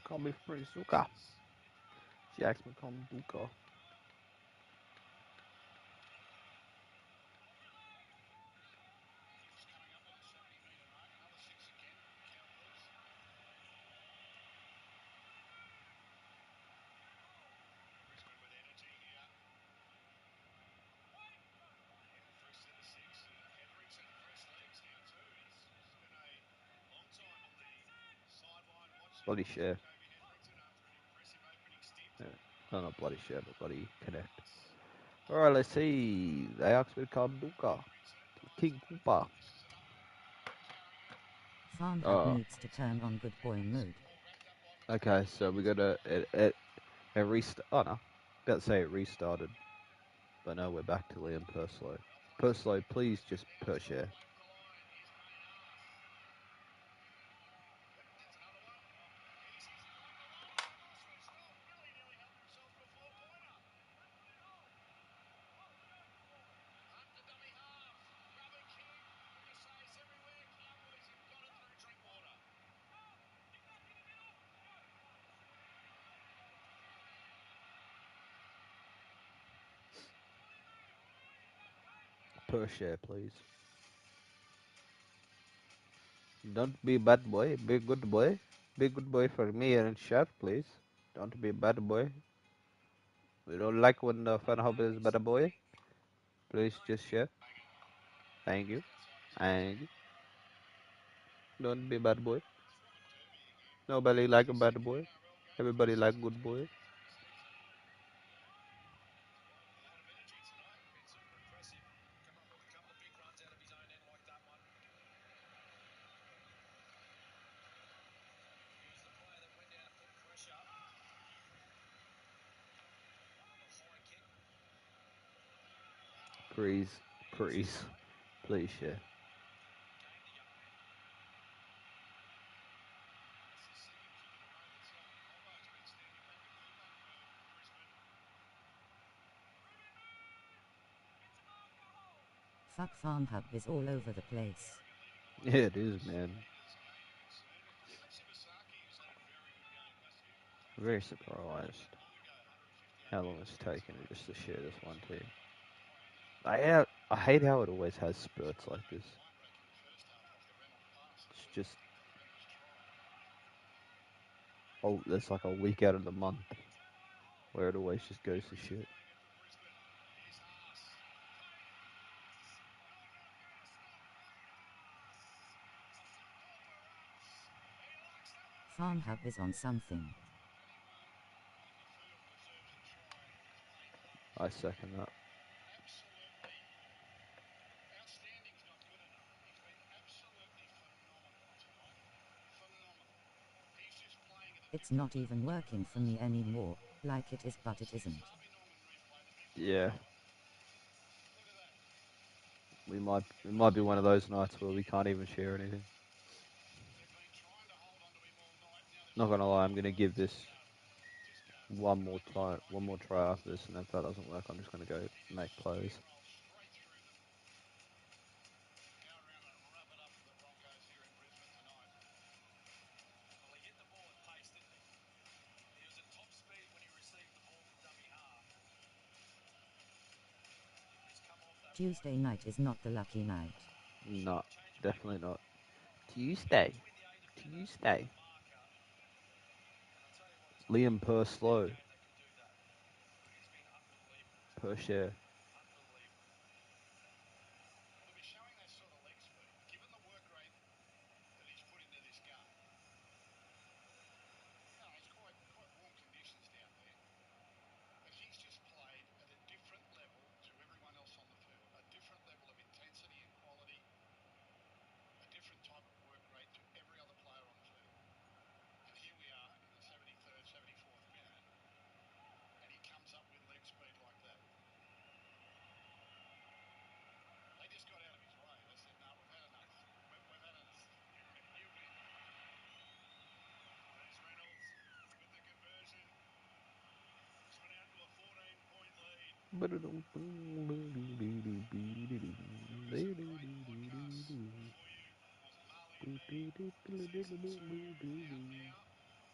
Call me Prince Zuka. She asked me to call me Duka. Bloody share. Yeah. No, not bloody share, but bloody connect. Alright, let's see. They asked me to call him Duka. King Koopa. Farmhub Oh, needs to turn on good boy mode. okay, so we got a restart. Oh no, about to say it restarted. But no, we're back to Liam Purslow. Purslow, please just per share. Per share, please. Don't be a bad boy. Be a good boy. Be a good boy for me and chef, please. Don't be a bad boy. We don't like when the fan hub is bad boy. Please just share. Thank you. And don't be a bad boy. Nobody like a bad boy. Everybody like good boy. Please, please, please share. Fuck Farmhub is all over the place. Yeah, it is, man. Very surprised how long it's taken just to share this one too. I hate how it always has spurts like this. It's just it's like a week out of the month where it always just goes to shit. Farmhub is on something. I second that. It's not even working for me anymore, like it is but it isn't. Yeah, we might be one of those nights where we can't even share anything. Not gonna lie, I'm gonna give this one more time, one more try after this, and if that doesn't work, I'm just gonna go make plays. Tuesday night is not the lucky night. No, definitely not. Tuesday, Tuesday. Liam Purslow per share.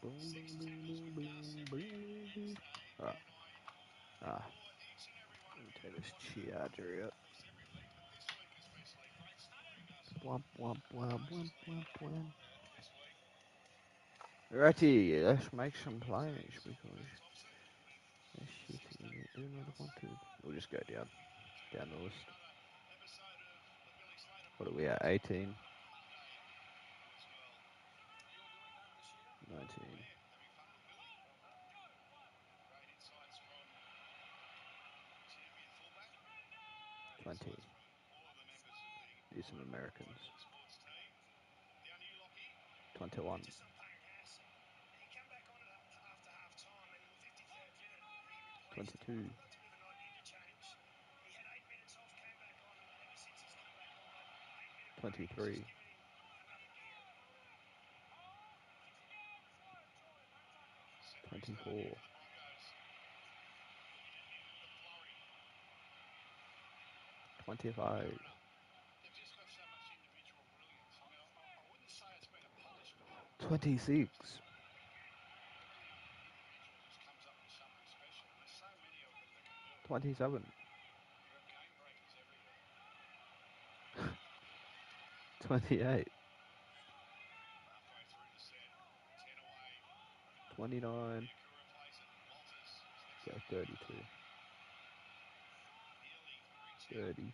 Boom, boom, boom, boom, boom, boom, boom. Alright. Ah, let me take this charger out. Womp, womp, womp, womp, womp, womp. Righty, let's make some plays because this shit is do not want to. We'll just go down the list. What are we at? 18, 19, 20. Do some Americans. 21. 22. 23. 24. 25. 26. 27. 28. 29. Go 32. 30.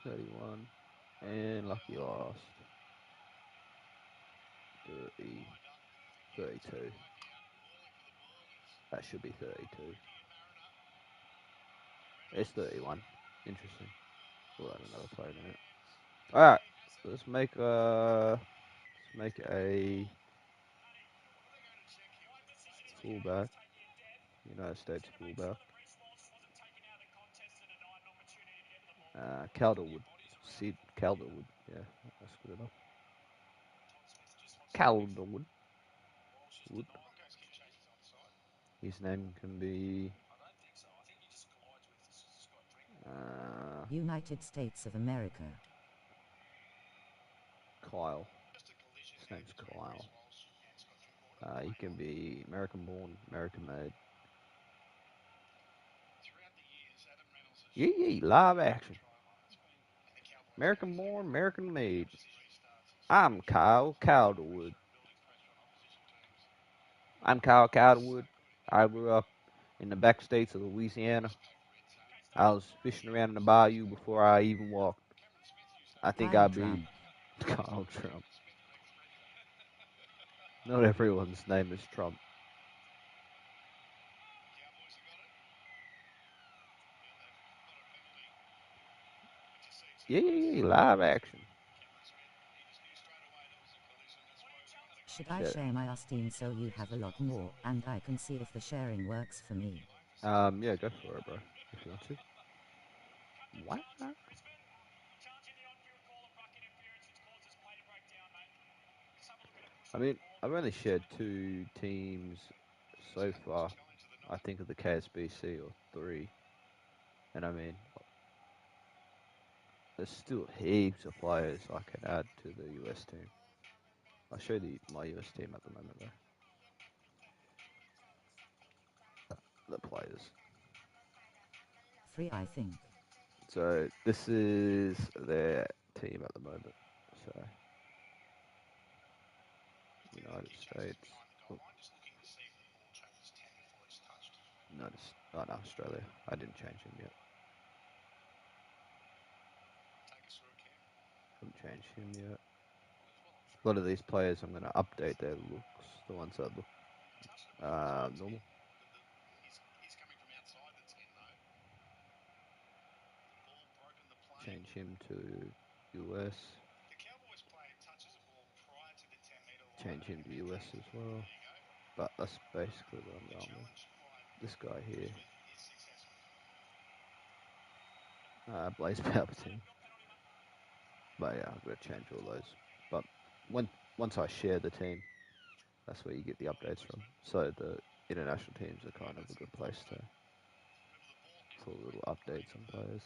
31. And lucky last. 30. 32. That should be 32. It's 31. Interesting. We'll add another player in it. Alright. Let's make a fullback. United States fullback. Calderwood. Sid Calderwood. Yeah, that's good enough. Calderwood. Wood. His name can be United States of America. Kyle. His name's Kyle. He can be American born, American made. Yee, live action. American born, American made. I'm Kyle Calderwood. I'm Kyle Calderwood. I grew up in the back states of Louisiana. I was fishing around in the bayou before I even walked. I think Kyle I'd be Trump. Donald Trump. Not everyone's name is Trump. Yeah, live action. Should I Shit. share my Austin so you have a lot more, and I can see if the sharing works for me? Yeah, go for it, bro. If you want to. What? I mean, I've only shared two teams so far. I think of the KSBC or three, and I mean, there's still heaps of players I can add to the US team. I'll show you my US team at the moment, though. The players. 3, I think. So this is their team at the moment. So United States. Oh, oh no, Australia. I didn't change him yet. Haven't changed him yet. A lot of these players, I'm going to update their looks. The ones that look normal. Change him to US. Change him to US as well. But that's basically what I'm going with. This guy here. Blaze Palpatine. But yeah, I'm going to change all those. But once I share the team, that's where you get the updates from. So the international teams are kind of a good place to for little updates on players.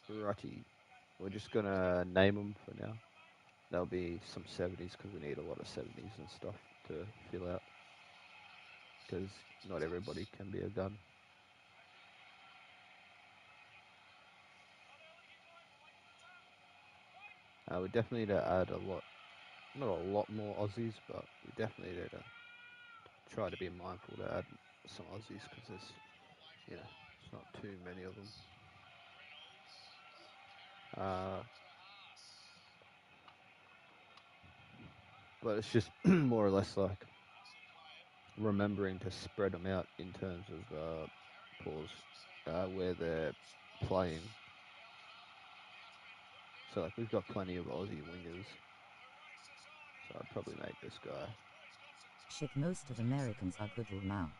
Righty. We're just gonna name them for now. There'll be some 70s because we need a lot of 70s and stuff to fill out. Because not everybody can be a gun. We definitely need to add a lot, not a lot more Aussies, but we definitely need to try to be mindful to add some Aussies because there's, it's not too many of them. Uh, but it's just more or less like remembering to spread them out in terms of where they're playing. So like we've got plenty of Aussie wingers, so I'd probably make this guy. Shit, most of Americans are good now.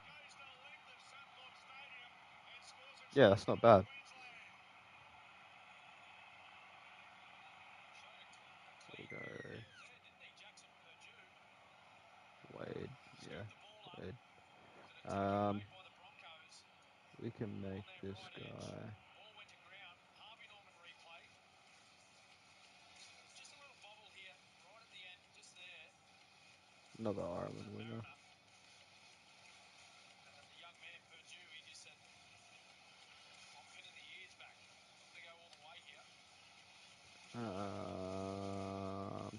Yeah, that's not bad. We'll go Wade. Yeah, Wade. We can make this guy. Another Ireland winger. Um,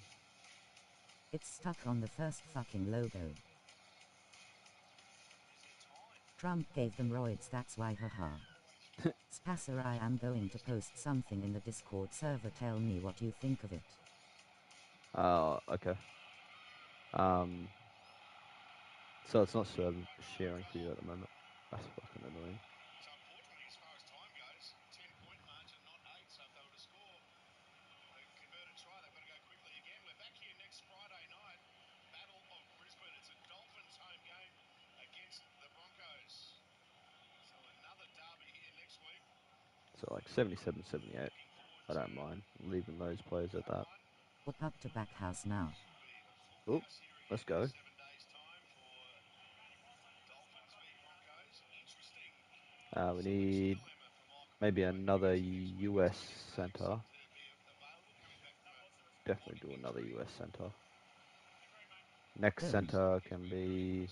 It's stuck on the first fucking logo. Trump gave them roids, that's why, haha. Spasser, I am going to post something in the Discord server, tell me what you think of it. Okay. So it's not sharing for you at the moment. That's fucking annoying. So like 77, 78. I don't mind leaving those players at that. What up to back house now? Oh, let's go. We need maybe another US center. Definitely do another US center. Next Boom. center can be.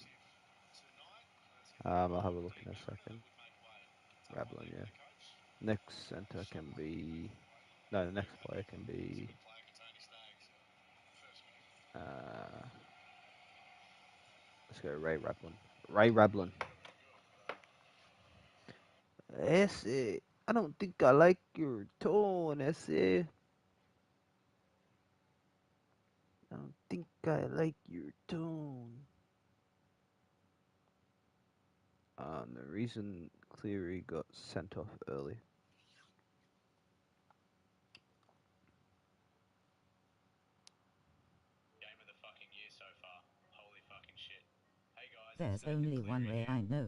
I'll have a look in a second. Rablin, yeah. Next center can be. No, the next player can be. Uh, let's go Ray Rablin. Ray Rablin. Ese. I don't think I like your tone, Ese. I don't think I like your tone. The reason Cleary got sent off early. There's only one way I know.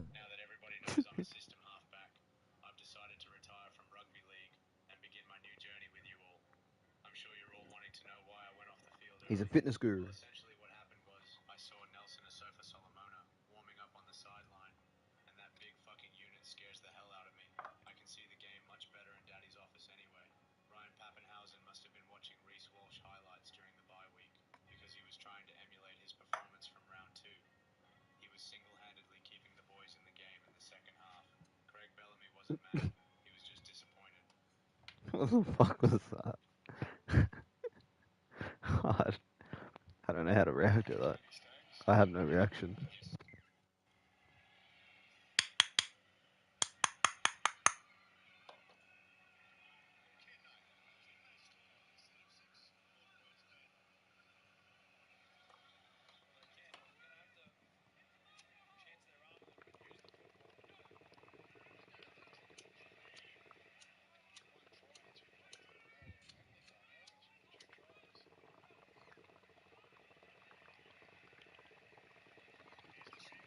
He's a fitness guru. What the fuck was that? I don't know how to react to that. I have no reaction.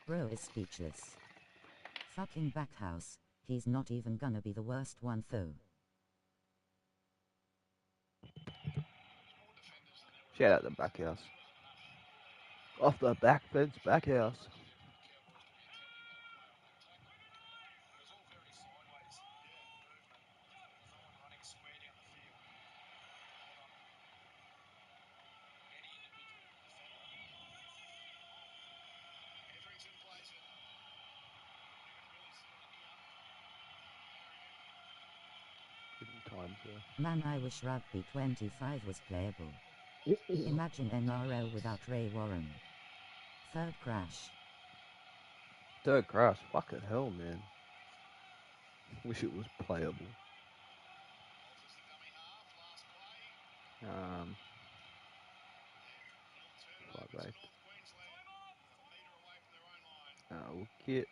Bro is speechless. Fucking backhouse, he's not even gonna be the worst one though. Shout out the back house. Off the back fence, back house. times Man, I wish Rugby 25 was playable. Imagine NRL without Ray Warren. Third crash. Third crash, fucking hell, man. Wish it was playable. Um, fuck right. Okay.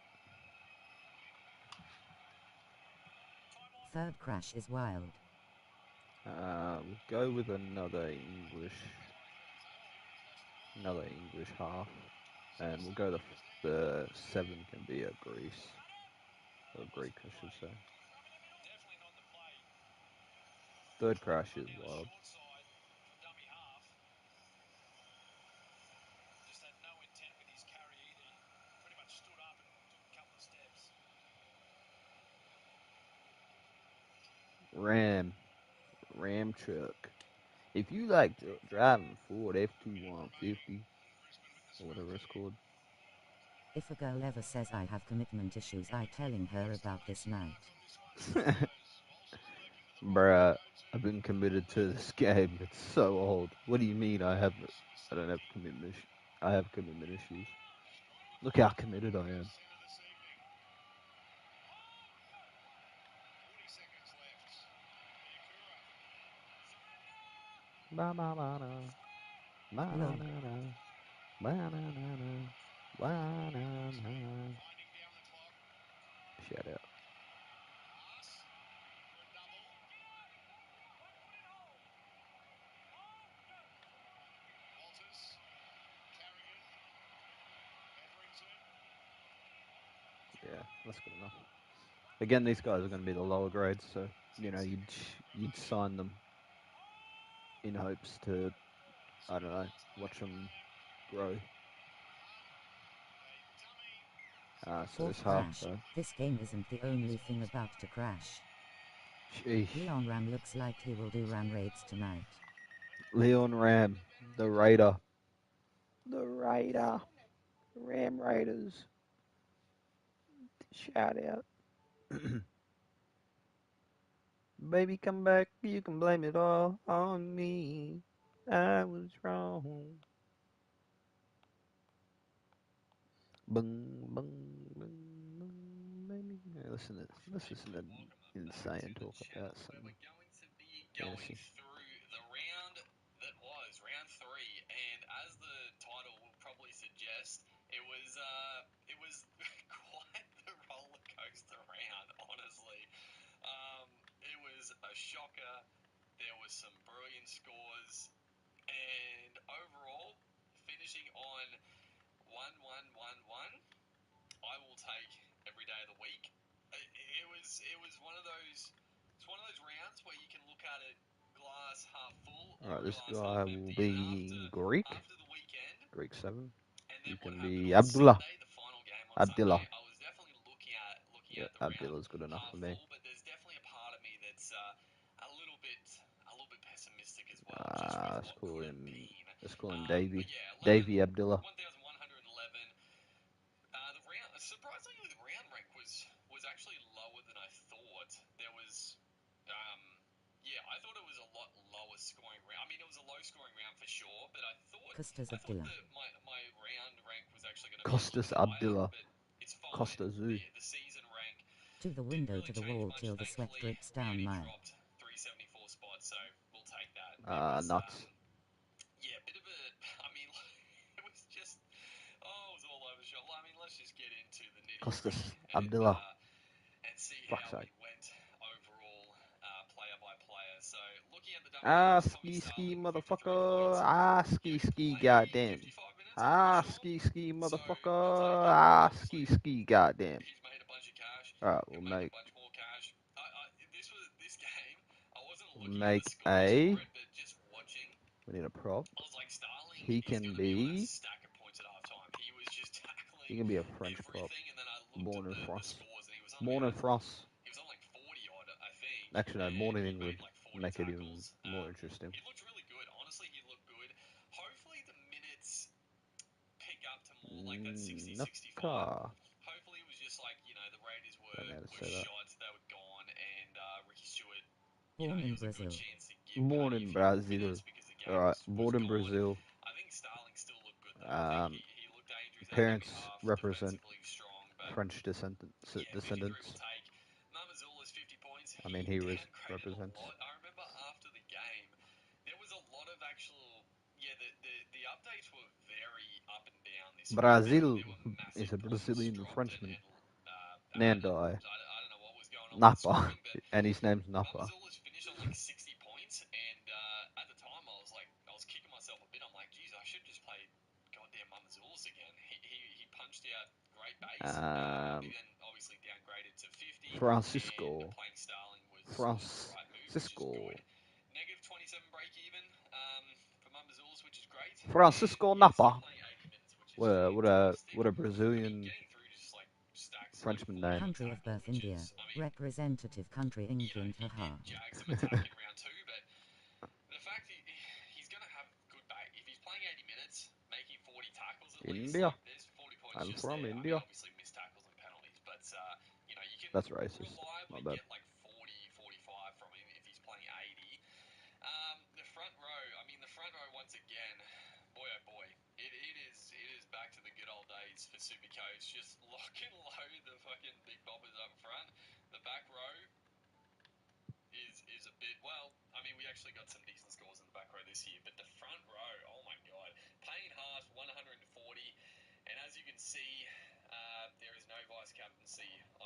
Third crash is wild. We'll go with another English half, and we'll go the 7 can be a Greece or Greek, I should say. Third crash is wild. Ram, Ram truck. If you like driving Ford F2150 or whatever it's called, If a girl ever says I have commitment issues, I telling her about this night. bruh, I've been committed to this game. It's so old. What do you mean I don't have commitment? I have commitment issues. Look how committed I am. Ba ba ba na, ba na Lol. na na, ba na na na, ba na na. Shout out. Yeah, that's good enough. Again, these guys are going to be the lower grades, so you'd sign them in hopes to, I don't know, watch them grow. So Fourth this half crash. though, This game isn't the only thing about to crash. sheesh. Leon Ram looks like he will do Ram raids tonight. Leon Ram, the Raider, the Raider, Ram Raiders. Shout out. Baby, come back. You can blame it all on me. I was wrong. Bung, bung, bung, bung, baby. Yeah, let's listen to Insane talk about some fantasy. Alright, this guy will be Greek. Greek 7. You can be Abdullah. Abdullah. Yeah, Abdullah's good enough for me. Let's call him. Let's call him Davy. Davy Abdullah. Custas Abdullah. Costas Abdullah. Costa Zoo. To the window, to the wall till the sweat drips down my. Nuts. Costas Abdullah. Fuck's sake. Ski ski motherfucker. Ski ski goddamn. Ski ski motherfucker. Ski ski goddamn. Alright, we'll make a. We need a prop. He can be. He can be a French prop. Born in France. Born in France. Actually, no, born in England. Make it even more interesting. Naka. Don't know how to say that. Born in Brazil. Born in Brazil. Alright, born in Brazil. Um, Parents represent French descendants. I mean, represents Brazil. Is a Brazilian Frenchman named Napa, and his name's Napa. Um, Francisco, Francisco, Francisco Napa. What a Brazilian Frenchman name. Country of birth India. Representative country England haha. India. I'm from India. That's racist. My bad.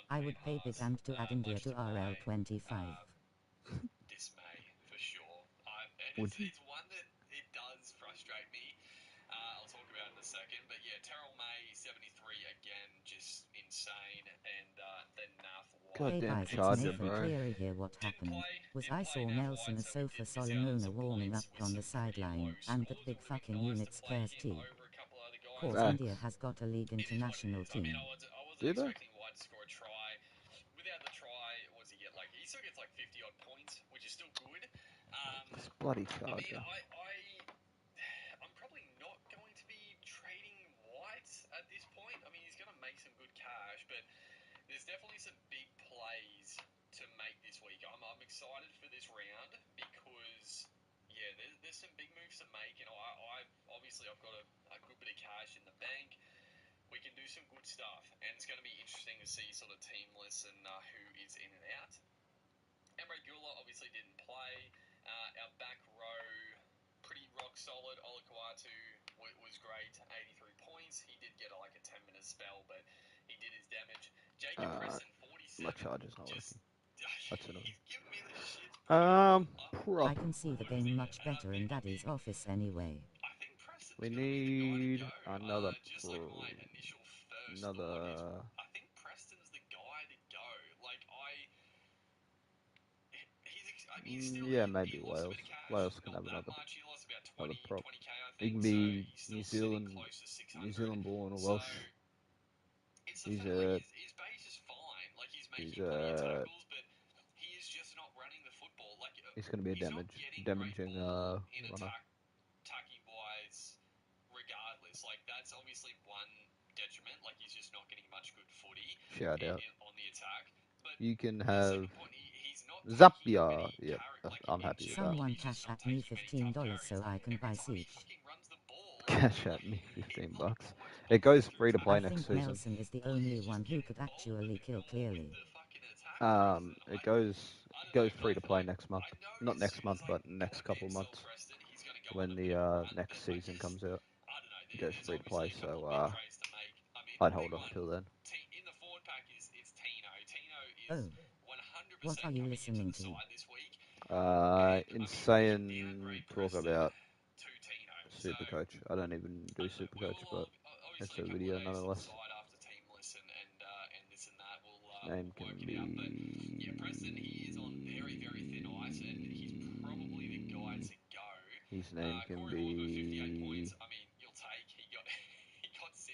I would pay big and to add India to RL25. Would you? Hey Goddamn guys, it's Charger, Nathan bro. Cleary here. What happened was I saw Nelson Asofa Solomona warming up on the sideline, and that big fucking unit scares T. Course India Facts. has got a league international team. Do they? This bloody Charger. Uh, my charger's not working. That's annoying. I can Problem. see the game much better in Daddy's office anyway. We need another. Yeah, maybe Wales. Wales can have another prop. He can be New Zealand born or Welsh. He's a he's a he's going to be a damaging runner. Shout out. You can have Zappia. Yep, I'm happy with that. Someone cash at me $15 so I can buy Siege. Cash at me $15. It goes free to play I next think season. Nelson is the only one who could actually kill clearly. It goes free to play next month. Not next month, but next couple of months when the next season comes out. It goes free to play, so I'd hold off till then. Oh. What are you listening to? Insane talk about Supercoach. I don't even do Supercoach, but it's a video nonetheless. His name can be. His name can be.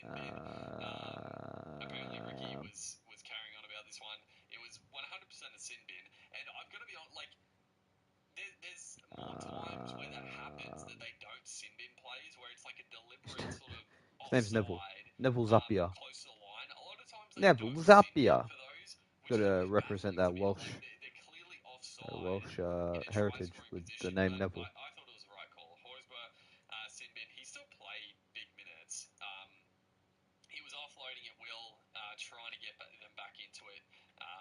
Um, um, his name's Neville. Neville Zappia. Neville Zappia. Got to represent that Welsh. Welsh heritage with the name Neville. I thought it was the right call. Horsburgh, Sinbin, he still played big minutes. He was offloading at will, trying to get them back into it.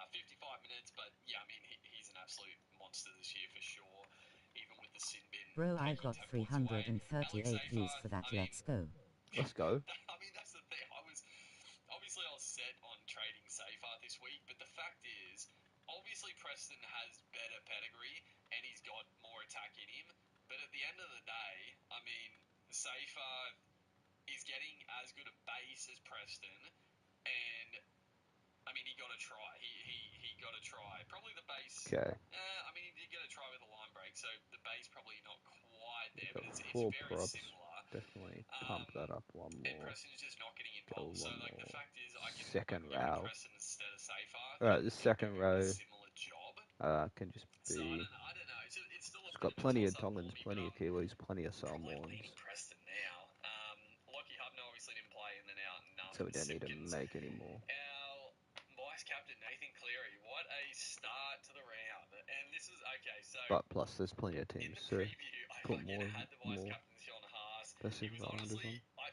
55 minutes, but yeah, I mean, he's an absolute monster this year for sure. Even with the sin bin Bro, I taking got 10 points away. Alex 338 views Safer, for that. I mean, Let's go. Let's go. I mean, that's the thing. I was set on trading Safer this week, but the fact is, obviously Preston has better pedigree and he's got more attack in him. But at the end of the day, I mean, Safer is getting as good a base as Preston, and I mean, he got a try. He got a try. Probably the base. Okay. I mean, he did get a try with a line break, so the base probably not quite there, Got but it's 4 very props. similar. Definitely Um, pump that up one and more. Preston's just not getting Go involved. So, one like, the more. fact is, I can Second give him row. Preston instead of Safer. Alright, this second do row a similar job. can just So, be. I don't know. It's still a It's bit got of a plenty of toss-up for Tongans, me, but plenty of Kiwis, plenty of probably Samoans. leaning Preston now. Lockie Hubner obviously didn't play, and then our So we Nathan don't need to Simpkins. make any more. Our vice captain Nathan Cleary. What a start to the round! And this is okay. So But plus, there's plenty of in teams the to preview, I put fucking had the vice captain Sean Haas. He passive was rounders honestly, on.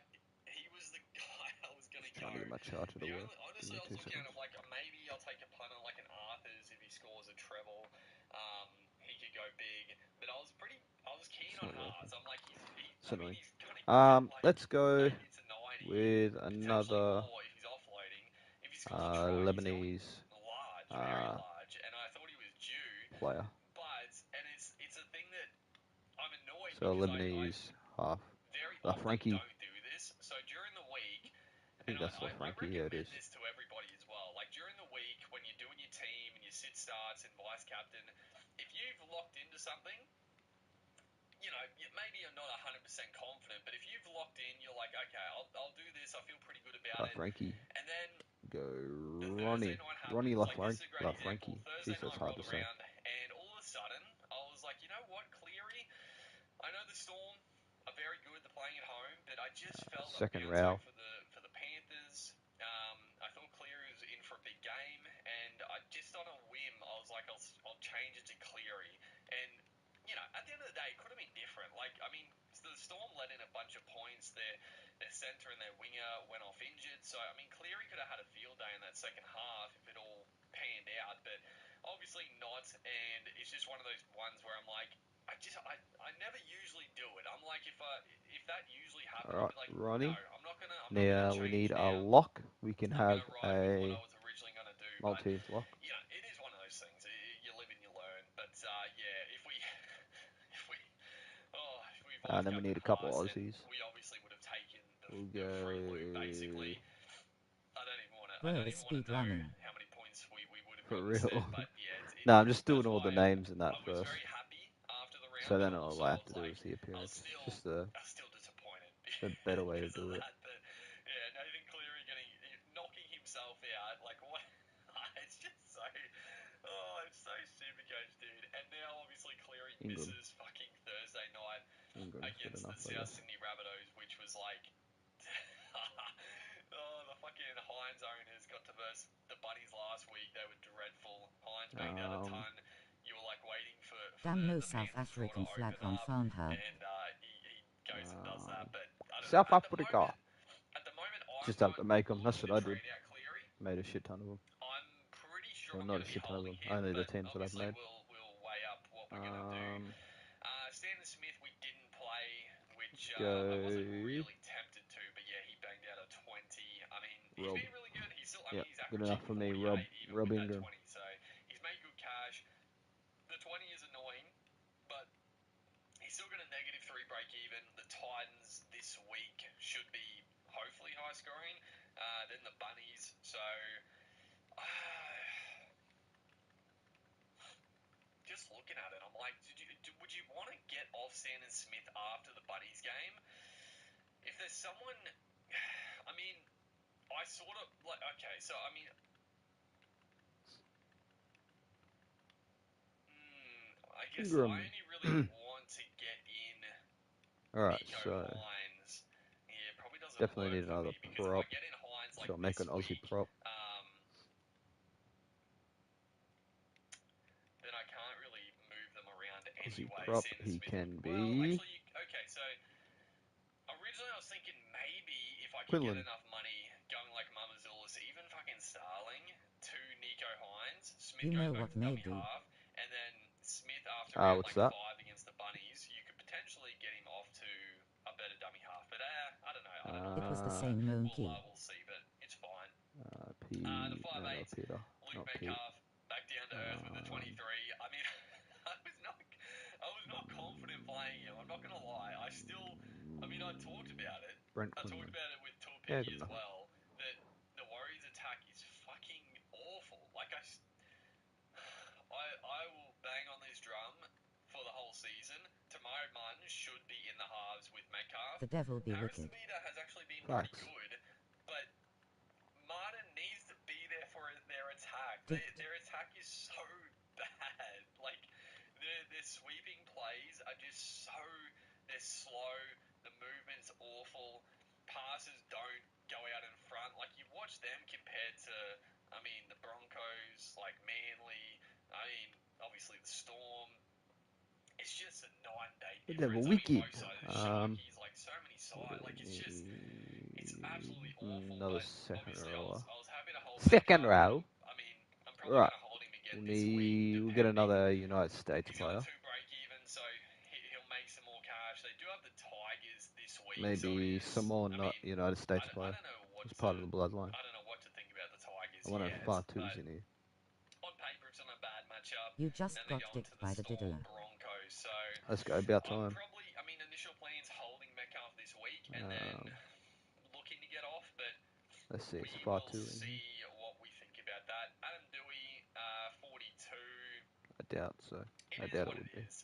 he was the guy I was gonna Just go. trying to get my charger to The work. only, Give honestly, me I was 2 looking at seconds. it like maybe I'll take a punt on like an Arthur's if he scores a treble. He could go big, but I was keen It's on not Haas. working. I'm like, It's I mean, annoying. he's gonna get like Let's go maybe it's a 90, with potentially another more if he's offloading. If he scores a try, he's going Lebanese large, very large, and I thought he was due. player. But it's a thing that I'm annoyed So because I Lebanese half. very often Frankie. don't do this. So during the week, I and think that's I Frankie. Yeah, it recommend is. this to everybody as well. Like during the week when you're doing your team and you sit starts and vice captain, if you've locked into something, you know, maybe you're not 100% confident, but if you've locked in, you're like, okay, I'll do this. I feel pretty good about it. Frankie. And then Go the Thursday Ronnie. night Ronnie happens. Like this is a great example. Frankie. Thursday Jeez, that's night hard rolled to say. around, and all of a sudden, I was like, you know what, Cleary? I know the Storm are very good. They're playing at home, but I just felt a Second bounce row. for the Panthers. I thought Cleary was in for a big game, and I just on a whim, I was like, I'll change it to Cleary, and you know, at the end of the day, it could have been different. Like, I mean, the Storm let in a bunch of points. Their centre and their winger went off injured. So, I mean, Cleary could have had a field day in that second half if it all panned out. But obviously not. And it's just one of those ones where I'm like, I never usually do it. I'm like, if that usually happened, I'd be like, Ronnie. no, I'm not gonna Now change we need now. a lock. We can I'm have gonna ride with what a I was originally gonna do. Maltese lock. You know, it is one of those things. You live and you learn. But yeah, if we if we vice And then we captain need a couple Haas, Aussies. we obviously would have taken We'll the free go loot basically. I don't even want Bro, to speed know running. how many points we would have for got real. instead. But yeah, No, I'm just doing that's all why the names in that I was first. very happy after the round. So then But all also I I have was to do like, is the I was appearance. Just the still disappointed better way to because do of it. that. But yeah, Nathan Cleary knocking himself out. Like what? It's just so. Oh, it's so super coach, dude. And now obviously Cleary Ingram. misses fucking Thursday night Ingram's good against enough, the I South guess. Sydney Rabbitohs, which was like, oh, the fucking Heinz owners got to verse the Bunnies last week. They were dreadful. Heinz banged out a ton. You were like waiting for Damn, no the South Panthers draw to African flag open on up, Farnhub. and he goes and does that. But I don't South know. Africa. At the moment, Just I'm have to make them. That's looking what to I did. trade out Cleary. Made a shit ton of them. I'm pretty sure Well, I'm not going a to be shit ton of holding them. him, Only the but teams that I've obviously made. we'll weigh up what we're going to do. Stanton Smith we didn't play, which I wasn't really tempted to, but yeah, he banged out a 20. I mean, he's been really good. He's still, I mean, he's Good averaging enough for me. 48 Rob even with that Ingram. 20, so he's made good cash. The 20 is annoying, but he's still got a negative 3 break even. The Titans this week should be hopefully high scoring. Then the Bunnies, so. Just looking at it, I'm like, would you want to get off Sandon Smith after the Bunnies game? If there's someone, I mean, I sort of like. Okay, so I mean, I guess Ingram. I only really want to get in Alright, Nico so Hines. Yeah, it probably doesn't definitely work need for another me because if I prop. get in Hines like So I'll make this an Aussie week, prop. then I can't really Aussie anyway, prop Sanders he Smith. can Well, be. actually, okay, so originally I was thinking maybe if I could get Quinlan. enough money going like Mamazulis, even fucking Starling to Nico Hines, Smith You goes know back what to may dummy do. half, and then Smith after round What's like that? 5 against the Bunnies, you could potentially get him off to a better dummy half. But I don't know. It was the Uh, same monkey. We'll see, but it's fine. The No, not 5'8", Peter. Luke Not Pete. Metcalf, back down to earth with the 23. I mean, I was not confident playing him. I'm not gonna lie. I talked about it. Brent I talked Quinlan. about it with Yeah, Tuapiki good as enough. well. That the Warriors' attack is fucking awful. I will bang on this drum for the whole season. Tamari Martin should be in the halves with Metcalf. The devil be Harris wicked. Tavita has actually been pretty Facts. good, but Martin needs to be there for their attack. Their attack is so bad. Like their sweeping plays are just so they're slow. The movement's awful. Passes don't go out in front. Like you watch them compared to, the Broncos, like Manly. Obviously the Storm. It's just a night and day The devil difference. wicked. Both sides, the Sharkies, like so many sides. Like it's absolutely awful. Another But second obviously, row. I was happy to hold Second Metcalf. row. I'm probably Right. going to hold him again this week, We'll get depending. another United States He's got a player. 2 break even, so he'll make some more cash. They do have the Tigers this week, so Maybe it some is. more not United States I player. don't know what It's to. part of the bloodline. I don't know what to think about the Tigers I want a yet, far twos but in here. on paper it's not a bad matchup. You And just then they got go into dicked the by the Storm diddler. Broncos, so Let's go. About I'm time. probably. Initial plans holding Metcalf this week, and then looking to get off, but Let's see. we It's far will two in see here. what we think about that. Adam Dewey, 42. I doubt so. It I is doubt what it it would be. is.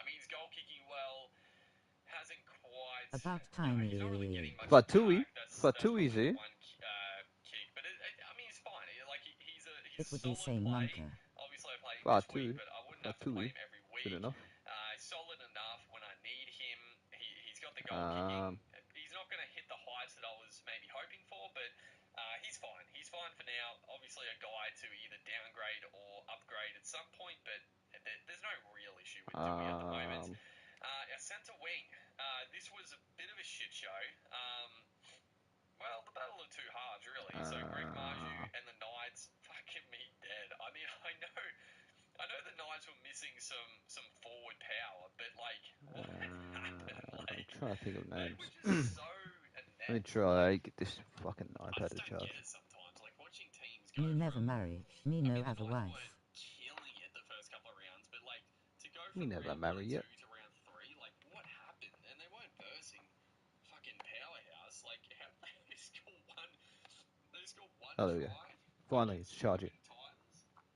He's goal kicking well. Hasn't quite. About He's not really getting tiny. much Fatui. attack. That's Fatui probably the easy. one kick, but it's fine. He's It would be solid same play. monker. Obviously, I play him this week, Fatui. but I wouldn't have to play Fatui. him every Good week. enough. Solid enough when I need him. He's got the goal kicking. He's not going to hit the heights that I was maybe hoping for, but he's fine. He's fine for now. Obviously, a guy to either downgrade or upgrade at some point, but there's no real issue with Dewey at the moment. Our centre wing. This was a bit of a shit show. The battle of two halves, really. So Greg Marju and the Knights fucking me dead. I know the Knights were missing some forward power, but what happened? I'm trying to think of They names. were just so inept. Let me try get this fucking I iPad just to don't charge. get it sometimes. Like watching teams go Me never from. marry. Me no The have a Knights wife. weren't killing it the first couple of rounds, but to go Me from never round 1 marry and 2 yet. to round 3, what happened? And they weren't versing fucking powerhouse. How they score one? They scored one Oh, there we go. try. Finally, it's charging. Titans. The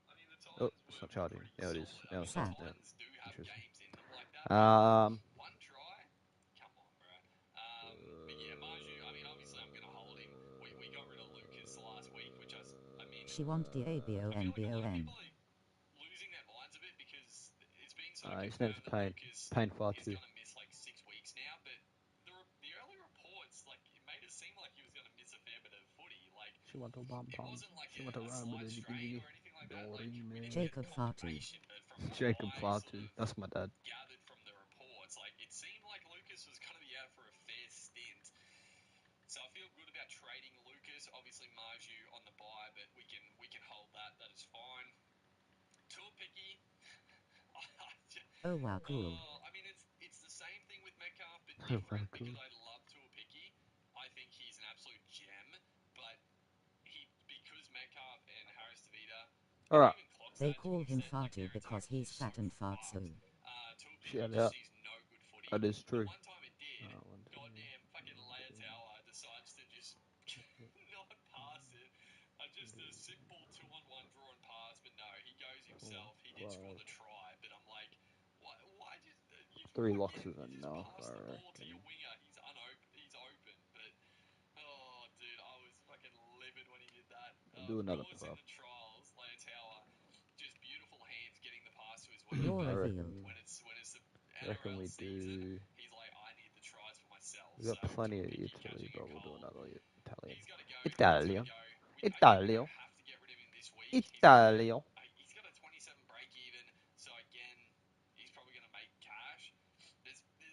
Oh, Titans it's were not charging. pretty Now it is. solid. Now it The stopped. Sad. Now. Titans do have Interesting. games in them like that. One try. Come on, bro. But yeah, Marju. Obviously, I'm gonna hold him. We got rid of Lucas last week, which She want the I feel like a lot of ABONBON. people are losing their minds a bit because it's being sort of His name's confirmed that Payne. Lucas Payne far is too. going to miss 6 weeks now. But the early reports, it made it seem like he was going to miss a fair bit of footy. She want to bum It bum. wasn't like She a want to run with slight a jiggy strain jiggy. or anything like that. Don't ring We me. didn't get Jacob Fatu. confirmation, but from what Jacob I far sort too. of That's my dad. gathered from the reports, it seemed like Lucas was going to be out for a fair stint. So I feel good about trading Lucas. Obviously, Marju on the buy, but we can hold that. That is fine. Tuapiki. Oh wow, cool. It's the same thing with Metcalf, but Wow, different cool. because I love Tuapiki. I think he's an absolute gem, but because Metcalf and Harris Tavita. All right. They call him Fatu because he's fat and farts so. Tuapiki Shout just out. sees no good footy. That is true. The one time it did, goddamn fucking Leitao decides to just not pass it. Just a simple 2-on-1 draw and pass, but no, he goes himself. He did score the try, but I'm like, why just Three again, locks is you just enough, pass I the ball to reckon. your winger. He's open, but oh, dude, I was fucking livid when he did that. I'll do Of another course, in prop. the trials, Leitao, just beautiful hands getting the pass to his winger. You're I revealed. reckon. When it's the Reckon NRL we season, do. he's like, I need the tries for myself. We got So plenty of Tuapiki Italy, catching a but we'll do cold. another Italian. He's got to go. Italian. We don't Italian. have to get rid of him this week. Italian. He's got a 27 break even. So again,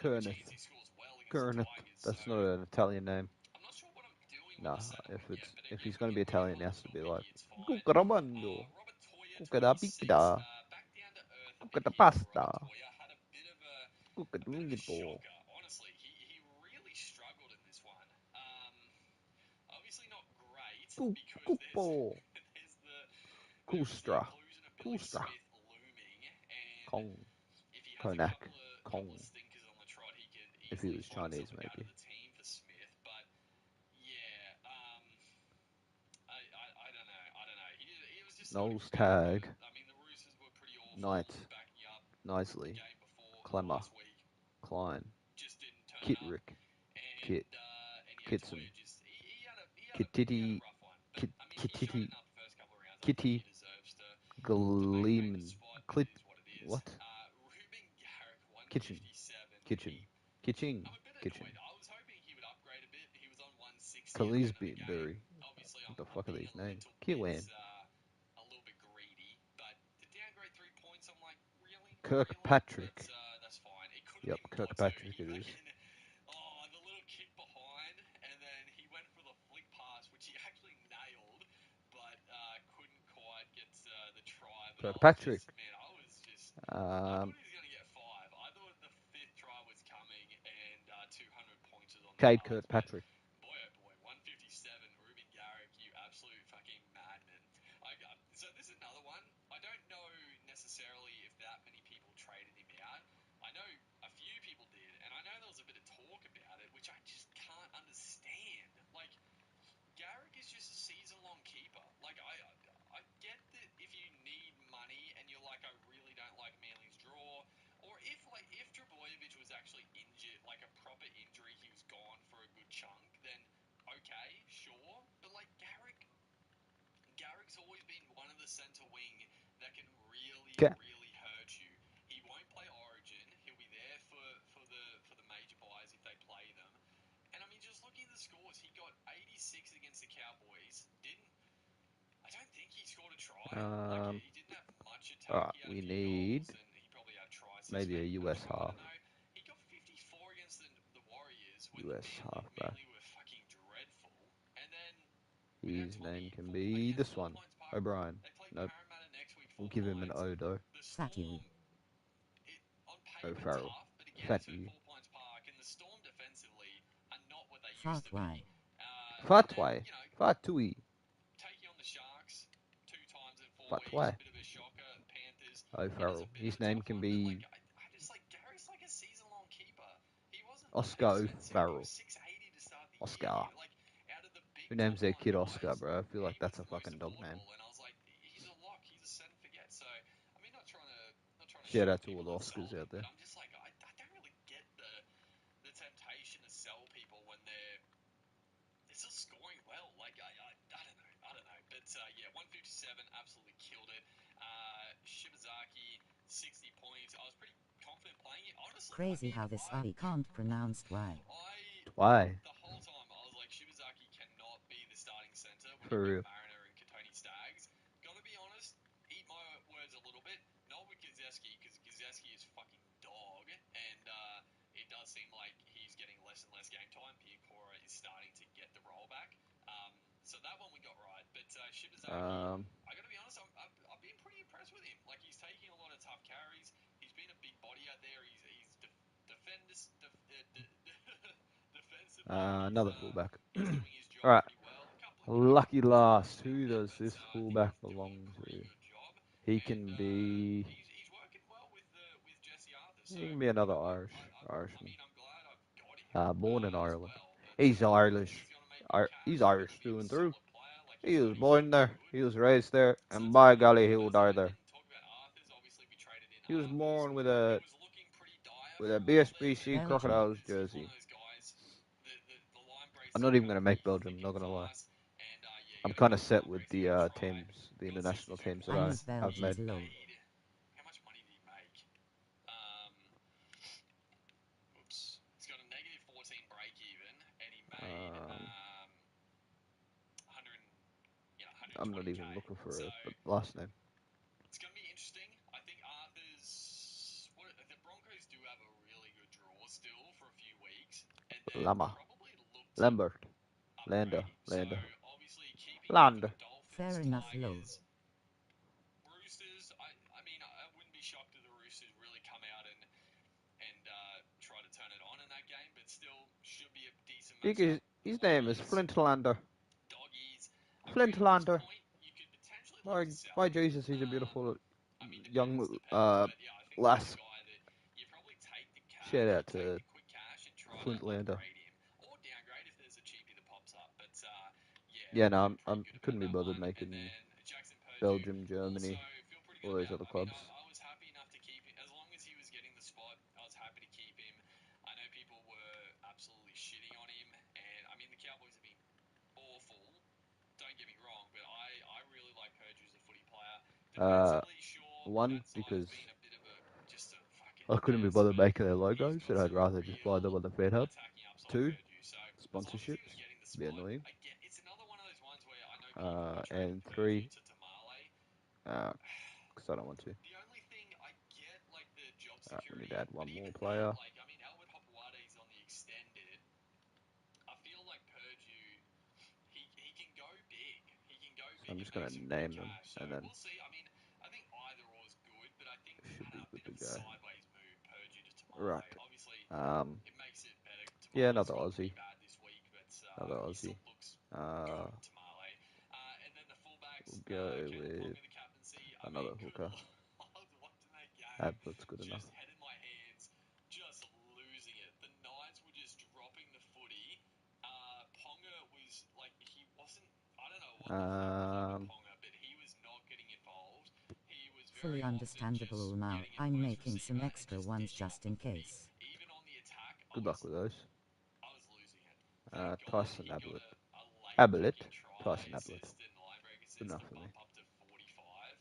the Kerneth. chance he scores well against the Kerneth. Tigers. So That's not an Italian name. I'm not sure what I'm doing with Nah, the centre if wing yet, it's but if if he's gonna be we can Italian, put it him has on to to be a like wing, it's fine. Cucaramondo, Robert Toya, 26, Cucarapita, back down to earth a bit here for Cucarapasta, Robert Toya. Had a bit of a Cucadungito, shocker, honestly. He really struggled in this one. Obviously not great because Cupo, there is the Kustra, inclusion of Billy Kustra, Smith looming, and Kong, if he has a Konak, couple Kong. of stinkers on the trot, he could If he easily was find Chinese, himself out of maybe. the team for Smith. But yeah, I don't know. I don't know. He was just starting Knowles for me. But Tag, I mean, the Roosters were pretty awful Knight, backing up the Knisley, game before Clemmer, last week. Klein, Just didn't turn up, Kitrick, and Kit, yeah, Kitson, Toya just he had a Kititi, rough one. But Kit, I mean, he showed Kititi, enough the first couple of rounds. I think he Kitty, deserves to maintain the Gleeman, spot, but Clit, it is what it is. what? Ruben Garrick, Kitchen, 157. Kitchen, Kitching, I'm a bit Kitchen, annoyed. I was hoping he would upgrade a bit. He was on 160 at the end of the game. Kalisbury. Obviously, What I'm, the I'm fuck are being these a names? little bit, Kiwan, greedy. But to downgrade 3 points, I'm like, really, really. But Kirkpatrick. that's fine. It could have Yep, been more too. Kirkpatrick He it is. fucking, the little kick behind, and then he went for the flick pass, which he actually nailed, but couldn't quite get the try. But Kirkpatrick. I thought Um, he was going to get five. I thought the fifth try was coming and 200 points was on the Cade cards. But Kirkpatrick. boy, oh boy, 157, Ruben Garrick, you absolute fucking madman. So this is another one. I don't know necessarily if that many people traded him out. I know a few people did, and I know there was a bit of talk about it, which I just can't understand. Like, Garrick is just a season-long keeper. Like, I get that if you need money and you're like, I really don't like Manly's draw, or if Trbojevic was actually injured, like a proper injury, he was gone for a good chunk, then okay, sure. But like Garrick's always been one of the centre wing that can really, Okay. really hurt you. He won't play Origin. He'll be there for the major buys if they play them. And I mean, just looking at the scores, he got 86 against the Cowboys. I don't think he scored a try. Like, Um, he didn't have much attack. alright, He had a we few need goals, and he probably had tries maybe a suspended. I'm US sure. I half. don't know. He got 54 against the Warriors when US halfback. Manly were fucking dreadful. And then we had His name can 4 be against this Four one. Points Park. O'Brien. They play Nope. Parramatta next week, We'll 4 give him an Pines. O though. The Fat Storm, you. on paper, O'Farrell. tough, but again, Fat it's at you. 4 Points Park, and the Storm defensively are not what they used Fart to be. why. And then, Fatway. Fatui. taking on the Sharks 2 times in 4 weeks, Fatway. a bit of a shocker. Panthers, it is O'Farrell. a bit of His a name tough can one. But like, be I just like Gary's like a season-long keeper. He wasn't Oscar expensive. He O'Farrell. was 680 to start the year. Oscar. Like, out of the big Who top names their line kid Oscar, guys, bro? I feel like he was that's a the most fucking dog name. affordable. And I was like, he's a lock. He's a set and forget. So I mean, not trying to Shout shit out on to all people the that sold Oscars him, out but there. I'm just like, I don't really get the temptation to sell people when they're still scoring well. Like, I don't know. I don't know. But yeah, 157 absolutely killed it. Shibazaki, 60 points. I was pretty confident playing it. Honestly, I Crazy mean, how this I can't pronounce why. Why? the whole time I was like, Shibazaki cannot be the starting centre when For you've got real. Mariner and Katoni Staggs. Gotta be honest, eat my words a little bit. Not with Gazowski, because Gazowski is fucking dog, and it does seem like he's getting less and less game time. Piakora is starting to get the role back. So that one we got right. But Shibazaki, Um, I got to be honest, I've been pretty impressed with him. Like, he's taking a lot of tough carries. He's been a big body out there. He's defensively. another fullback. He's doing his job Alright. pretty well. A couple of injuries, Lucky no doubt last. about Who that. does But this I think fullback he's doing belong a to? pretty good job. He And can be. he's working well with Jesse Arthur. So He can be another I Irishman. mean, I'm glad I've got him Born in as Ireland. well. But He's Irish. he's gonna make me He's cash. He's Irish gonna be a through and through. solid player. Like, He he's was only fucking born there. good. He was raised there, So and that's by pretty good. golly, he will First thing die I there. didn't talk about Arthur's. Obviously, we traded in He was Arthur's. born with He a was looking pretty dire with for a a while there, but BSBC Belgium. Crocodiles he's one jersey. of those guys. The line breaks I'm him not even down gonna pretty make Belgium. thick Not and gonna lie. fast. And yeah, you I'm got to kind go of the set line with breaks. He the didn't try. teams, the Got international 62 teams that I points. use I've Belgians made. He lol. made. How much money did he make? Um, Oops. He's got a negative 14 break even, and he made Um, 100, I'm not 120k. even looking for So it, but last name. it's going to be interesting. I think Arthur's. The Broncos do have a really good draw still. Lama. probably looked to Lambert. upgrade him. So Lander. obviously keeping him for Lander. the Dolphins, Fair enough, lol. Tigers, Roosters. I mean, I wouldn't be shocked if the Roosters really come out and try to turn it on in that game, but still should be a decent Because matchup. his name is Lions, Flintlander. Doggies. I reckon at this Flintlander. point you could potentially look My, to sell my him. Jesus, he's a beautiful I mean, young depends. But yeah, I think that's lass. a guy that you probably take the cash, Shout out take to the quick cash, and try to Flintlander. upgrade him or downgrade if there's a cheapie that pops up. But yeah, Yeah, no, pretty I'm good about couldn't be that bothered one. And making then Jackson Purdue Belgium, also Germany, feel pretty all good those about. other I mean, clubs. I was happy enough to keep him as long as he was getting the spot. I was happy to keep him. I know people were absolutely shitting on him, and I mean the Cowboys have been awful. Don't get me wrong, but I really like Purdue as a footy player. Defensively, sure, One, that's always because been a bit of a just a fucking I couldn't be mess. bothered But making their he's logos, got and I'd some rather just buy them real on the Fed Hub. attacking upside, Two, Purdue. So as long as he was sponsorships, getting the be spot, annoying. again, it's another one of those ones where I know people were trading And Purdue three, to Tamale. because I don't want to. The only thing I get, like the job We need security, to add but one more even that, player. like I mean, Albert Hopewadi's on the extended. I feel like Purdue, he can go big. He can go So big I'm and just make gonna some quick name them, cash. So and then we'll see. I mean, I think either or is good, but I think it should be a good bit to of a go. sideways move, Purdue to Right. Tamale. Obviously, it makes it better. Yeah, Tamale another scored pretty Aussie. bad this week, but Another he Aussie. still looks Uh, good, Tamale. And then the fullbacks, we'll go Caleb with Ponga, the captaincy. I another mean, good hooker. lord, watching that game, That's good enough. just head in my hands, just losing it. The Knights were just dropping the footy. Ponga was like he wasn't. I don't know what the fuck was up with Um, Ponga, but he was not getting involved. He was Fully very often understandable just now. getting it I'm post making some receiver and extra just ones dishing off just the in footy. case. Even on the attack, good luck with those. I was losing it. Thank God Tyson he got Ablett. a late Ablett. fucking try Tyson Ablett. assist and line break Good assist enough to for me. bump up to 45.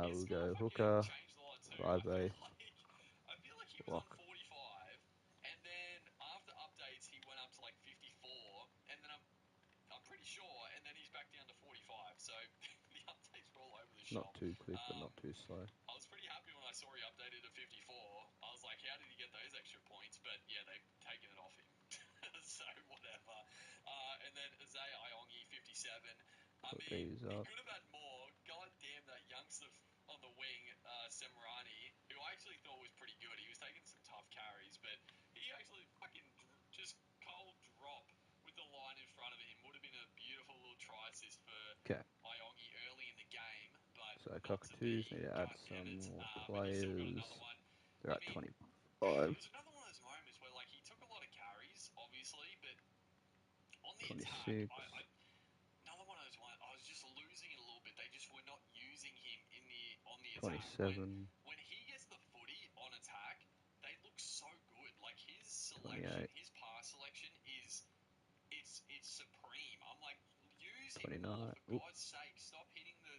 His We'll score go fucking hooker. changed a lot too. 5A. I feel like he was on Lock. 45, and then after updates he went up to like 54, and then I'm pretty sure, and then he's back down to 45. So the updates were all over the Not shop. too quick, but not too slow. I was pretty happy when I saw he updated to 54. I was like, how did he get those extra points? But yeah, they've taken it off him. So whatever. And then Isaiah Iongi, 57. I Put mean, these he up. could have had more. God damn that youngster on the wing, Semrani, who I actually thought was pretty good. He was taking some tough carries, but he actually fucking just cold drop with the line in front of him. Would have been a beautiful little try assist for Okay. Iongi early in the game, but So not to be. cockatoos need to add God damn some it. more But you still got players. another one. They're I at mean, 25. it was another one of those moments where like he took a lot of carries, obviously, but on the attack, 26. another one of those ones. I was just losing it a little bit. They just were not using him in the on the attack. 27. When he gets the footy on attack, they look so good. Like his selection, 28. his pass selection is it's supreme. I'm like, use him 29. more for Oop. God's sake. Stop hitting the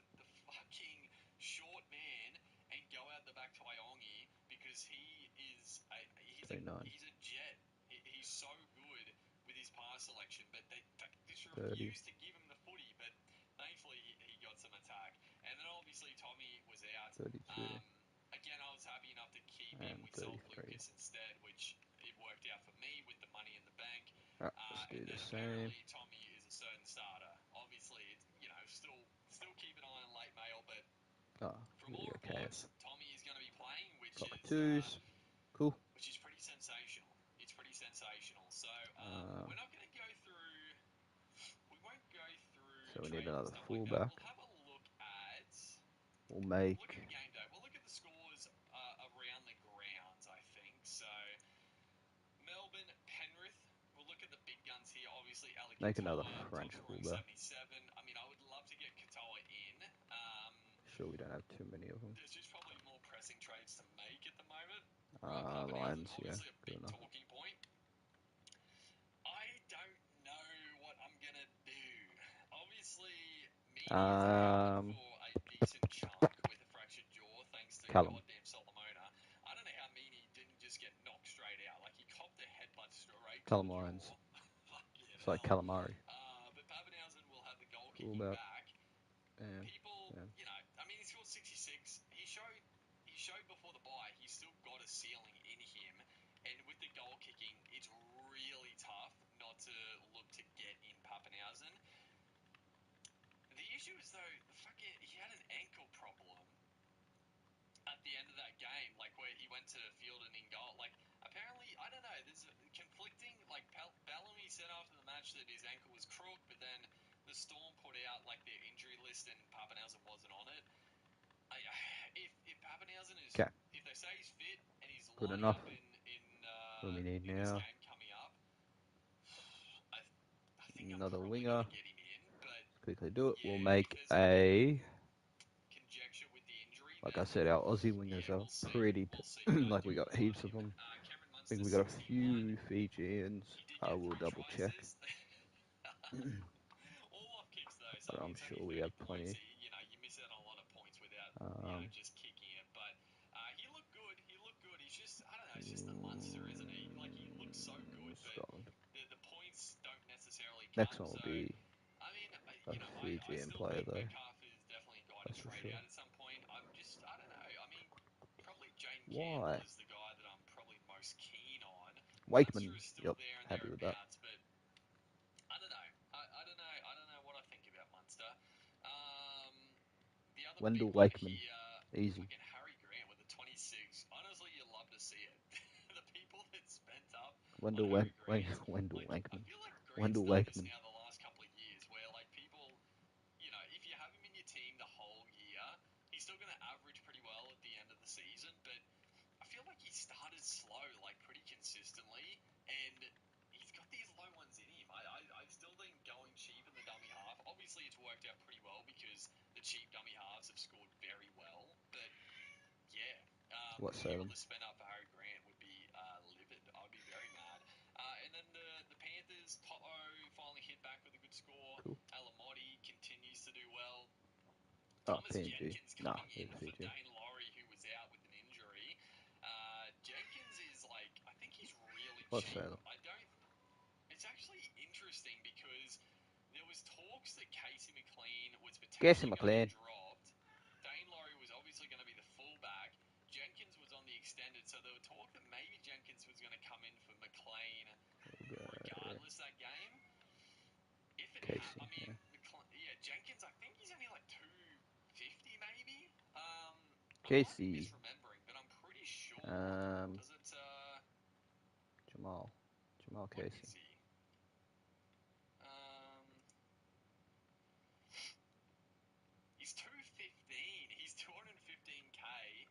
fucking short man and go out the back to Iongi because he's 29. a jet. He's so good with his pass selection, but they just 30. refuse to give him the footy. But thankfully he got some attack, and then obviously Tommy was out. 32. Again, I was happy enough to keep him. And We sold 33. Lucas instead, which it worked out for me with the money in the bank. Alright, let's do And the then same. apparently Tommy is a certain starter. Obviously, it's, still keep an eye on late mail, but Oh, from here all we go, reports, KF. Tommy is going to be playing, Cockatoos. Cool. which is pretty sensational. It's pretty sensational. So we're not going to go through. We won't go through So we need trades and another stuff like that. fullback. We'll have a look at. We'll We'll look make at the game day. We'll look at the scores around the grounds. I think so. Melbourne, Penrith. We'll look at the big guns here. Obviously, Ali another Katoa, top French scoring fullback. 77. I mean, I would love to get Katoa in. Sure, we don't have too many of them. There's just probably more pressing trades to make at the moment. Pappenhausen, Lions, yeah, obviously a good big enough. talking point. I don't know what I'm going to do. Obviously, Meany is out for a decent chunk with a fractured jaw thanks to Callum. goddamn Solomona. I don't know how Meany didn't just get knocked straight out. Like, he copped a headbutt straight to Callum the Lyons. jaw. Fucking It's like hell. calamari. But Pappenhausen will have the goal kicking Fullback. back. And People, I mean, he scored 66. He showed before the bye he's still got a ceiling in him. And with the goal kicking, it's really tough not to look to get in Pappenhausen. The issue is though, he had an ankle problem at the end of that game, like where he went to field and in goal. Like apparently, I don't know. There's conflicting. Like Bellamy said after the match that his ankle was crook, but then the Storm put out like their injury list and Pappenhausen wasn't on it. If Pappenhausen is, Okay. if they say he's fit and he's Good lining enough. up What do we need in this now? game coming up, I think I'm Another probably winger. going to get him in. But Let's quickly do it. yeah, We'll if make there's any conjecture with the injury, like then I said, our Aussie wingers yeah, are we'll see. pretty. We'll see. But I Like do we got like heaps of him. them. Cameron I think Munster, we got a 61. few Fijians. He did I get will 3 double tries check. All off kicks though, so But I'm it's sure only we 30 have points. plenty. You miss out on a lot of points without just kicking it. But he looked good. He looked good. He's just I don't know. It's just the Munster, isn't he? Like he looks so good, but Scotland. the points don't necessarily Next come. one will So be I mean, a I Fijian still player think though. Metcalf is definitely a guy to That's for trade sure. out at some point. I don't know. I mean, probably Jane Campbell Why? is the guy that I'm probably most keen on. Munster Wakeman. is still Yep. there and Happy with that. thereabouts, but I don't know. I don't know. I don't know what I think about Munster. Um, the other big Wendell one Wakeman. here, Easy. fucking Harry Grant with a 26. Honestly, you love to see it. The people that spent up on Wendell Harry Wank. Grant, Wendell like I Wankman. feel like Grant's Wendell done this Wakeman. now the last couple of years, where like people, if you have him in your team the whole year, he's still going to average pretty well at the end of the season, but I feel like he started slow, like pretty consistently, and he's got these low ones in him. I still think going cheap in the dummy half. Obviously, it's worked out pretty well because the cheap dummy halves have scored very well. But yeah, What being able Salem? to spend up for Harry Grant would be livid. I'd be very mad. And then the Panthers, Toto finally hit back with a good score. Cool. Alamotti continues to do well. Oh, Thomas PNG. Jenkins Nah, coming in it's for Fiji. Dane Laurie, who was out with an injury. Jenkins is like, I think he's really What cheap. Salem? I don't. It's actually interesting because there was talks that Casey McLean was Casey potentially going to get McLean. dropped. Dane Laurie was obviously going to be the fullback. Jenkins was on the extended, so there were talk that maybe Jenkins was going to come in for McLean regardless that game. If it Casey. I mean, Yeah. Jenkins, I think he's only like 250 maybe. I might be Casey. misremembering, but I'm pretty sure. Does it? Jamal. Jamal What Casey. is he? He's 215. He's 215k.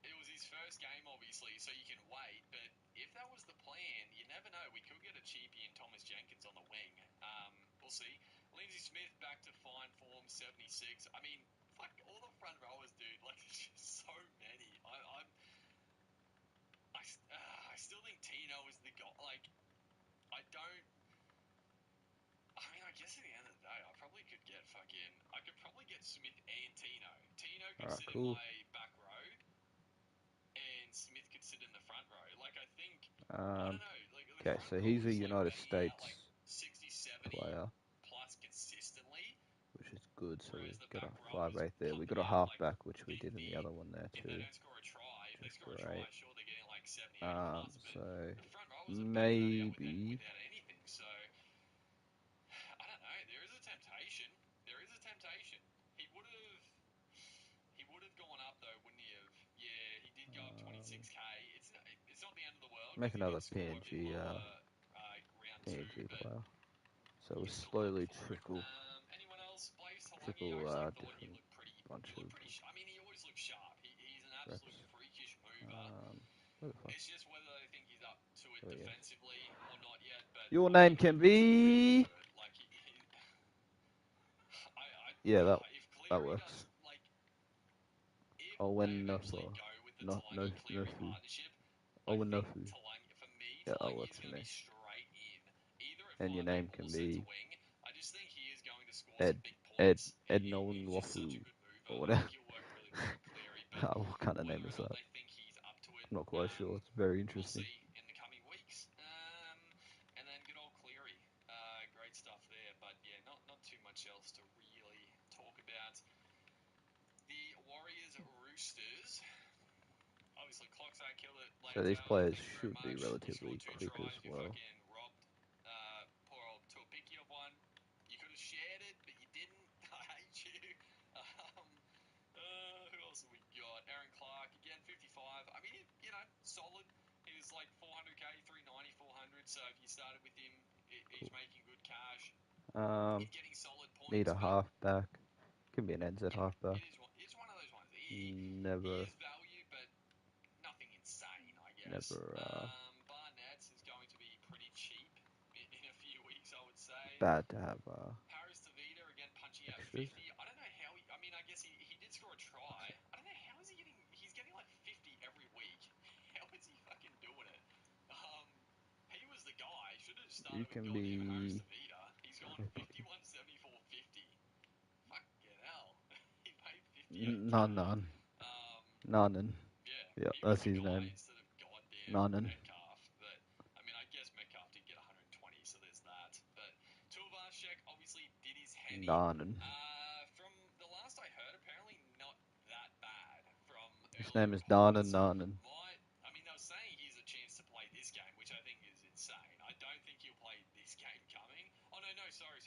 It was his first game, obviously, so you can wait. But if that was the plan, you never know. We could get a cheapie in Thomas Jenkins on the wing. We'll see. Lindsay Smith back to fine form, 76. I mean, fuck all the front rowers, dude. Like, there's just so many. I still think Tino is the guy. Like, I don't. I mean, I guess at the end of the day, I probably could get fucking. I could probably get Smith and Tino. Tino could Alright, sit in cool. my back row, and Smith could sit in the front row. Like, I think. I don't know. Like, the Okay, front so row he's a is like United banging out States like 60, 70 player, plus consistently, which is good. So we whereas the got back a row five is right there. We got pumping a out like halfback, which we 50. did in the other one there If they too, don't score a try, if they which is score a try, great. sure they're getting like 70, 80 plus. But So the front rowers are banging that out maybe without anything. So I don't know. There is a temptation. There is a temptation. He would have. He would have gone up though, wouldn't he have? Yeah, he did go up 26k. It's not the end of the world make because he did another score a bit lower round two. PNG But player. So you we can still go slowly for it. Anyone else? Blaze Talangi, I actually thought he different looked pretty. bunch He of looked pretty. I mean, he always looks sharp. He's an absolute reps. freakish mover. Where the fuck? It's just whether they think he's up to it There he is. defensively or not yet. But Your I name think he can looks pretty be. good. Like Yeah, if that Cleary does works. like if they Owen eventually Nofu. go with the No, no, Talangi Cleary Nofu. partnership, I Owen think Nofu. Talangi for me Yeah, that Talangi works is for going to me. be straight in either at And your 5'8" name or can centre be wing. I just think he is going to score Ed some big Ed points. Ed Nolan He's just such a Wafu good mover. or I whatever. think he'll work really well with Cleary, but What kind of name whether or is not that? they think he's up to it, I'm not quite sure. It's very we'll interesting. see in the coming weeks. And then good old Cleary, great stuff there. But yeah, not too much else to really talk about. The Warriors Roosters. obviously clocks that kill it So later. these players Thank you very should be much. You relatively scored 2 quick as tries. You well. fucking robbed poor old Tuapiki of one. You could have shared it, but you didn't. I hate you. Um, who else have we got? Aaron Clark, again, 55. I mean, you know, solid. He was like 400k, 390, 400. So if you started with him, he's making good cash. He's getting solid Need points, a but halfback. Can be an NZ yeah, halfback. it's one of those ones. He Never, is value, but nothing insane, I guess. never Barnett's is going to be pretty cheap in a few weeks, I would say. bad to have Harris Tavita, again, punching out extras. 50. I don't know how I mean, I guess he did score a try. I don't know how is he getting, he's getting like 50 every week. How is he fucking doing it? He was the guy. Should have You started with can goddamn Harris be Tavita. He's gone 51, 74, 50. Fucking hell. He paid 58k. None. Um, Nanan. yeah, Yeah, he was that's the his guy name. instead of goddamn Nanan. Metcalf. But I mean, I guess Metcalf did get 120, so there's that. But Tuivasa-Sheck obviously did his heavy. Nanan. From the last I heard, apparently not that bad from His early name is Nanan reports. Nanan. I mean, they were saying he's a chance to play this game, which I think is insane. I don't think he'll play this game coming. Oh no, sorry.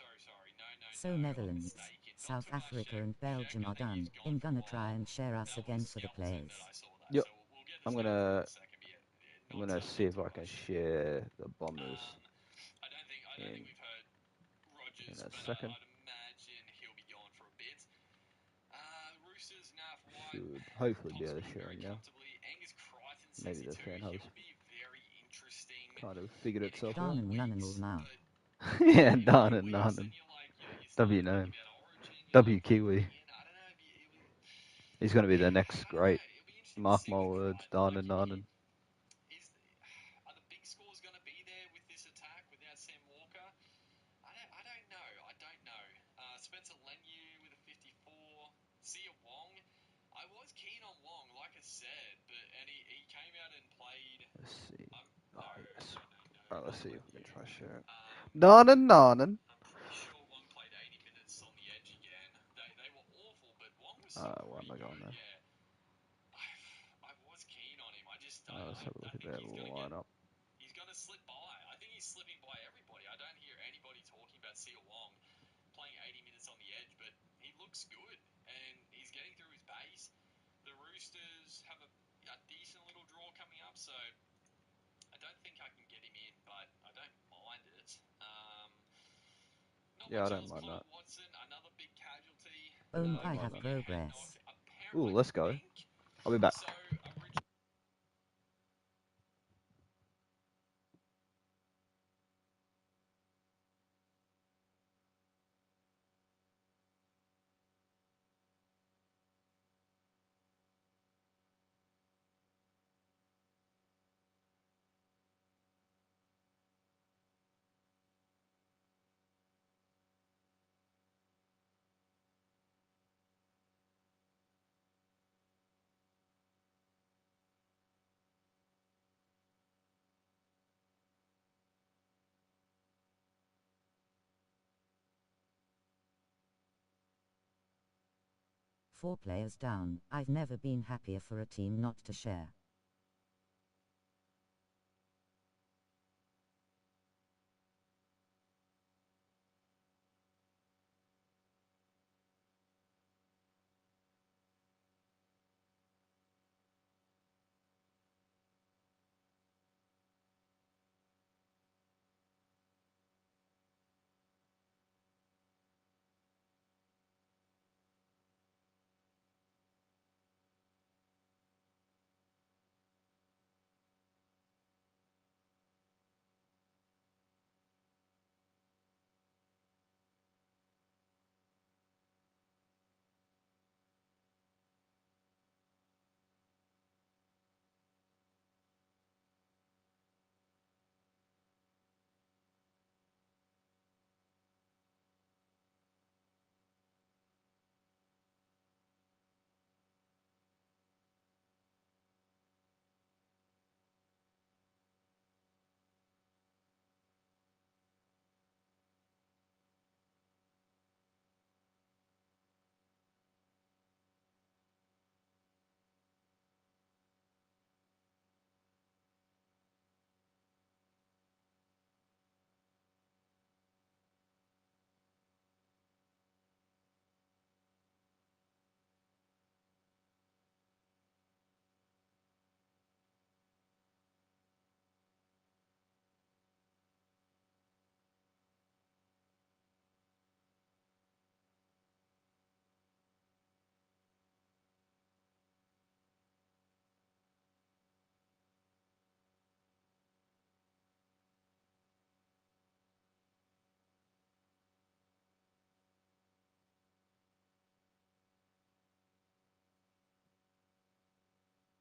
No. So I'm Netherlands, mistaken. Not South Africa Tuivasa-Sheck. and Belgium I are think he's done. gone I'm for a gonna try while. and share us That again was for the Skeleton players. that I saw that. Yep. So we'll get to I'm Skeleton in gonna a second. But yeah, I'm not gonna see if I can Tuivasa. share the Bombers I don't think in we've heard Rogers, a but second. I'd imagine he'll be gone for a bit. Roosters, Naf White, Should hopefully be top able to spin share very him now. comfortably. Angus Crichton, Maybe 62. the fan hubs He'll be very interesting kind of figured in a itself couple out. of Darnan weeks. Nunan now. But Yeah, in a few Nanan weeks, Nanan. and you're like, you start W thinking name. about Origin. You're W like, who Kiwi. in? I don't know. He's gonna be the Yeah, next I don't know. great. It'll be interesting to Mark see my with words, Crichton. Like, Nanan Nanan. are the big scores going to be there with this attack without Sam Walker? I don't know. Spencer Lenu with a 54. Sia Wong. I was keen on Wong, like I said, and he came out and played. Let's see. No, Oh yes. no, Alright, let's not see if we can Lenu. try share it. Um, Nanan Nanan. I'm pretty sure Wong played 80 minutes on the edge again. They were awful, but Wong was still Why pretty am I going good. there? Yeah, I was keen on him. Let's have a I look at think their lineup. he's gonna slip by. I think he's slipping by everybody. I don't hear anybody talking about Sia Wong playing 80 minutes on the edge, but he looks good and he's getting through his base. The Roosters have a decent little draw coming up, so I don't think I can get him in, but I don't mind it. Not Yeah, I much don't else. mind that. Connor Watson, another big casualty. Yeah, I Onk, don't I mind have that. Getting a head progress. knock. Ooh, I let's go. think I'll be back. so. Originally. 4 players down. I've never been happier for a team not to share.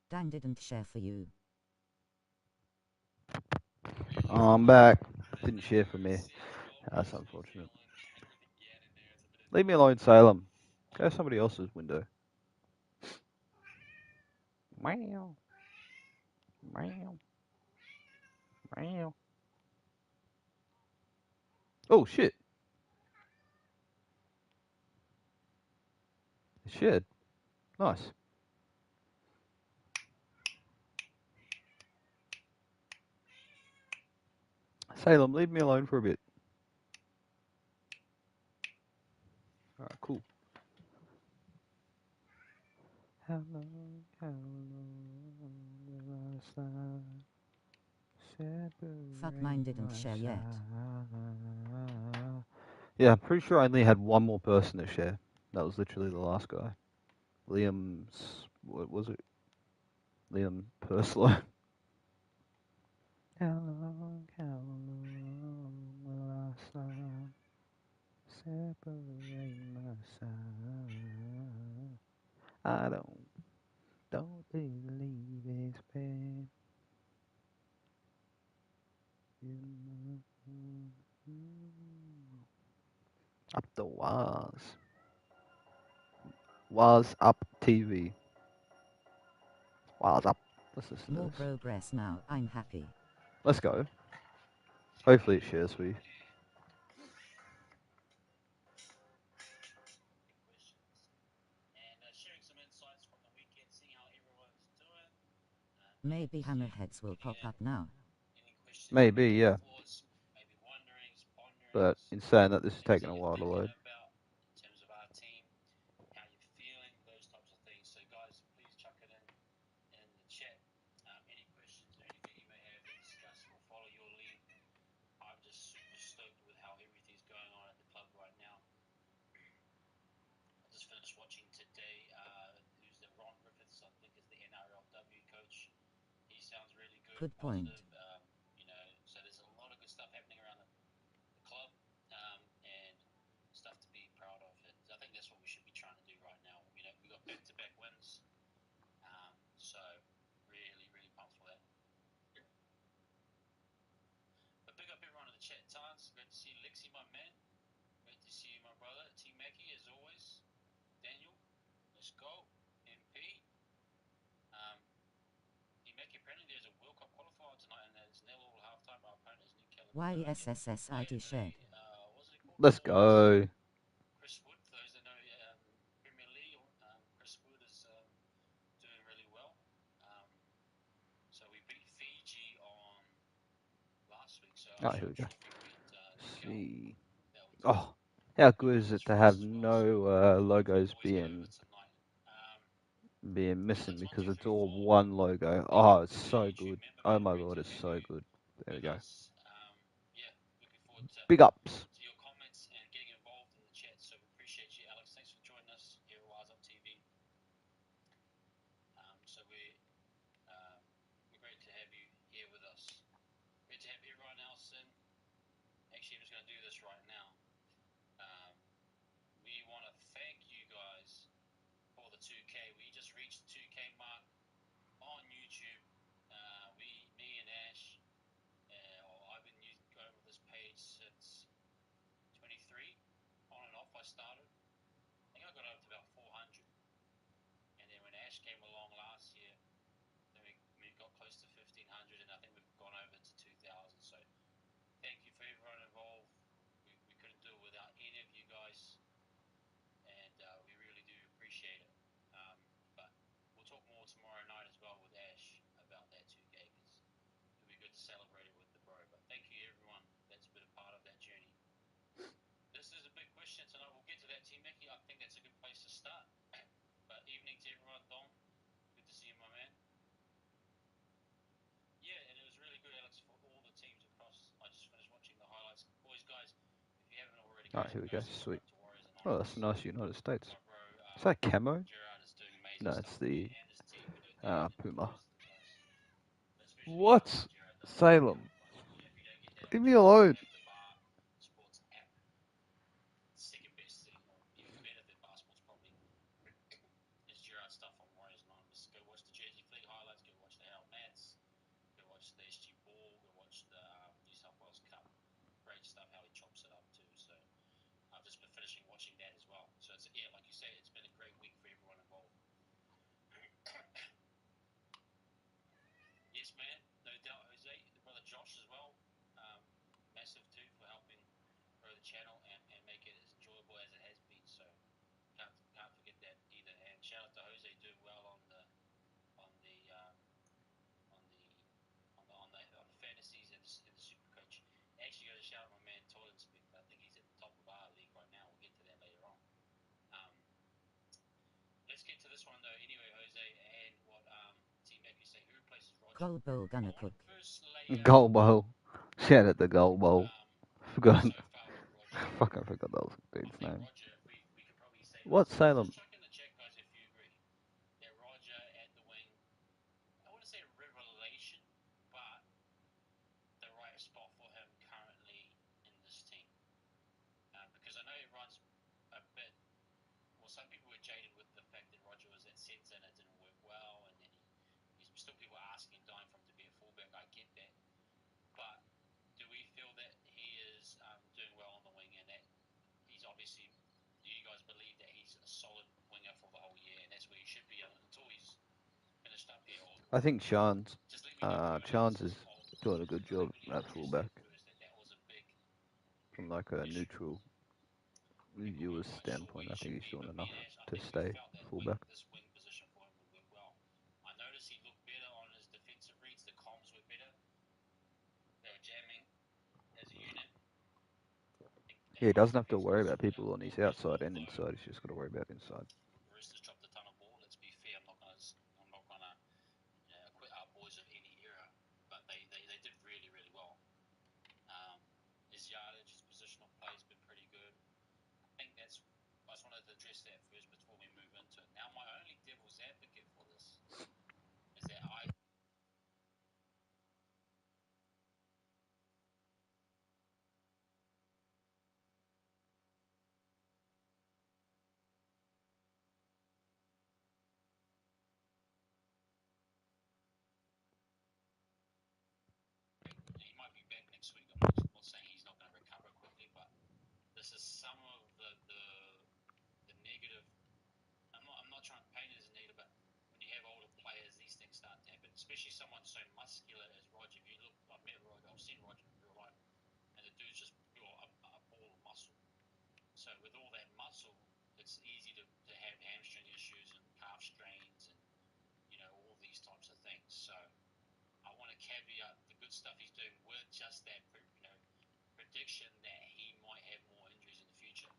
Dan didn't share for you. I'm back. Didn't share for me. That's unfortunate. Leave me alone, Salem. Go somebody else's window. Meow. Meow. Meow. Oh, shit. Shit. Nice. Salem, leave me alone for a bit. Alright, cool. How long will I Fuck, mine separate didn't share yet. Yeah, I'm pretty sure I only had one more person to share. That was literally the last guy. Liam's. What was it? Liam Purslow. How long will I separate my side? I don't believe it's bad. Up the walls. Was up TV. Was up. Let's listen to More this. progress now, I'm happy. Let's go. Hopefully it shares for you. Maybe hammerheads will pop up now. Maybe, yeah. But in saying that, this is taking a while to load. Good point. YSSSIT shared. Let's go. Oh, here we go. See. Oh, how good is it to have no logos being missing because it's all one logo. Oh, it's so good. Oh my god, it's so good. There we go. Big ups. Alright, here we go. Sweet. Oh, that's a nice United States. Is that camo? No, it's the Puma. What? Salem. Leave me alone. the highlights, go watch the Hell Nats, go watch the SG Ball, go watch the New South Wales Cup. Great stuff, how he chops it up too. So I've just been finishing watching that as well. So it's, yeah, like you say, it's been a great week for everyone involved. Yes, man, no doubt, Jose. The brother Josh as well, massive too for helping grow the channel and make it as enjoyable as it has been. So can't forget that either. And shout out to Jose doing well on the on the on the fantasies and the super coach. Actually, got to shout out my man Toil Inspector. I think he's at the top of our league right now. We'll get to that later on. Let's get to this one though. Anyway, Jose, and what Team Mac you say? Who replaces Roger? Golbo gonna cook. First layer. Golbo. Shout out to Golbo. Forgot. So far with Roger. Fucking forgot that was the I dude's think name. Roger. We could probably say. What This. Salem? Just chuck in the chat, guys, if you agree that Roger at the wing. I wouldn't say a revelation, but the right spot for him currently in this team. Because I know everyone's a bit. Well, some people were jaded with the fact that Roger was at Sets and it didn't work well, and then he's still people asking, dying for him to be a fullback. I get that, but do we feel that he is doing well on the wing and that he's obviously? Do you guys believe that he's a solid winger for the whole year and that's where he should be until he's finished up here? Or I think Chance. just let me know whoever Chance this is is. doing a good job Because I at think when you fullback addressed that first, that was a big from like a issue. neutral People viewer's weren't quite sure standpoint. where I he think should he's be, doing but me enough and Ash, I to think we stay felt that fullback. this wing position for him would work well. I noticed he looked better on his defensive reads. The comms were better. They were jamming as a unit. Yeah, he doesn't have to worry about people on his outside and inside. He's just got to worry about inside. Roosters dropped a ton of ball. Let's be fair. I'm not gonna quit our boys of any era, but they did really really well. His yardage, his positional play has been pretty good. I think that's. I just wanted to address that first before we move into it. Now, my only devil's advocate for this is that he might be back next week. I'm not saying he's not going to recover quickly, but this is some of the negative. I'm not trying to paint it as a negative, but when you have older players, these things start to happen. Especially someone so muscular as Roger. If you look, I've met Roger, I've seen Roger in real life, and the dude's just pure a ball of muscle. So with all that muscle, it's easy to have hamstring issues and calf strains and all these types of things. So I want to caveat the good stuff he's doing with just that prediction that he might have more injuries in the future.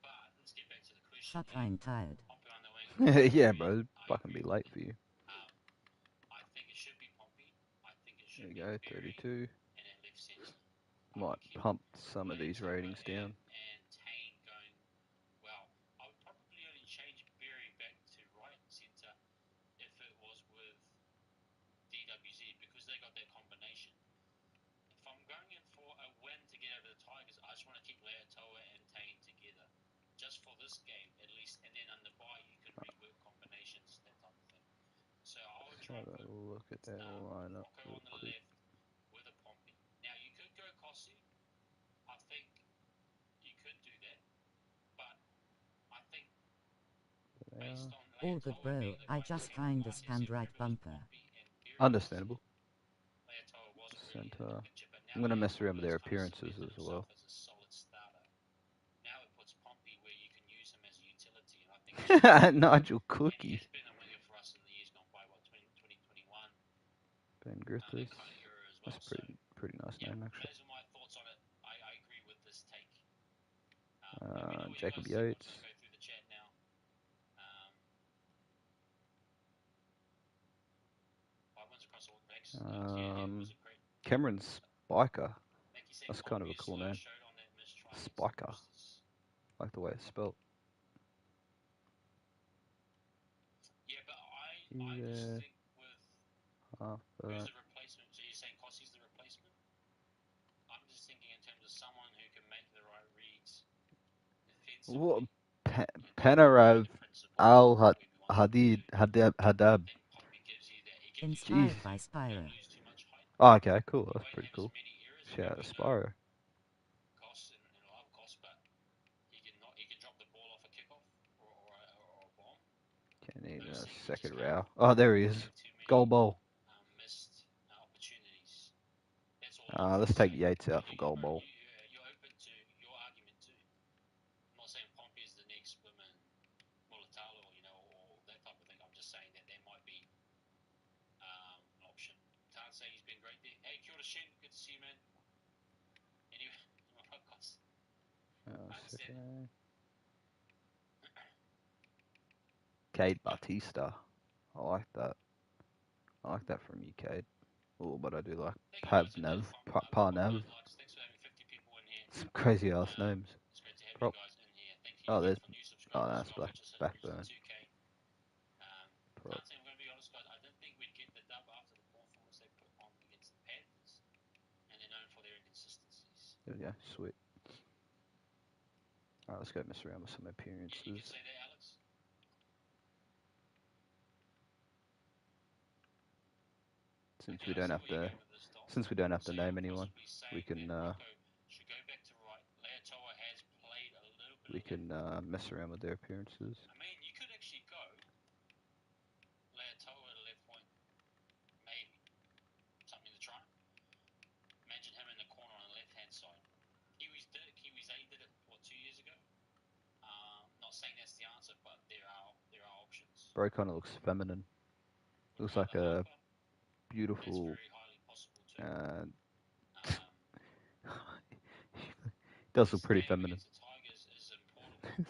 But let's get back to the question. Shut, I'm tired. Pompey on the wing. Yeah, bro. Fucking be late for you. I think it should be Pompey. I think it There should you be go, Berry 32. and then left centre. Might pump some of these ratings down. And Tane going well. I would probably only change Berry back to right centre if it was with DWZ because they got that combination. If I'm going in for a win to get over the Tigers, I just want to keep Leatoa and Tane together. Just for this game, at least. And then on the bye, you can rework combinations, that type of thing. So I would try and put Look at that lineup Rocco real on the quick. left with a Pompey. Now, you could go Kossu. I think you could do that. But I think based on All good, Leatoa bro. being the I one just who came kinda last year, spammed so right remember bumper. Pompey and Berry Understandable. Leatoa wasn't really in the Centre. picture, but now I'm gonna mess Leatoa around with has their kind of appearances cemented as himself well. as a solid starter. Now it puts Pompey where you can use him as a utility, and I think he should Nigel and he Cookie. has been a winger for us in the years gone by, 2021, Ben that Griffiths. kind of era as well. That's pretty nice Yeah, name actually. those are my thoughts on it. I agree with this take. Let me know what you Jacob guys think. I'm Yates. just going to go through the chat now. Five wins across all backs. Yeah, it was a great. Cameron Spiker. That's kind of a cool name. Showed on that missed try Spiker. Like the way it's spelled. Yeah, but I just think with who's the replacement? So you're saying Kossi's the replacement? I'm just thinking in terms of someone who can make the right reads defensively. What? Panarav Al Hadab. I think Pompey gives you that Jeez. Inspired by Spyro. lose too much height. Oh, okay, cool. That's Won't pretty have as cool. many errors. Shout out There'll to be no Spyro. costs and a lot of costs, but he can drop the ball off a kickoff or a bomb. Can't need Noticing a he just second can't row. Oh, there he is. have too many Goal ball. missed opportunities. That's all it is. Let's take So, Yates out for goal ball. you're open to your argument too. I'm not saying Pompey is the next women Mulatalo, or that type of thing. I'm just saying that there might be an option. Can't say he's been great there. Hey, kia ora, Shin. Good to see you, man. Anyway, Second. Cade Batista. I like that. I like that from you, Cade. Oh, but I do like Pavnev. Parnev. Thanks for having 50 people in here. Some crazy ass names. It's great to have Prop. you guys in here. Thank you Oh, there's. for new Oh, subscribers that's as well, Black which is reaching Backburn. 2K. Prop. Can't say I'm going to be honest, guys. I didn't think we'd get the dub after the performance they put on against the Panthers, and they're known for their inconsistencies. There we go. Sweet. Alright, let's go mess around with some Yeah, you appearances. can say that, Alex. Since Okay, we I don't see have where you're to, going with this, Dom. since we don't have to So name you're anyone, possibly saying we can that Rocco should go back to right. Leotoa has played a little bit we of that. can mess around with their appearances. I mean, you could actually go Leotoa to left wing, maybe something to try. Imagine him in the corner on the left hand side. Kiwis did it. Kiwis A did it 2 years ago. Not saying that's the answer, but there are options. Bro kind of looks feminine. Would Looks like rather a Harper. That's beautiful. very highly possible too. Does look This pretty game feminine. against the Tigers is important.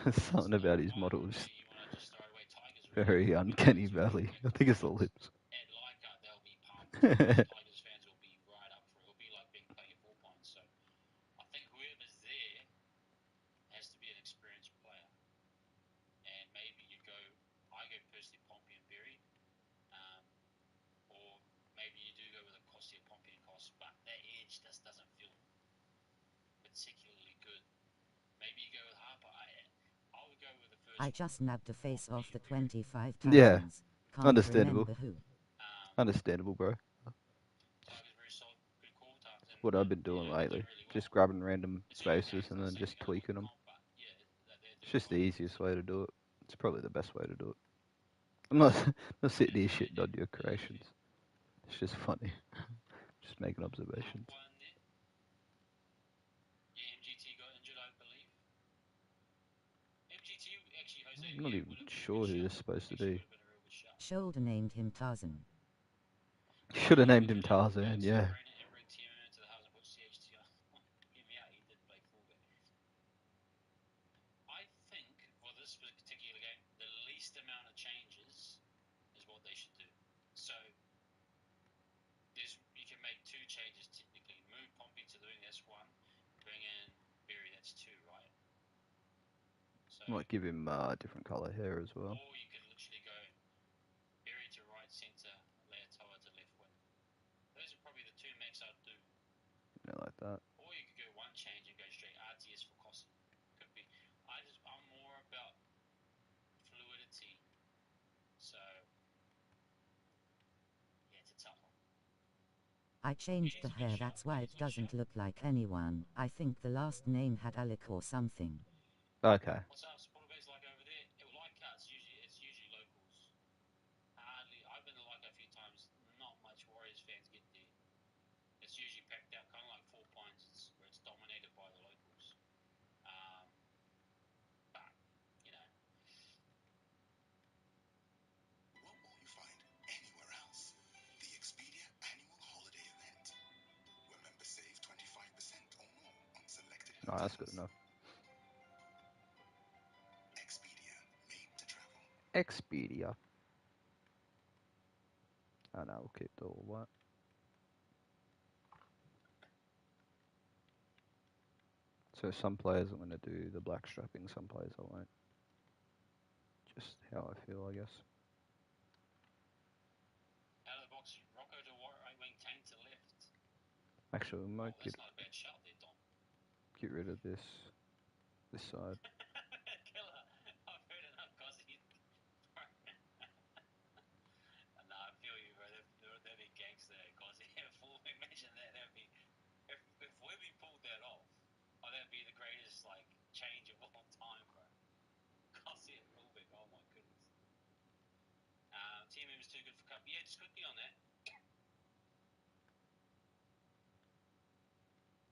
There's something It's not about his one model where just you want to just throw away Tigers. very uncanny valley. I think it's the lips. At Leichhardt, they'll be pumped. Tigers fans will be right up for it. It'll be like being playing at 4 points. So I think whoever's there has to be an experienced player. And maybe I go personally Pompey and Berry. Or maybe you do go with a Kostia, Pompey and Koss. But that edge just doesn't feel particularly good. Maybe you go with Harper. I would go with the first. I just nabbed a face off the 25 Yeah. Titans. Can't Understandable. remember who. Understandable, bro. Tigers very solid, good call, Tartan. What I've been doing lately. Just grabbing random spaces and then just tweaking them. It's just the easiest way to do it. It's probably the best way to do it. I'm not, not sitting here shitting on your creations. It's just funny. Just making observations. Yeah, MGT got injured, I believe. MGT actually, Jose. I'm not even sure who this is supposed to be. Shoulder named him Tarzan. Should have named him Tarzan, yeah. I think for this particular game, the least amount of changes is what they should do. So you can make 2 changes technically. Move Pompey to the wing, that's 1. Bring in Berry, that's 2, right? So Might give him different colour hair as well. or you could literally go Berry to right centre, Leotoa to left wing. Those are probably the 2 max I'd do. Yeah, like that. Or you could go 1 change and go straight RTS for Costa. Could be. I'm more about fluidity. So yeah, it's a tough one. I changed the hair, that's why it doesn't look like anyone. I think the last name had Alec or something. Okay. What's up, supporter base like over there? Leichhardt, it's usually locals. I've been to Leichhardt a few times. Not much Warriors fans get there. It's usually packed out, kind of like 4 Pines, where it's dominated by the locals. But you know. What won't you find anywhere else? The Expedia Annual Holiday Event, where members save 25% or more on selected hotels. Oh, that's good enough. Expedia, made to travel. Expedia. Oh no, we'll keep the all white. So some players I'm going to do the black strapping, some players I won't. Just how I feel, I guess. Out of the box, Rocco to right wing, Tank to left. Actually, we might That's not a bad shout there, Dom. get rid of this side. Killer. I've heard enough, Cosy. Yeah, just quickly on that.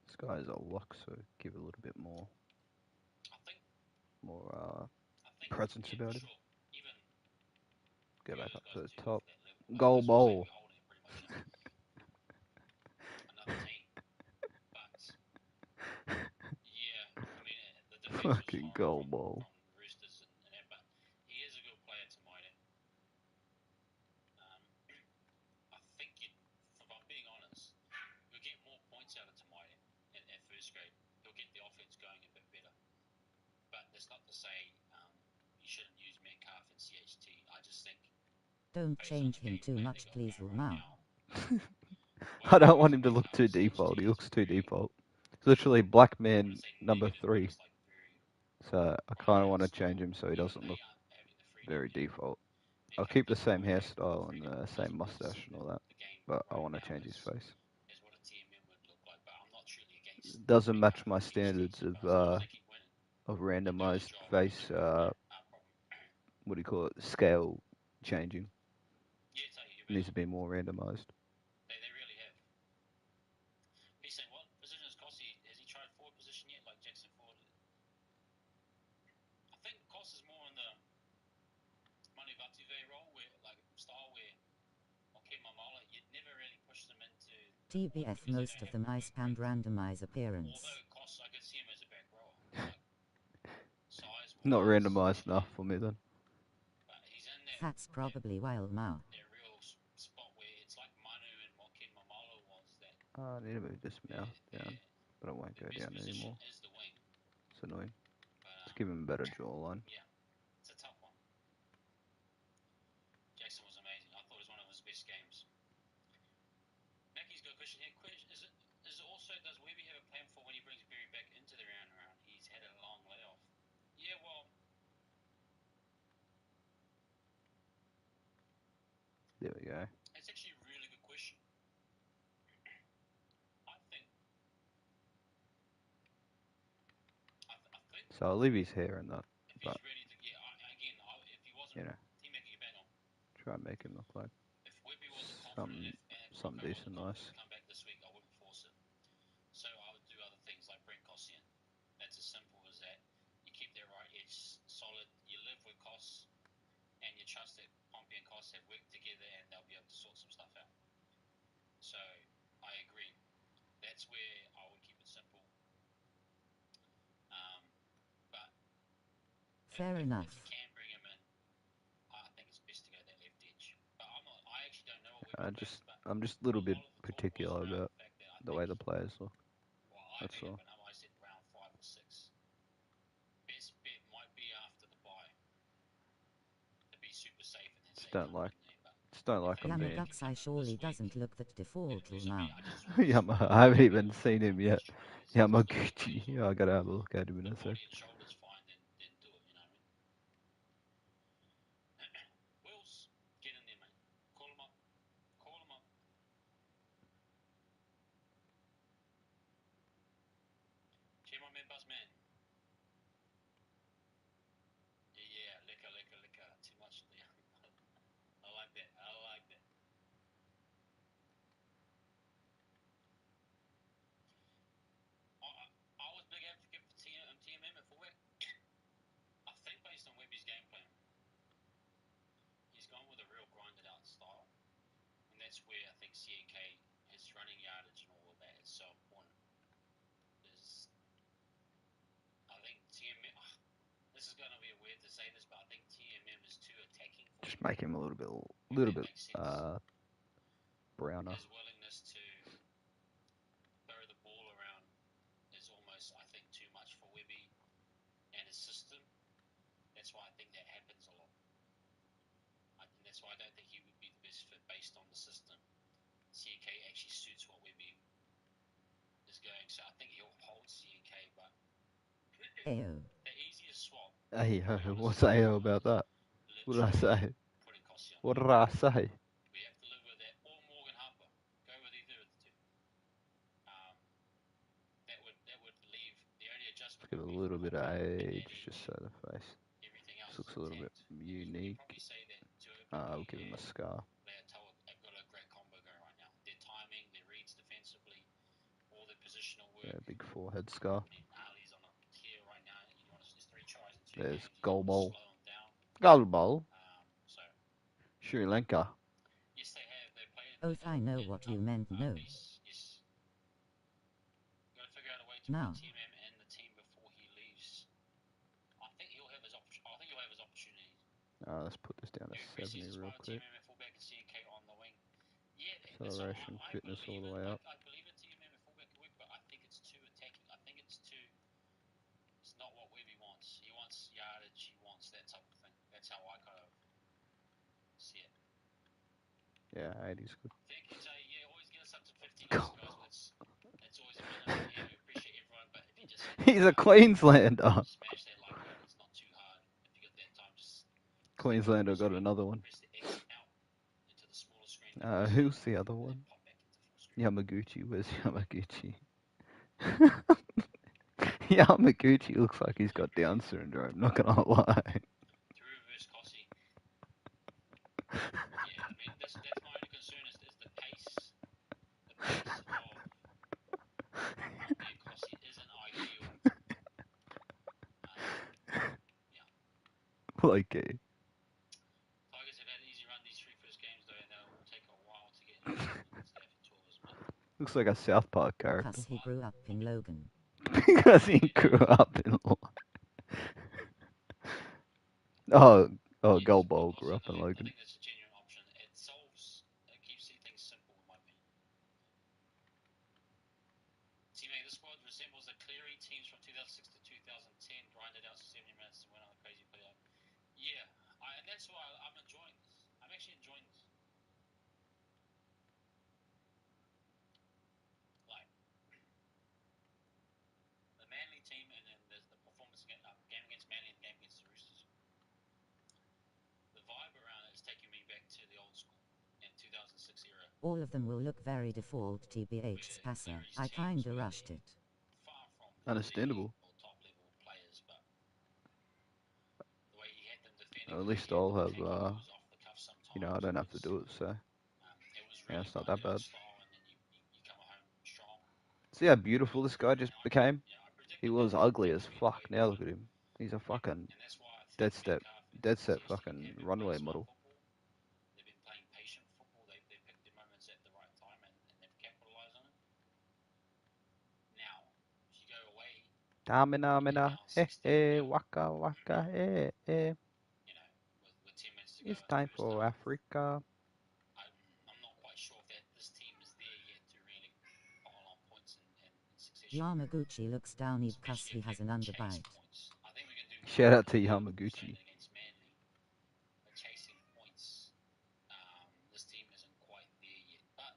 This guy's a lock, so give it a little bit more, I think more presence yeah, for about him. sure. Even Go few of back those up guys to the do well top. for that level. Like Goal that's what I'm saying. bowl. We're holding it pretty much another team. But yeah, I mean the defense was Fucking horrible goal from bowl. the Roosters and that, but he is a good player to mind. I think if I'm being honest, you'll get more points out of Tamaite at first grade. He'll get the offense going a bit better. But that's not to say you shouldn't use Metcalf and CHT. I just think Don't based on change the him game too plan they much, got please, going right Umau. now, I whether don't you're want using him to look Metcalf too or CHT default. He is looks too very, default. He's literally black I want man to say number negative, but 3. it's like very So I kind of binary want to change style. him so he Even doesn't they look aren't having the freedom very that default. I'll Metcalf keep the does same right now. The hairstyle and freedom the he does same with mustache and all that, the game but I right want to now change his face. is what a TMM would look like. But I'm not truly against It doesn't match Metcalf my or CHT. standards But as long as they keep winning of and doing their randomized job, I face. don't have a problem. What do you call it? Scale changing. Yeah, tell you, It bet needs on. to be more randomized. They really have. He's saying, what position is Kossi? Has he tried forward position yet, like Jackson Ford? I think Koss is more in the Manivative role, where like style where okay, Mamala, you'd never really push them into the forward TBF because they most don't of have them the I wing spammed breadth. randomize appearance. Although Koss, I could see him as a back rower, like size Not wise, randomized enough for me then. but he's in that That's probably wild Mao. real spot where it's like Manu and Mokin Mamala was that I need to move this their, mouth down, but it won't their go best down position anymore. is the wing. It's annoying. But Let's give him a better jawline. yeah, it's a tough one. Jackson was amazing. I thought it was one of his best games. Mackie's got a question here. Is it also, does Webby have a plan for when he brings Berry back into the round around? He's had a long layoff. Yeah, well, There we go. it's actually a really good question. I think So I'll leave his hair in that, if but he's ready to, yeah, if he wasn't, you know, Team Mackie get back on. try and make him look like If Webby wasn't confident, some if some Rocco wasn't decent confident nice. to come back this week, I wouldn't force it. So I would do other things like bring Kossian. That's as simple as that. You keep that right edge solid. You live with Koss, and you trust that Pompey and Koss have worked together, and they'll be able to sort some stuff out. So I agree. That's where I would keep it simple. But Fair enough. if you can bring him in, I think it's best to go that left edge. But I actually don't know what I Webby's just plans. But I'm just a a little bit lot of the thought was particular around about the fact that I the think, way the players look. well, I That's think all. it, but I said round 5 or 6. Best bet might be after the bye to be super safe and then Just say don't jump like in there. But just don't if like they him think being he can come Yamagata in this surely week doesn't look that and default do some, now. I just want to see I haven't maybe even seen him a yet. few players that he's got his Yamaguchi. legs on. Yeah, I gotta have a look at him in The a sec. body and shoulders fine, then do it. You know what I mean? Wills, get in there, mate. Call him up. Call him up. Cheer my man, Buzzman. Yeah, liquor, liquor, liquor. Too much of the. I like that. I like that. I was a big advocate for TMM at fullback. I think based on Webby's game plan, he's gone with a real grinded out style, and that's where I think CNK, his running yardage and all of that is so important. Is I think TMM. This is going to be weird to say this, but I think TMM is too attacking for Just Webby. make him a If little that bit makes sense. browner. His willingness to throw the ball around is almost, I think, too much for Webby and his system. That's why I think that happens a lot. And that's why I don't think he would be the best fit based on the system. CNK actually suits what Webby is going. So I think he'll hold CNK, but Ayo. the easiest swap, Hey, to be honest, what's is AO about that? What did I literally say? putting Kossi on. What did I say? We have to live with that. Or Morgan Harper. Go with either of the two. That would leave, the only Let's adjustment give would it a be for little bit of Pompey and age, Andy, just so the face. everything This else is looks a little bit intact. You could unique. probably say that Joe Piki We'll give him a and scar. Leatoa Yeah, big forehead scar. I mean, Ali's on a tear right now. You want to, there's 3 tries in 2 There's games. You don't want to Golbol. slow him down. Golbol. So Sri Lanka. yes, they have. They played Oh, if I know what you meant, no. yes. You got to figure out a way to Now. put TMM in the team before he leaves. I think he'll have his opportunities. Let's put this down to 70 real quick. TMM at fullback and CNK on the wing. Yeah, Acceleration, fitness all the way up. I believe in TMM at fullback can work, but I think it's too attacking. I think it's too. It's not what Webby wants. He wants yardage. He wants that type of thing. That's how I kind of see it. Yeah, 80's good. Thank you, Jay. Yeah, always get us up to 50 guys. That's always a minimum. Yeah, we appreciate everyone, but if you just He's a Queenslander. smash that like button, it's not too hard. If you got that time, just Queenslander got another one. press the X out into the smaller screen. Who's the other one? Pop back into full screen. Yamaguchi. Where's Yamaguchi? Yamaguchi looks like he's got Down syndrome, not gonna lie. Through reverse Cossie. Yeah, I mean that's my only concern is the pace. The pace of their Cossie isn't ideal. Okay. Tigers have had an easy run these 3 first games though, and they'll take a while to get into Stafford tours. Looks like a South Park character. Because he grew up in Logan. Because he grew up in. Oh, Golbol grew up in Logan. I think that's a genuine option. It keeps things simple in my opinion. Teammate, this squad resembles the Cleary teams from 2006 to 2010, grinded out 70 minutes and went on a crazy play. Yeah, and that's why I'm enjoying this. I'm actually enjoying this. Like, the Manly team and then there's the performance game against Manly and game against the Roosters. The vibe around it is taking me back to the old school in 2006 era. All of them will look very default, TBH Spasser. I kinda rushed it. Far from Understandable. top level players, but the way he had them defending. At least I'll have, I don't have to do it, so. Yeah, it's not that bad. See how beautiful this guy just became? He was ugly as fuck. Now look at him. He's a fucking dead set fucking runway model. They've been playing patient football. They picked their moments at the right time and they've capitalised on it. Now, if you go away, Tamina, waka waka, with 10 minutes to go, It's time for Africa. I'm not quite sure if this team is there yet to really pile on points in succession. Yamaguchi looks down because he has an underbite. I think we can do Shout out to Yamaguchi. against Manly. But chasing points, this team isn't quite there yet. But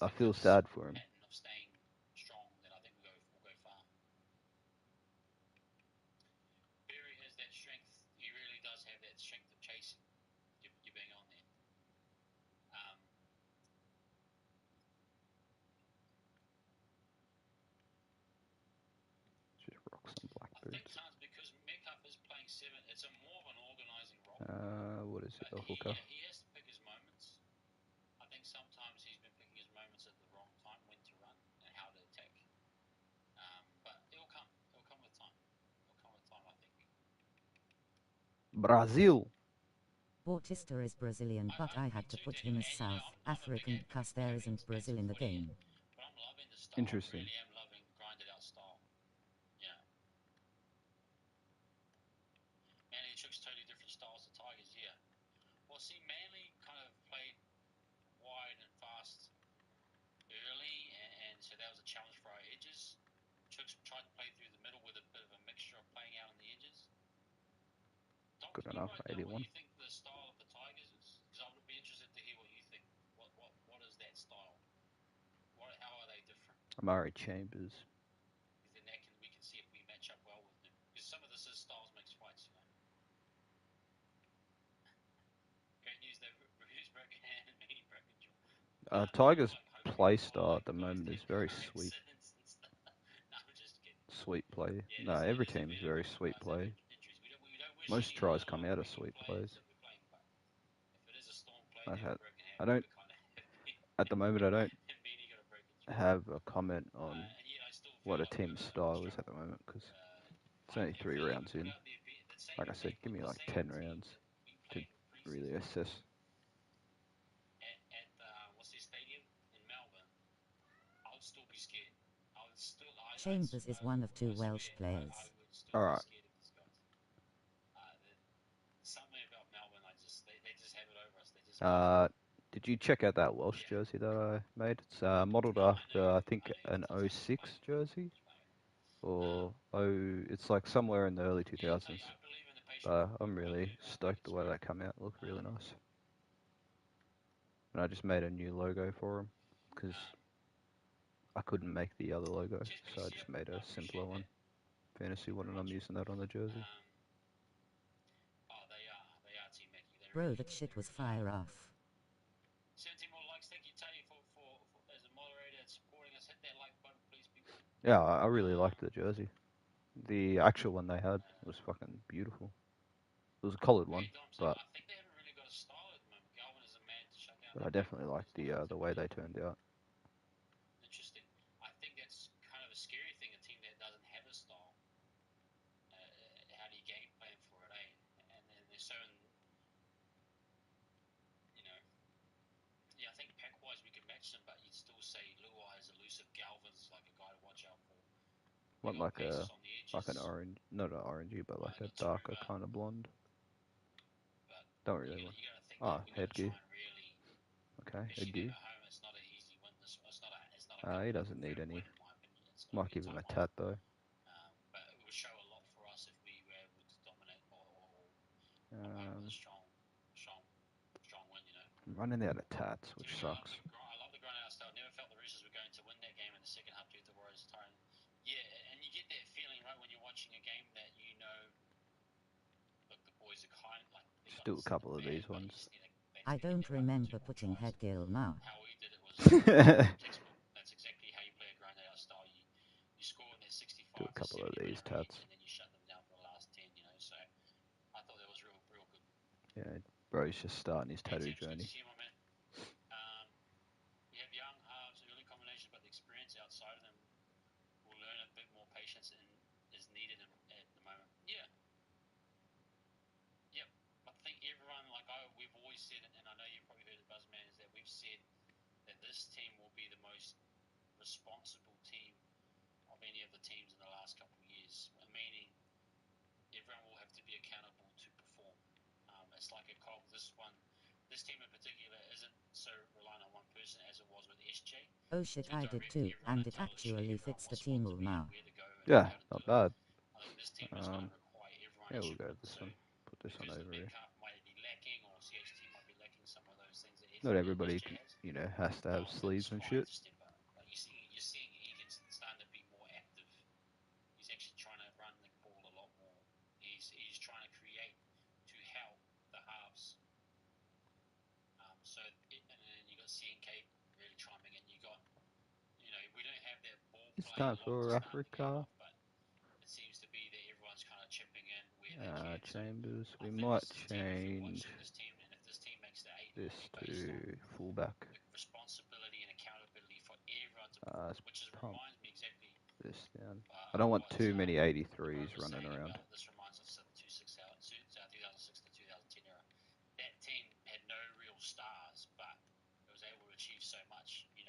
I feel sad for him. Of staying strong, then I think we'll go far. Barry has that strength. He really does have that strength of chasing. You're being on there. Just rock some blackbirds. I think times because Metcalf is playing 7, it's more of an organising role. What is it? A hooker? He has to pick his moments. I think sometimes he's been picking his moments at the wrong time, when to run and how to attack. But it'll come. It'll come with time. I think. Brazil. Bautista is Brazilian, but I had to put him as South African because there isn't Brazil in the game. But I'm loving the style. Interesting. I really am loving grinded out style. Manly Chooks totally different styles to Tigers, yeah. Well, see, Manly kind of played wide and fast early, and so that was a challenge for our edges. Chooks tried to play through the middle with a bit of a mixture of playing out on the edges. Good enough, 81. What do you think the style of the Tigers is? Because I would be interested to hear what you think. What is that style? How are they different? Amari Chambers. Because then we can see if we match up well with them. Because some of this is styles makes fights, Great news that Bruce broke a hand and Manny broke a jaw. Tigers' play style at the moment is very sweet. Sweet play. No, every team is very sweet play. Most tries come out of sweet plays. I don't. At the moment, I don't have a comment on and yet I still what feel a like team's we're a style is at the struggle. moment because it's I only feel 3 rounds like we in. put out that same Like I said, effort give with me the like same 10 team rounds that we to played really preseason assess. at what's their stadium in Melbourne. I would still be scared. I would still. Chambers is one of two Welsh swear, I players. would still All be right. scared of these guys. Something about Melbourne, they just have it over us. They just got it. Did you check out that Welsh Yeah. jersey that I made? It's modeled No, I know after you. I think I know you. an That's exactly why '06 jersey it's playing. or it's like somewhere in the early Yeah, 2000s. I believe in the patient. But I'm I really believe in stoked the way spirit. they come out. Look really nice. And I just made a new logo for them because Um, I couldn't make the other logo, cheers, so I BC. just made I a simpler appreciate one. that. Fantasy Thank you one, very and I'm much. using that on the jersey. They are. They are Team Mackie. They Bro, really, that they shit was really are. fire off. 17 more likes. Thank you, Tay, for as a moderator and supporting us. Hit that like button, please, people. Yeah, I really liked the jersey. The actual one they had was fucking beautiful. It was a coloured one, Hey, Dom saying, but I think they haven't really got a style at the moment. Galvin is a man to shut down I their definitely backline. liked There's nothing the to way really they turned out. interesting. I think that's kind of a scary thing. A team that doesn't have a style. How do you game plan for it, eh? And then they're so, yeah. I think pack wise we could match them, but you'd still say Luai is elusive. Galvin's like a guy to watch out for. They Want got like paces a on the like an edges. orange, not an orangey, but like a darker Naturuba, kind of blonde. but Don't really want. you got to think that Ah, we got to try headgear. and really, Okay, especially them headgear. at home. It's not an easy win. It's not a cup He doesn't need confirmed any. win in my opinion. It's going to Might be a give him tough a one. tat though. But it would show a lot for us if we were able to dominate or come home with a Um, strong win. I'm running out of tats, which Timmy, sucks. I love the grind out style. Never felt the Roosters were going to win that game in the second half due to the Warriors tiring. Yeah, and you get that feeling right when you're watching a game that look, the boys are kind, like they're Just not do a couple of bad, these but you ones. just need I to get don't that one or two remember more putting tries. headgear now. How we did it was Do textbook. That's exactly how you play a grind out style. You score in that 65 a to couple of 70 these minute range, tats. and then you shut them down for the last 10. So I thought that was real good. Yeah, bro's just starting his Hey tattoo Tim, it's good to journey. see you, my man. We have young halves, early combination, but the experience outside of them will learn a bit more patience and is needed at the moment. Yeah, yep. I think everyone, we've always said, and I know you've probably heard it, Buzzman, is that we've said that this team will be the most responsible team of any of the teams in the last couple of years, meaning everyone will have to be accountable to perform. It's like a cog. This team in particular isn't so reliant on one person as it was with SJ Oh shit, to I did direct too, everyone and and it tell literally actually everyone fits the what spot team to be and now. where to go and Yeah, how to do not it. bad. I think this team is going to require everyone Yeah, to we'll chip go in. with this So one. Put this one because the over mid here. calf might be lacking, or CHT might be lacking some of those things that Not everybody, SJ has, has to have then sleeves and Squire shit. to step up. Like you're seeing Egan's starting to be more active. He's actually trying to run the ball a lot more. He's trying to create to help the halves. And then you got CNK really chiming in. We don't have that ball It's play time a lot to for start the game Africa. off, but it seems to be that everyone's kind of chipping in where they can. So Chambers. I We think might this is a team. If you're change watching this team, and if this team makes the eight, it this will be based on to fullback. the responsibility and accountability for everyone to Let's perform, which pump reminds me exactly this down. I don't want what too many the bro 83s was running saying around. about this reminds us of the 2006 to 2010 era. That team had no real stars, but it was able to achieve so much, and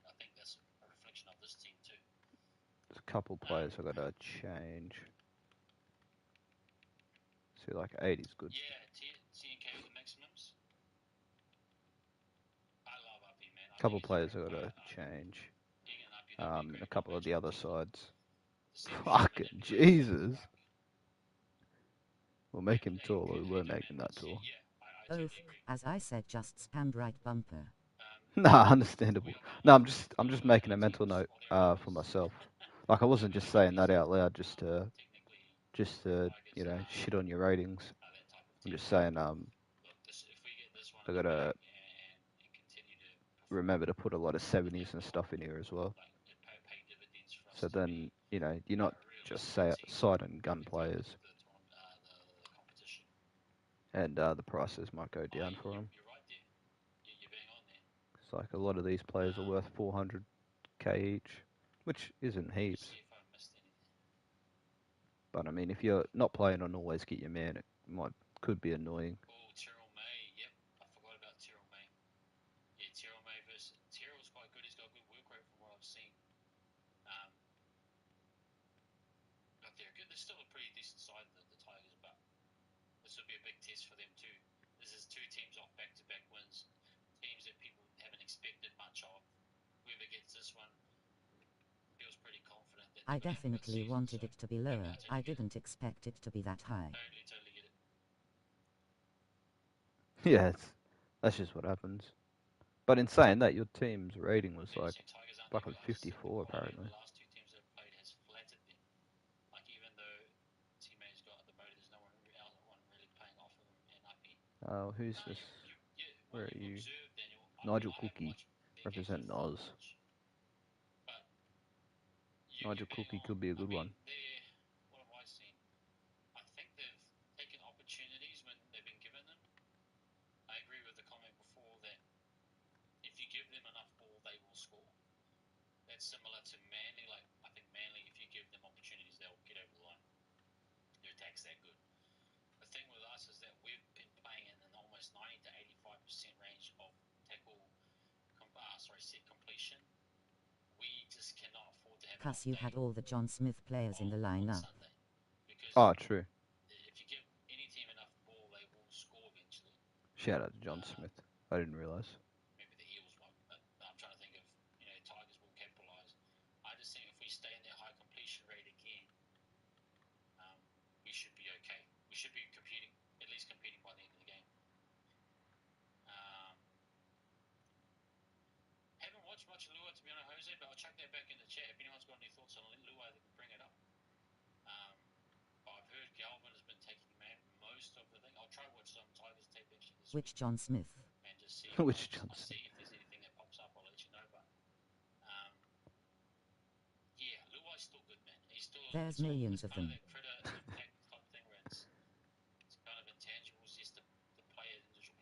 I think that's a reflection of this team too. There's a couple players I gotta change. See, like 80's good. Yeah, CNK with the maximums. I love Uppy, man. I think Couple he's a players great I player. gotta change. Egan and Uppy, that'd be a And a great couple of the combination other of team. sides. The centership and Fucking then Williams and Jesus. Clark. We'll make Yeah, him hey, tall, or we won't AJ, make man. him Good that to see you. tall. Yeah, I Oh totally fuck, agree. as I said, just spam right bumper. Nah, understandable. We are No, the I'm just making a other mental teams note or their rivals. for myself. Like I wasn't just saying that out loud Technically, just to Tigers shit on your ratings. are that type of I'm team. just saying Look, if we get this one I in the gotta bag and continue to perform, remember to put a lot of then 70s that and will stuff in here as well. pay dividends for us So to be then you're a not just realistic team citing gun at the end of players, the competition. and the prices might go down for them. You're right there. You're bang on there. It's like a lot of these players are worth 400. 8K each, which isn't Let me heaps. see if I missed anything. But I mean, if you're not playing on always get your man, it could be annoying. Oh, Tyrrell May. Yep, I forgot about Tyrrell May. Yeah, Tyrrell May versus Tyrrell's quite good. He's got a good work rate from what I've seen. But they're good. They're still a pretty decent side, the Tigers. But this will be a big test for them too. This is two teams off back-to-back wins, teams that people haven't expected much of. Whoever gets this one feels pretty confident that I they're going to have a good definitely season. wanted So it to be lower. I didn't expect it to be that high. totally get it. Yeah, that's just what happens. But in saying that, your team's rating was Yeah, like so Tigers aren't fucking that good. 54 The quality of apparently. the last two teams that have played has flattered them. Like even though teammates got demoted, there's no one really playing off of them and uppy. Oh, who's No, this? what Where are you've you? observed, Daniel, Nigel I haven't Cookie, watched their games representing that Oz. much, but Nigel you're bang Cookie on. could be a good I one. mean, what have I seen? I think they've taken opportunities when they've been given them. I agree with the comment before that if you give them enough ball, they will score. That's similar to Manly. Like I think Manly, if you give them opportunities, they'll get over the line. Their attack's that good. The thing with us is that we've been playing in an almost 90 to 85% range of set completion. We just cannot afford to have Plus you had all the John Smith players in the on lineup. Sunday. Because Oh, true. if you give any team enough ball, they will score eventually. Shout out to John Smith. I didn't realise. Maybe the Eels won't, but I'm trying to think of, Tigers will capitalise. I just think if we stay in their high completion rate again, we should be okay. We should be competing, at least competing by the end of the game. Haven't watched much of Lua, to be honest, Jose, but I'll chuck that back in the chat. If anyone's got any thoughts on Lua, they can bring it up. But I've heard Galvin has been taking most of the thing. I'll try watch some Tigers tape actually this Which week. John Smith? And just see. Which John I'll Smith? see if there's anything that pops up. I'll let you know. But yeah, Luai's still good, man. He's still. There's millions of kind them. of that critter impact type thing where it's kind of intangibles. Yes, the individual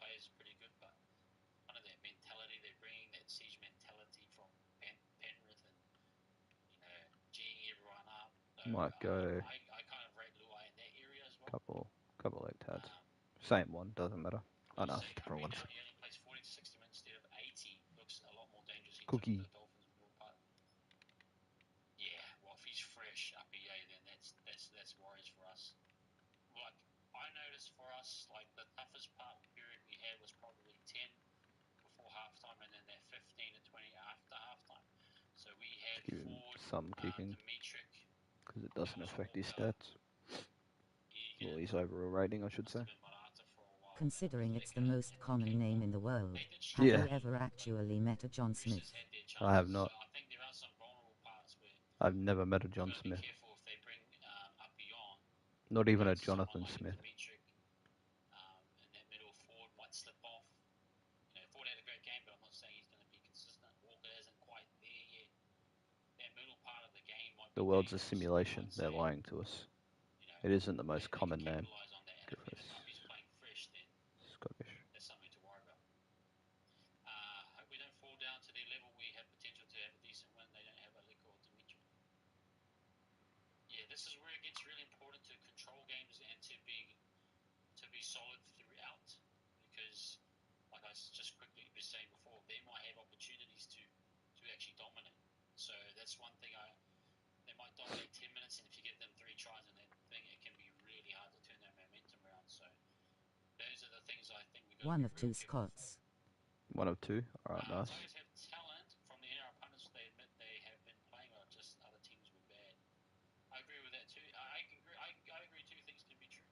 players is pretty good, but kind of that mentality they're bringing, that siege mentality from Penrith, and geeing everyone up. So Might go I kind of rate Luai in that area as well. couple like tads. Same one, doesn't matter. Oh no, it's different ones. Down, he only plays 40 to 60 minutes instead of 80. Looks a lot more dangerous. He Cookie. took the Dolphins middle part. Yeah, well, if he's fresh up EA, then that's worries for us. Like I noticed for us, like the toughest period we had was probably 10 before halftime, and then that 15 to 20 after halftime. So we had Ford, some kicking Dimitrik, because it doesn't affect his Walker, stats. Well, his overall rating, I should say. Considering it's the most common name in the world, have Yeah. you ever actually met a John Smith? I have not. I think there are some vulnerable parts where I've never met a John Smith. be careful if they bring Uppy on. Not even a Jonathan Smith. Dimitrik, in that middle, Ford might slip off. Ford had a great game, but I'm not saying he's going to be consistent. Walker isn't quite there yet. That middle part of the game might be The world's a dangerous, simulation. I'd They're say. lying to us. It isn't the most common name. Capitalize on that, and if Uppy's playing fresh, then Scottish. that's something to worry about. Hope we don't fall down to their level. We have potential to have a decent win. They don't have a lick or Dimitri. Yeah, this is where it gets really important to control games and to be solid throughout, because, like I just quickly was saying before, they might have opportunities to actually dominate. So that's one thing. They might dominate 10 minutes, and if you give them 3 tries in that thing, it can be really hard to turn that momentum around. So those are the things I think we've got One to of be two Scots. One of two. Alright, nice. Tigers have talent. From the NRL pundits, they admit they have been playing well, just other teams were bad. I agree with that too. I agree 2 things can be true.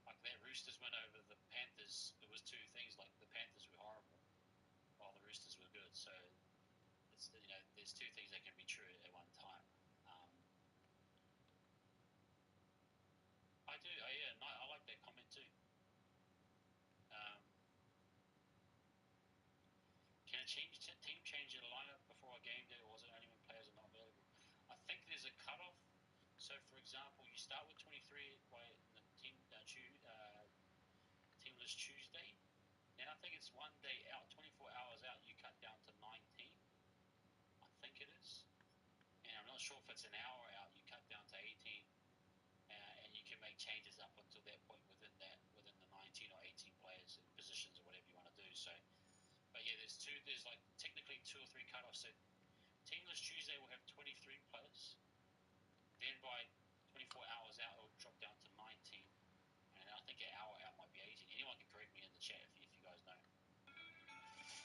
Like that Roosters win over the Panthers, it was 2 things. Like the Panthers were horrible, while the Roosters were good. So it's there's 2 things that can be true at one time. I do. I like that comment too. Can a team change their lineup before a game day, or was it only when players are not available? I think there's a cutoff. So, for example, you start with 23 by the teamless Tuesday. Then I think it's 1 day out, 24 hours out. You cut down to not sure if it's an hour out. You cut down to 18, and you can make changes up until that point within the 19 or 18 players and positions or whatever you want to do. So, but yeah, there's like technically 2 or 3 cutoffs. So Teamless Tuesday will have 23 players. Then by 24 hours out, it'll drop down to 19. And I think an hour out might be 18. Anyone can correct me in the chat if you guys know.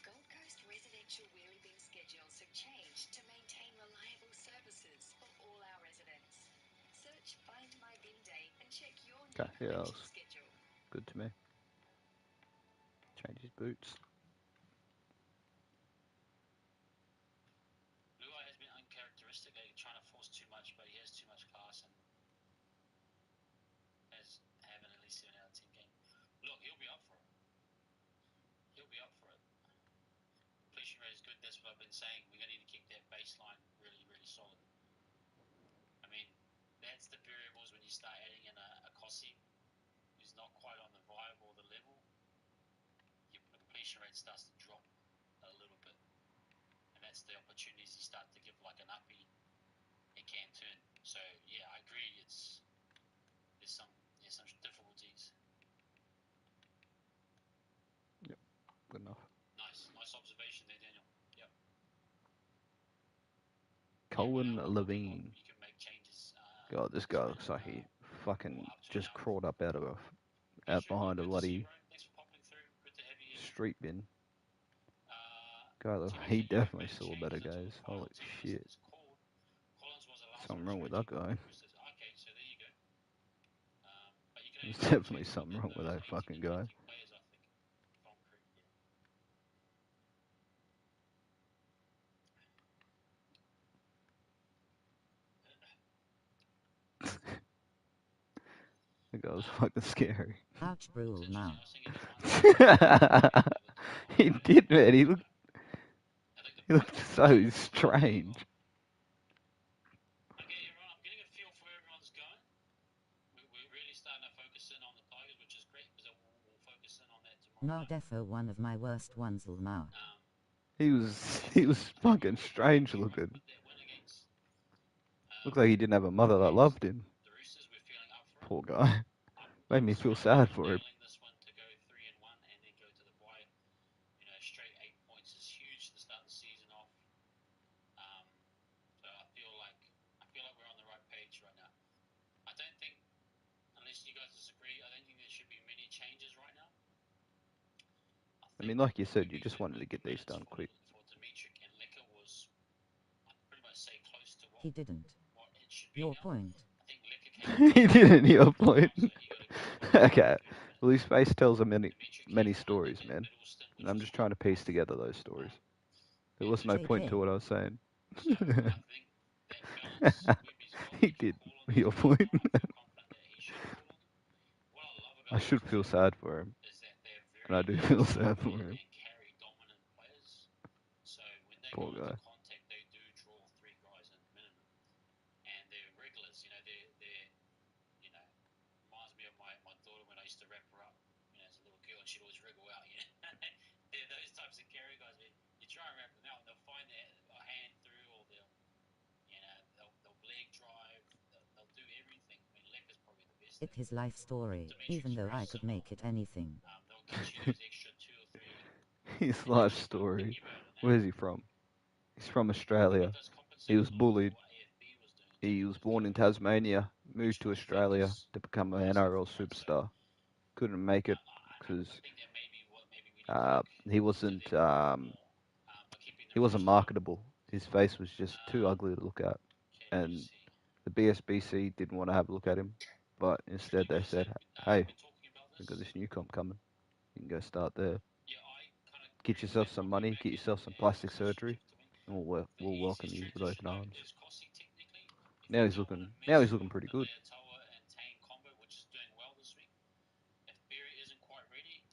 Gold Coast residential wheelie bin schedules have changed to maintain reliable services for all our residents. Search Find My Bin Day and check your new Okay, yeah, that collection was schedule. good to me. Change his boots. Blue Eye has been uncharacteristic, like trying to force too much, but he has too much class and has having at least 7 out of 10 game. Look, he'll be up for it. He'll be up for it. Completion rate is good. That's what I've been saying. We're going to need to keep that baseline really, really solid. I mean, that's the variables when you start adding in a Kossi who's not quite on the vibe or the level. Your completion rate starts to drop a little bit. And that's the opportunities you start to give like an uppie. It can turn. So yeah, I agree. There's some difficulties. Yep, good enough. Nice observation there, Daniel. Yep. Colin Yeah, Levine. you can make changes. God, this guy looks like he fucking just crawled up out behind a bloody street bin. God, he definitely saw better guys. Holy shit. Something wrong with that guy. There's definitely something wrong with that fucking guy. That guy was fucking scary. Ouch, Brule now. He did, man. He looked so strange. Okay, everyone, I'm getting a feel for where everyone's going. We're really starting to focus in on the Tigers, which is great because we'll focus in on that tomorrow. No, defo one of my worst ones now. He was fucking strange looking. Looked like he didn't have a mother that loved him. Poor guy. Made me feel sad for him. This one to go 3-1 and then go to the bye. Straight 8 points is huge to start the season off. So I feel like we're on the right page right now. I don't think, unless you guys disagree, I don't think there should be many changes right now. I mean, like you said, you just wanted to get these done quick. For Dimitri and Lecker was, I'd pretty much say, close to He didn't. what it should be Your now. point. I think Lecker He didn't. Your point. Okay. Well, his face tells a many stories, man. And I'm just trying to piece together those stories. There was no point to what I was saying. He did. Your point. I should feel sad for him. And I do feel sad for him. Poor guy. They do draw 3 guys in minimum. And they're regulars, reminds me of my daughter when I used to wrap her up, as a little girl, and she'd always wriggle out, They're those types of carry guys, man. You try and wrap them out, and they'll find a hand through, or they'll leg drive, they'll do everything. I mean, Lecker's probably the best. It's his life story, even though I could make it anything. They'll get you those extra 2 or 3. His life story. Where's he from? He's from Australia. He was bullied. He was born in Tasmania, moved to Australia to become an NRL superstar. Couldn't make it because he wasn't marketable. His face was just too ugly to look at, and the BSBC didn't want to have a look at him. But instead, they said, "Hey, we've got this new comp coming. You can go start there. Get yourself some money, get yourself some plastic surgery, and we'll welcome you with open arms." Now he's looking pretty good.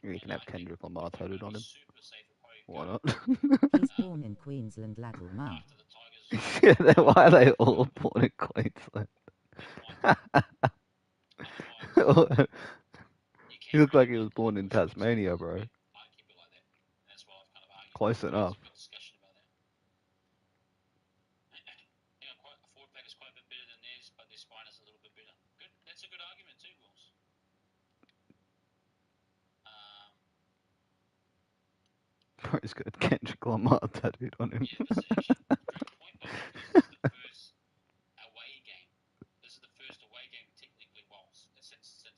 You can have Kendrick Lamar tattooed on him. Why not? He's born in Queensland, Laddle Mount. Yeah, why are they all born in Queensland? He looked like he was born in Tasmania, bro. Close enough. Bro's got Kendrick Lamar tattooed on him. Yeah, this is actually a great point, by the way, because this is the first away game. This is the first away game technically, well, since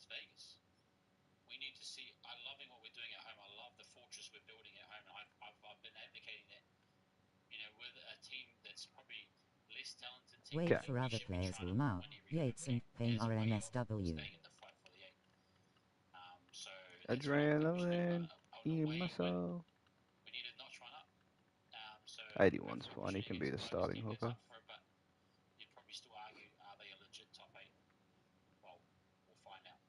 Vegas. We need to see. I'm loving what we're doing at home. I love the fortress we're building at home, and I've been advocating that. With a team that's probably less talented Wait Okay. technically, for we other should be players trying will to now. win every Yates home and game Payne as a way of RNSW. staying in the fight for the 8. So that's what I'm pushing Adrenaline an in away my win. soul. We need to notch one up. So 81's hopefully fine. He pushing can be against the a Rovers starting team that's hooker. up for it, but you'd probably still argue, are they a legit top 8? Well, we'll find out.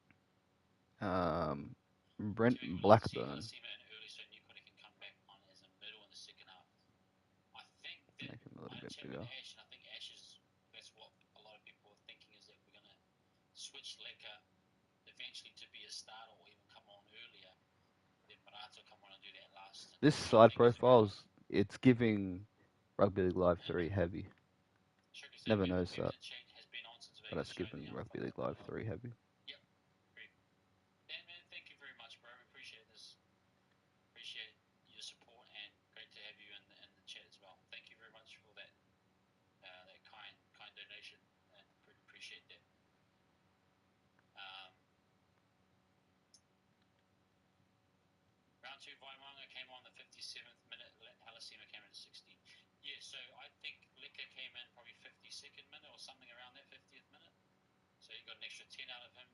Brent So we'd like to see Blackburn. Halasima in early so Newcott can come back on as a middle in the second half. I think that Make him a little I had a bit chat with bigger. Ash, and I think Ash is that's what a lot of people are thinking is that we're going to switch Leka eventually to be a starter or even come on earlier. Then Marato come on and do that last. This Which I side think is very profiles, it's giving Rugby League Live 3 heavy. Tricky said Never knows that, Pepton Change has been on since but Vegas it's showed giving the Rugby alpha. League Live 3 heavy. Yep, great. Dan, man, thank you very much, bro. We appreciate this. Appreciate your support and great to have you in the chat as well. Thank you very much for that that kind donation and appreciate that. Round 2, Vaimanga came on the 57th minute. Halasima came in 60. Yeah, so I think Leka came in probably 52nd minute or something around that 50th minute. So you got an extra 10 out of him.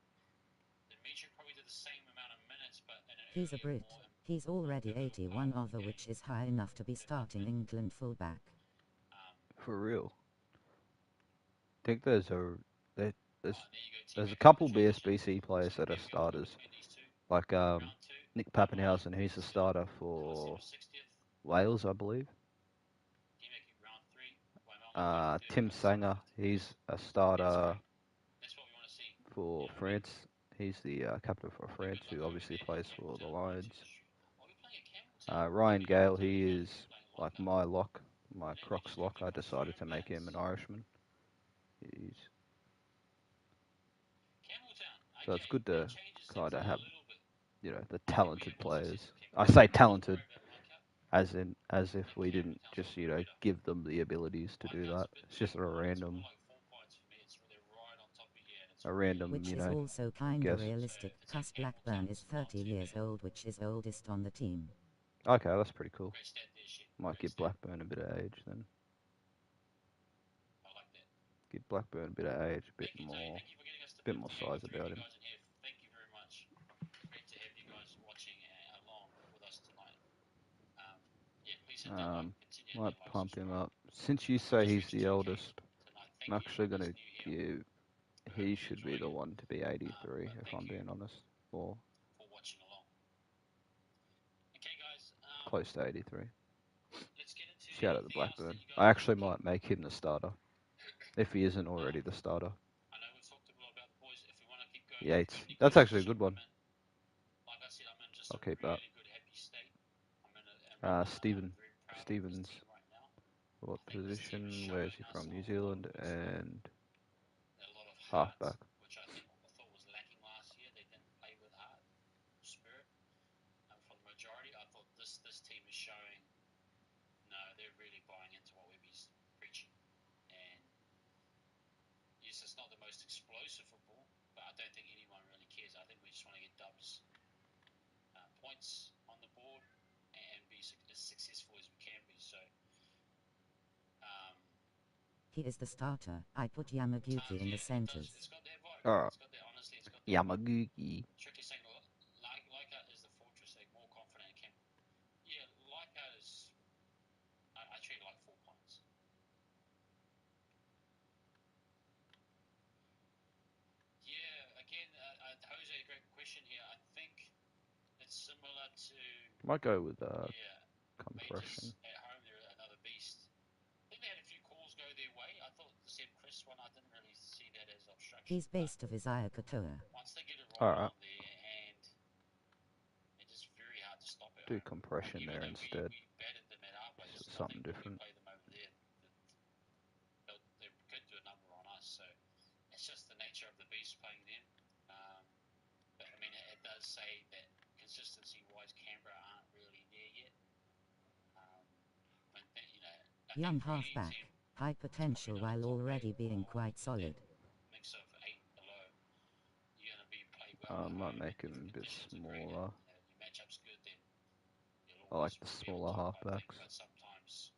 Dimitri probably did the same amount of minutes, but in an He's a earlier, Brit. more He's already pivotal 81 part of over, the which game. is high enough to be starting England fullback. For real. I think there's a There you go, there's a T-Mac. couple Good transition. BSBC players So that are there we go, starters, between these two. like Round 2, Nick Vaimanga, Pappenhausen. He's a 57th. starter Halasima, for 60th. Wales, I believe. T-Mac, round 3. Vaimanga, 33rd. Tim Halasima, Sanger, 50th. he's a That's starter great. That's what we want to see. for You know what I mean? France. He's the captain for Well, France, good luck who over obviously there in plays for the Campbelltown. Lions. Are we playing at Campbelltown? Ryan Maybe Gale, I thought he we is were playing like Lockhart. my lock, my Let me Crocs just lock. quickly I confirm decided to make him an that. Irishman. Campbelltown. So it's Okay, good that to changes things kind a of have, little bit. the I think we talented had more success players. at I Campbelltown. say Don't talented worry about Lockhart. as if I think we didn't Campbelltown's a just, little bit better. give them the abilities to do Lockhart's that. a bit It's just a more random, like 4 points for me. They're right on top of you, and it's a really, random, Which you is know, also I kinda guess. realistic, So if it's cuz at Blackburn Campbelltown, is it's not 30 too years bad. old, which is oldest on the team. Okay, that's pretty cool. Great stat there, shit. Might Great give stat. Blackburn a bit of age then. I like that. Give Blackburn a bit of age, a Thank you, Tony. Thank you for getting us to bit 50. more Yeah, size got 3 of about you him. guys in here. Thank you very much. Great to have you guys watching along with us tonight. Yeah, please hit that like. Continue to hit Might that like, pump him subscribe. up. Since you We say just he's reached the 2K eldest, tonight. I'm Thank you actually everyone gonna that's new here. give. We hope He you're should be enjoying the it. one to be 83, But if thank I'm you being honest. Or for watching along. Okay, guys. close to 83. Let's get into Shout out to anything else that Blackburn. you I guys are actually thinking. might make him the starter, if he isn't already the starter. I know we've talked a lot about the boys. If we want to keep going, Yates. if That's Nico's actually a good ship one. them in. Like I said, I'm in just I'll a keep that. really good, happy state. I'm in right now. I'm very proud of this Stevens. team right now. What I think this team is position? Where is showing he us from? a New lot of Zealand good stuff. and A lot of heart, halfback. which I thought was lacking last year. They didn't play with heart, spirit. For the majority, I thought this team is showing. No, they're really buying into what we've been preaching. And yes, it's not the most explosive football, but I don't think anyone really cares. I think we just want to get dubs, points on the board, and be as successful as we can be. So. He is the starter. I put Yamaguchi in the centers. It's got that vibe. Alright. It's got that, honestly, it's got that Yamaguchi. Tricky saying, Leica is the fortress, like more confident in camp. Yeah, Leica is. I treat it like 4 points. Yeah, again, Jose, great question here. I think it's similar to. Might go with Compression. compression. At home, they're another beast. I think they had a few calls go their way. I thought the Seb Chris one, I didn't really see that as obstruction. He's based of Isaiah Katoa. Once they get it right Alright. on there, and it's just very hard to stop it. Do compression even there though instead. we batted them at our place, I Something think when we different. play them over there, they could do a number on us. So it's just the nature of the beast playing them. But I mean, it does say that consistency-wise, Canberra aren't really there yet. Young for any halfback, team, high potential while already being quite solid. mix of 8 below, you're going to be played well I at might home. make And if him a the bit conditions are great and smaller. your matchup's good, then you'll I like always the be able smaller to, I think. halfbacks. But sometimes,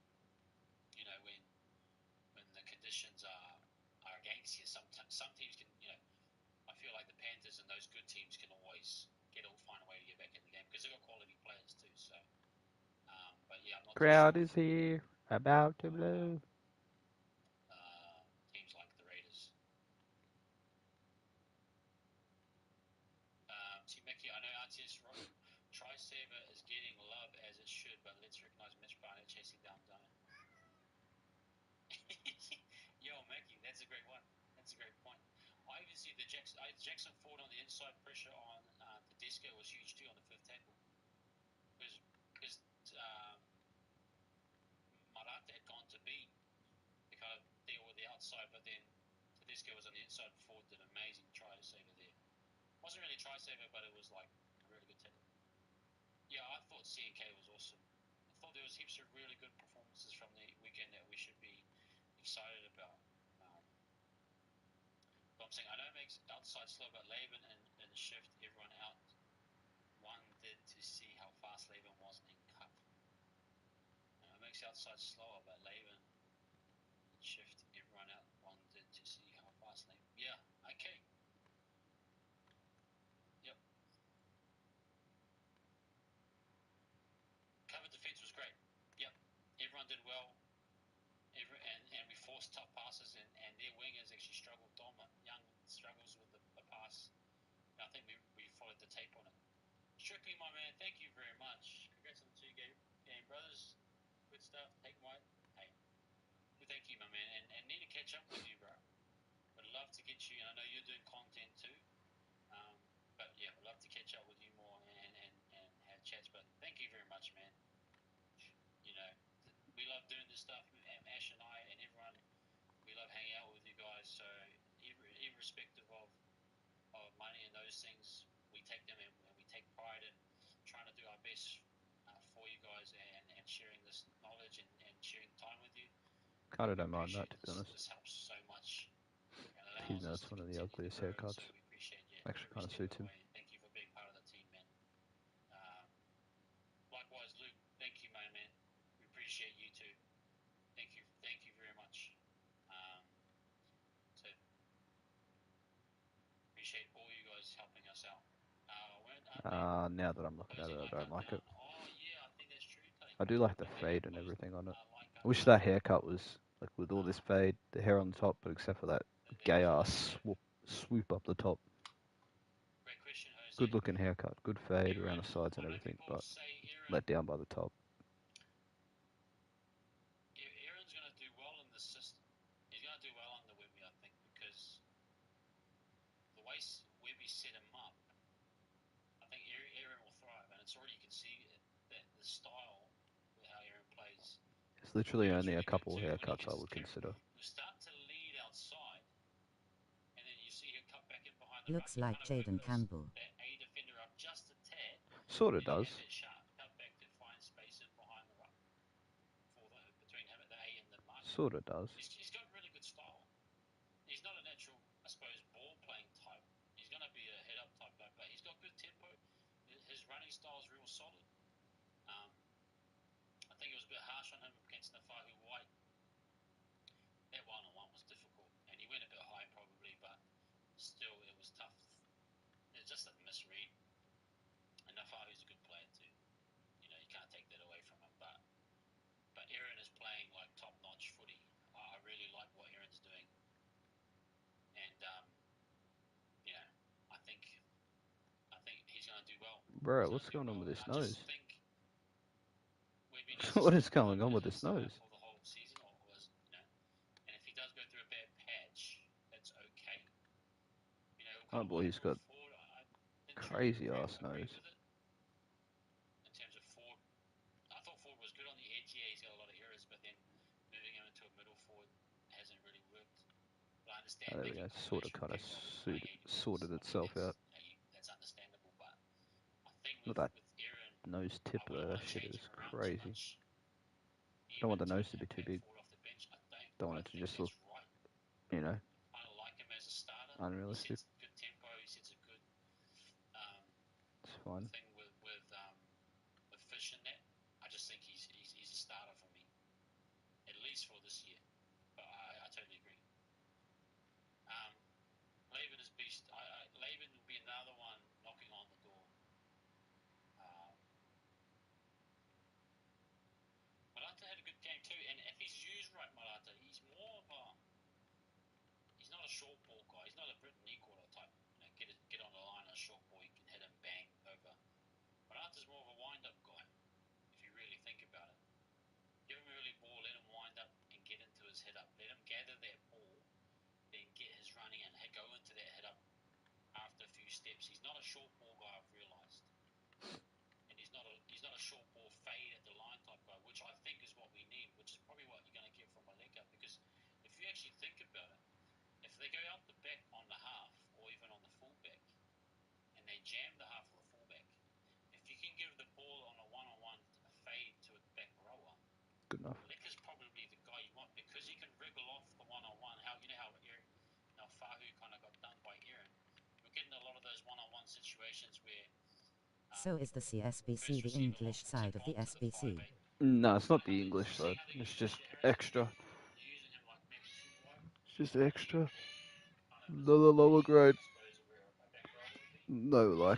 when the conditions are against you, some teams can, I feel like the Panthers and those good teams can always find a way to get back in the game because they've got quality players too. So, but yeah, I'm not too Crowd sure is for here, about to blow. teams like the Raiders. Team Mickey, I know RTS wrote, Tri-Saver is getting love as it should, but let's recognize Mitch Barnett chasing down Dunn. Yo, Mickey, that's a great one. That's a great point. I even see the Jackson Ford on the inside pressure on Tedesco was huge too on the fifth tackle. Because Marata had gone to B to kind of deal with the outside, but then Tedesco was on the inside. Ford did an amazing try-saver there. Wasn't really try-saver, but it was like a really good tackle. Yeah, I thought CNK was awesome. I thought there was heaps of really good performances from the weekend that we should be excited about. But I'm saying I know it makes outside slow, but Laban and shift everyone out. One did to see how fast Laban was in cut. It makes outside slower, but Laban and shift everyone out. One did to see how fast Laban. Yeah, okay. Yep. Cover defense was great. Yep. Everyone did well. And we forced tough passes, and their wingers actually struggled. Dom Young struggles with the pass. And I think we followed the tape on it. Strictly, my man, thank you very much. Congrats on the 2 game brothers. Good stuff. Hey, thank you, my man, and need to catch up with you, bro. Would love to get you, and I know you're doing content too. But yeah, would love to catch up with you more and have chats. But thank you very much, man. We love doing this stuff. Ash and I and everyone, we love hanging out with you guys. So irrespective of money and those things, we take them and we take pride in trying to do our best for you guys and sharing this knowledge and sharing time with you. Kinda We don't mind that, appreciate to be this. honest. This helps so much and Even allows though us it's to one of the continue to ugliest grow. So haircuts. we appreciate you Actually every kinda step of suits the him. way. Thank you for being part of the team, man. Likewise, Luke. Thank you, my man. We appreciate you too. Thank you very much. So appreciate all you guys helping us out. Now that I'm looking at it, I don't like it. Oh yeah, I think that's true. I do like the I think fade they and closed everything on it. like I wish that haircut was, like, with all this fade, the hair on the top, but except for that gay-ass swoop up the top. Great question, Jose. Good looking haircut, good fade around Aaron, the sides and I know everything, people but say let down by the top. Aaron's going to do well in the system. He's going to do well under Webby, I think, because the way Webby set him up, I think Aaron will thrive, and it's already you can see that the style with how Aaron plays. It's literally Aaron's only a really good couple too. When he haircuts I gets his would consider. you start to lead outside, and then you see him cut back in behind the ruck. Looks You like kind of work Jaden Campbell. that A defender up just a tad. Sorta And he does. has that sharp cut back to find space in behind the ruck between him at the A and the mark. Sorta does. He's got really good style. He's not a natural, I suppose, ball playing type. He's going to be a head up type guy, but he's got good tempo. His running style is real solid. I think it was a bit harsh on him against Nafahu White. That one-on-one was difficult, and he went a bit high probably, but still it was tough. It's just a misread. And Nafahu's a good player too. You can't take that away from him. But Aaron is playing like top-notch footy. I really like what Aaron's doing, and I think he's going to do well. Bro, what's going on with his I nose? just think Webby needs to What is stick with going him on with as his nose? for the whole season, and if he does go through a bad patch, that's okay. Oh boy, he's got Ford. I didn't crazy truly ass agree nose. with it in terms of Ford. I thought Ford was good on the edge. Yeah, he's got a lot of errors, but then moving him into a middle forward hasn't really worked. But I understand There we making go. Sorta combination kinda pretty well with playing 80 sorted minutes. itself out. That's understandable, but I think Look with at Aaron, that nose tip I wouldn't though. want That to shit change is him around too crazy. much. Don't want the into nose it to be and too back big. forward off the bench. Don't I want it to think just look, that's right. you know, I like him as a starter. He unrealistic. sets good tempo. He sets a good um, It's fine. thing with Fish in that. I just think he's a starter for me, at least for this year. But I totally agree. Um, Laban is beast. Laban will be another one knocking on the door. Um, Malata had a good game too, and if he's used right, Malata, he's more of a. He's not a short ball guy. He's not a Britain Equator type. You know, get on the line on a short ball, you can hit him bang over. Malata's more of a wind up guy, if you really think about it. Give him early ball, let him wind up and get into his hit up. Let him gather that ball, then get his running and go into that hit up after a few steps. He's not a short ball guy, I've realised. And he's not a short ball fade at the line type guy, which I think is what we need, which is probably what you're going to get from Maleka. Because if you actually think about it, if they go out the back on the half or even on the fullback and they jam the half or the fullback, if you can give the ball on a one-on-one fade to a back rower, Good enough. Lekker's probably the guy you want because he can wriggle off the one-on-one. How Fahu kind of got done by Aaron. We're getting a lot of those one-on-one situations where So is the CSBC the English side of the SBC? No, it's not the English side. It's just extra. It's just extra. The lower grade. No,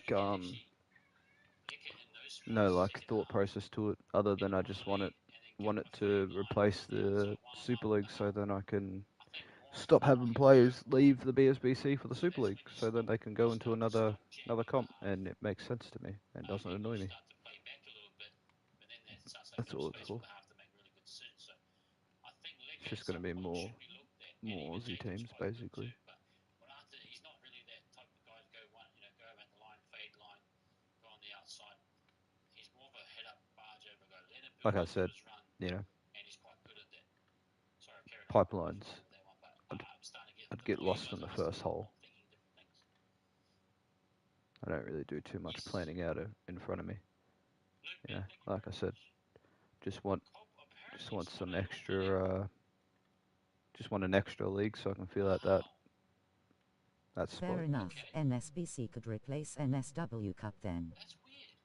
no, thought process to it other than I just want it to replace the Super League, so then I can stop having players leave the BSBC for the Super League, so then they can go into another comp, and it makes sense to me and doesn't annoy me. That's all it's for. It's just going to be more Aussie teams, basically. He's not really that type of guy to go around the line, fade line, go on the outside. He's more of a head up, barge over guy. Let him build Like I into said, his run, you know, and he's quite good at that. Sorry, I'm carrying on pipelines. with that one, but I'm starting to get I'd the get more you lost guys in the are first listening, hole. I'm thinking different things. I don't really do too much planning out in front of me. Luke, You man, know, thank you like I very said, much. just want Apparently some someone got extra. Just want an extra league so I can feel out that spot. Fair enough. NSBC could replace NSW Cup then. That's weird.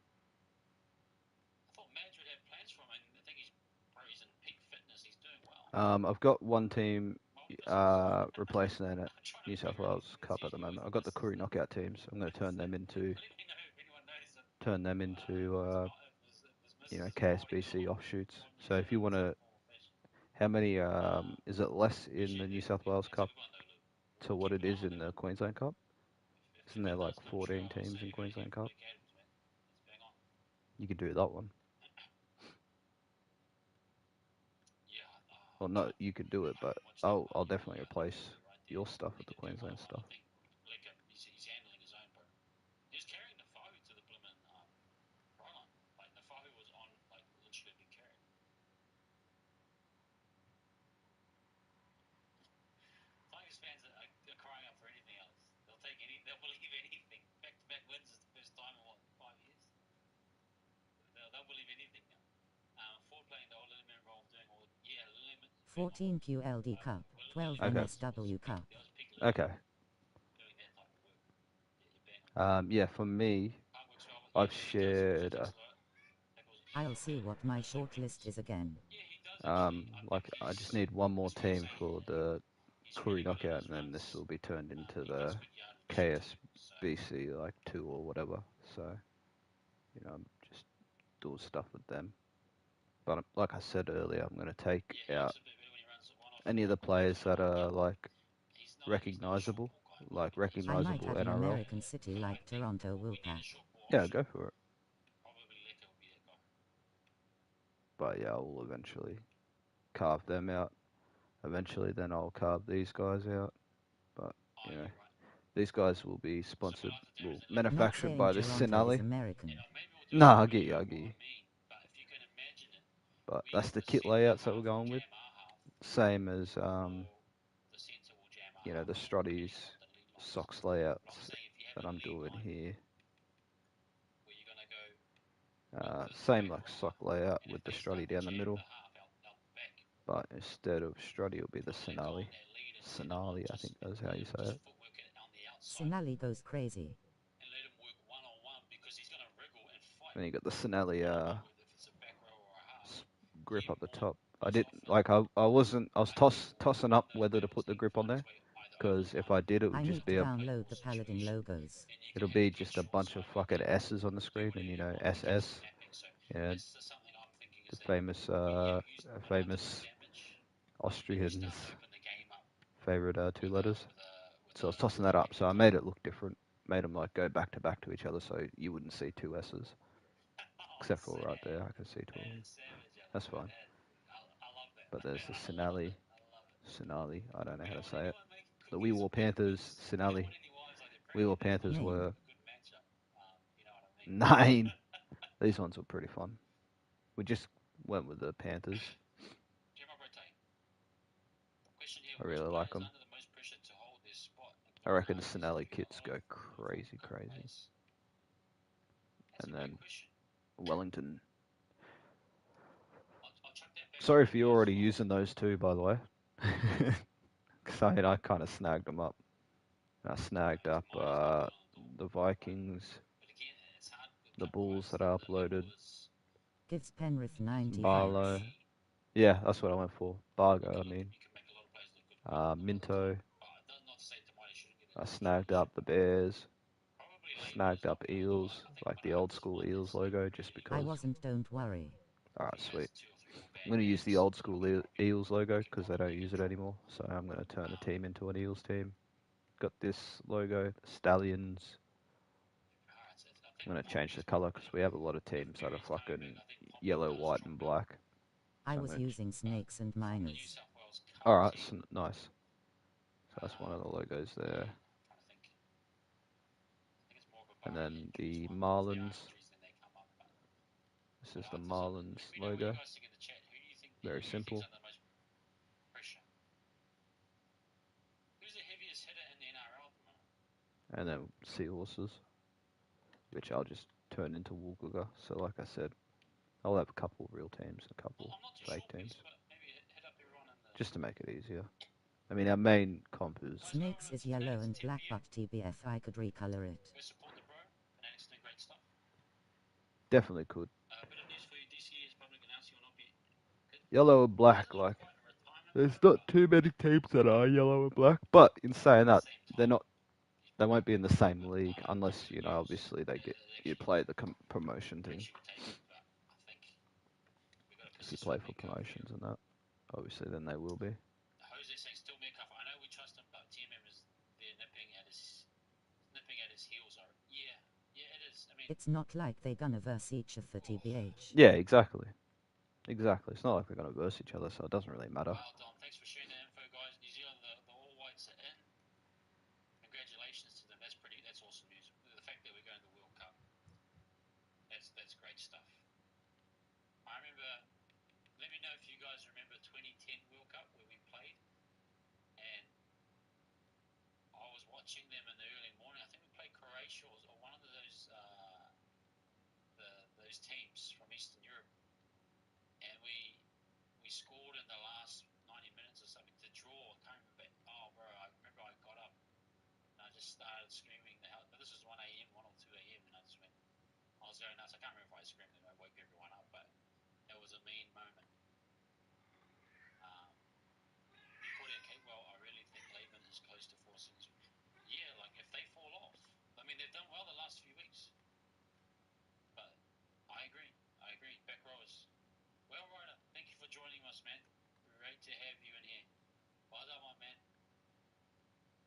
I thought Madge would have plans for him, and I think he's in peak fitness. He's doing well. I've got one team replacing that at New South Wales Cup at the moment. I've got the Koori knockout teams. I'm going to turn them into KSBC offshoots. So if you want to, how many is it less in the New South Wales Cup to what it is in the Queensland Cup? Isn't there like 14 teams in Queensland Cup? You could do that one. Well, no, you could do it, but I'll definitely replace your stuff with the Queensland stuff. He's handling his own, bro. He's carrying the Fahu to the Blimmin try line. Like the Fahu was on, like literally being carried. Tigers fans are crying out for anything else. They'll believe anything. Back-to-back wins is the first time in 5 years. They'll believe anything now. Ford playing the whole Lilliman role, doing all the 14 QLD Cup, 12 Okay. NSW Cup. Okay. Yeah, for me, I've shared. I'll see what my shortlist is again. I just need one more team for the Koori knockout, and then this will be turned into the KSBC 2 or whatever. So, I'm just doing stuff with them. But like I said earlier, I'm going to take out any of the players that are recognizable, I might have an NRL. American city like Toronto Wolfpack. Yeah, go for it. But yeah, I'll eventually carve them out. Eventually, then I'll carve these guys out. But, these guys will be sponsored, Not manufactured saying by this Toronto is Sinali. American. Nah, I get you. But that's the kit layouts that we're going with. Same as, the Strutties socks layouts that I'm doing here. Same sock layout with the Strutty down the middle. but instead of Strutty, it'll be the put Lecco on Sinali. that lead and Sinali, I think that's how you say just it. footwork it on the outside Sinali goes crazy. and let him work one-on-one because he's going to wriggle and fight. And you got the Sinali If it's a back row or a half, grip up the more top. I goes didn't off like. I wasn't. I was tossing up those whether to battles, put the he grip on finds there, way either because if I overcome did, it would I just need to be a. download the Paladin logos. and you It'll can be get just a short bunch of side like fucking that. S's on the Do screen, and whatever you you know want. It keeps SS. snapping. So Yeah, that's just something I'm thinking is the that famous use when I do famous damage, then you Austrians' start to open the game up favorite two letters. with So I was tossing that up. So I made it look different. Made them like go back to each other, so you wouldn't see two S's, except for right there. I can see two of them. savage. That's fine. I love that. But there's the I love Sinali. it. I love it. Sinali. I don't know We how don't to want say it. anyone making The Wee cookies War or baking Panthers. cookies. We don't Sinali. want any wives like they're Wee War pregnant. Panthers Name. were A good matchup. You know what I mean? 9. These ones were pretty fun. We just went with the Panthers. Gemma Brete. Question here: I which really player like is them. under the most pressure to hold their spot? I reckon the Argues Sinelli that we got kits a go lot of crazy, good crazy. players. That's And a great then question. Wellington. I'll chuck that back Sorry over if to you're you as already well. using those two, by the way. Because I kind of snagged them up. I snagged up Mine is knocking on the door. the Vikings, But again, it's hard with a the couple Bulls guys. that I The level uploaded, is Gives Penrith 90 Barlow. votes. Yeah, that's what I went for. Bargo, I you mean. can make a lot of players look good all the Minto. time. But not to say Tamale shouldn't get I an snagged up the Bears. Probably label is Snagged up knocking on the door. Eels, I think like the Manhart old is school one Eels that's like logo, just really I because. wasn't, don't worry. Alright, he sweet. has 2 or 3 more bad I'm going to use the games. old school Eels logo because they don't use it anymore. So I'm going to turn the team into an Eels team. Got this logo, Stallions. I'm going to change the color because we have a lot of teams that are fucking yellow, white, and black. I So was using snakes and miners. Alright, nice. So that's one of the logos there. And then the Marlins. This is the Marlins logo. Very simple. Who's the heaviest hitter in the NRL at the moment? And then Seahorses, which I'll just turn into Woolgaga. So like I said, I'll have a couple real teams, a couple I'm not too fake sure, teams, but maybe hit up everyone in the. just to make it easier. I mean, our main comp is Snakes is yellow and black, but TBF I could recolor it. Go support the bro. Fanatics doing great stuff. definitely could. Bit of news for you: DCE is public announcing will not be. Yellow and black, like there's not too many teams that are yellow and black. But in saying that, they're not. They won't be in the same league unless obviously they get you play the promotion thing. If you play for promotions and that, obviously then they will be. Jose saying still Metcalf. I know we trust him, but TMM is there nipping at his heels. Yeah, it is. I mean, It's not like they gonna verse each other, TBH. Yeah, exactly. It's not like they're gonna verse each other, so it doesn't really matter. Well done. Thanks for sharing that info, guys. New Zealand, the All Whites are in. Congratulations to them. That's awesome news. The fact that we're going to the World Cup, that's great stuff. I remember. Let me know if you guys remember 2010 World Cup where we played, and I was watching them in the early morning. I think we played Croatia or one of those teams from Eastern Europe, and we scored in the last 90 minutes or something to draw. I can't remember. Oh, bro, I remember I got up and I just started screaming the hell. But this was 1 a.m., 1 or 2 a.m., and I was going nuts. I can't remember if I screamed and I woke everyone up, but it was a mean moment. Well, I really think Laban is close to forcing his. Yeah, like if they fall off, I mean they've done well the last few weeks, but I agree. Back rowers. Well, Ryder, thank you for joining us, man. Great to have you in here. Well done, my man.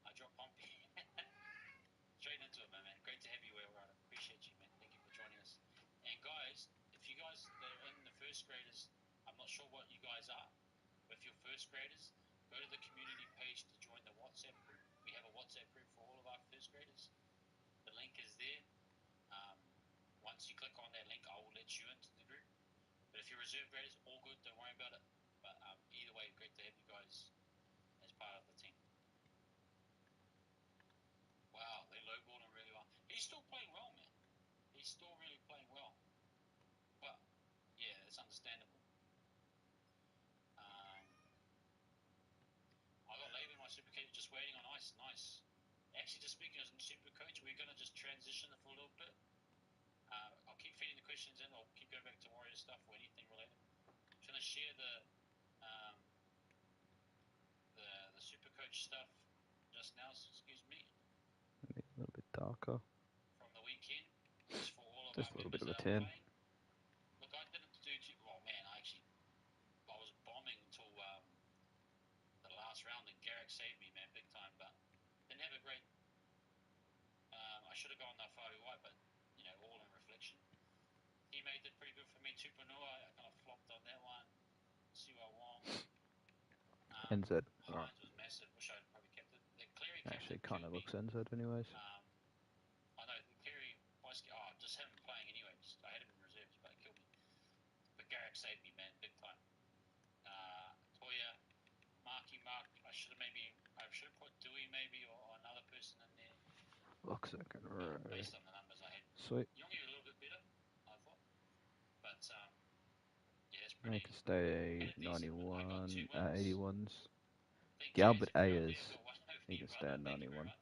I dropped Pompey. Straight into it, my man. Great to have you, Well Ryder. Appreciate you, man. Thank you for joining us. And guys, if you guys that are in the first graders, I'm not sure what you guys are, but if you're first graders, go to the community page to join the WhatsApp group. We have a WhatsApp group for all of our first graders. The link is there. Once you click on that link, I will let you into the group. But if you're reserve graders, all good, don't worry about it. But either way, great to have you guys as part of the team. Wow, they lowballed him really well. He's still playing well, man. He's still really playing well. But yeah, it's understandable. Actually, just speaking as a super coach, we're going to just transition for a little bit. I'll keep feeding the questions in. I'll keep going back to Warrior stuff or anything related. I'm just going to share the super coach stuff just now. Excuse me. Maybe a little bit darker. From the weekend, just for all of Just our a little members bit of a that are tan. playing. Look, I didn't do too well, man. I was bombing until the last round, and Garrick saved me, man, big time. But didn't have a great. I should have gone that far wide, but all in reflection. Teammate did pretty good for me. Tupanua, I kind of flopped on that one. Siwa Wong. NZ. Hines was massive. Wish I'd probably kept it. The Cleary Actually, captain kind of killed me. looks NZ anyways. I know the Cleary. Just had him playing anyway. I had him in reserves, but it killed me. But Garrick saved me, man, big time. Toya, Mark. I should have put Dewey maybe or another person in there. Looks like a row. Based on the numbers I had. Sweet. Yongi a little bit better, I thought. But yeah, it's I pretty. need to stay 91, 81s. Think Galbert Jason Brown Ayers. there got one over He you, can brother. stand Thank you 91. very much.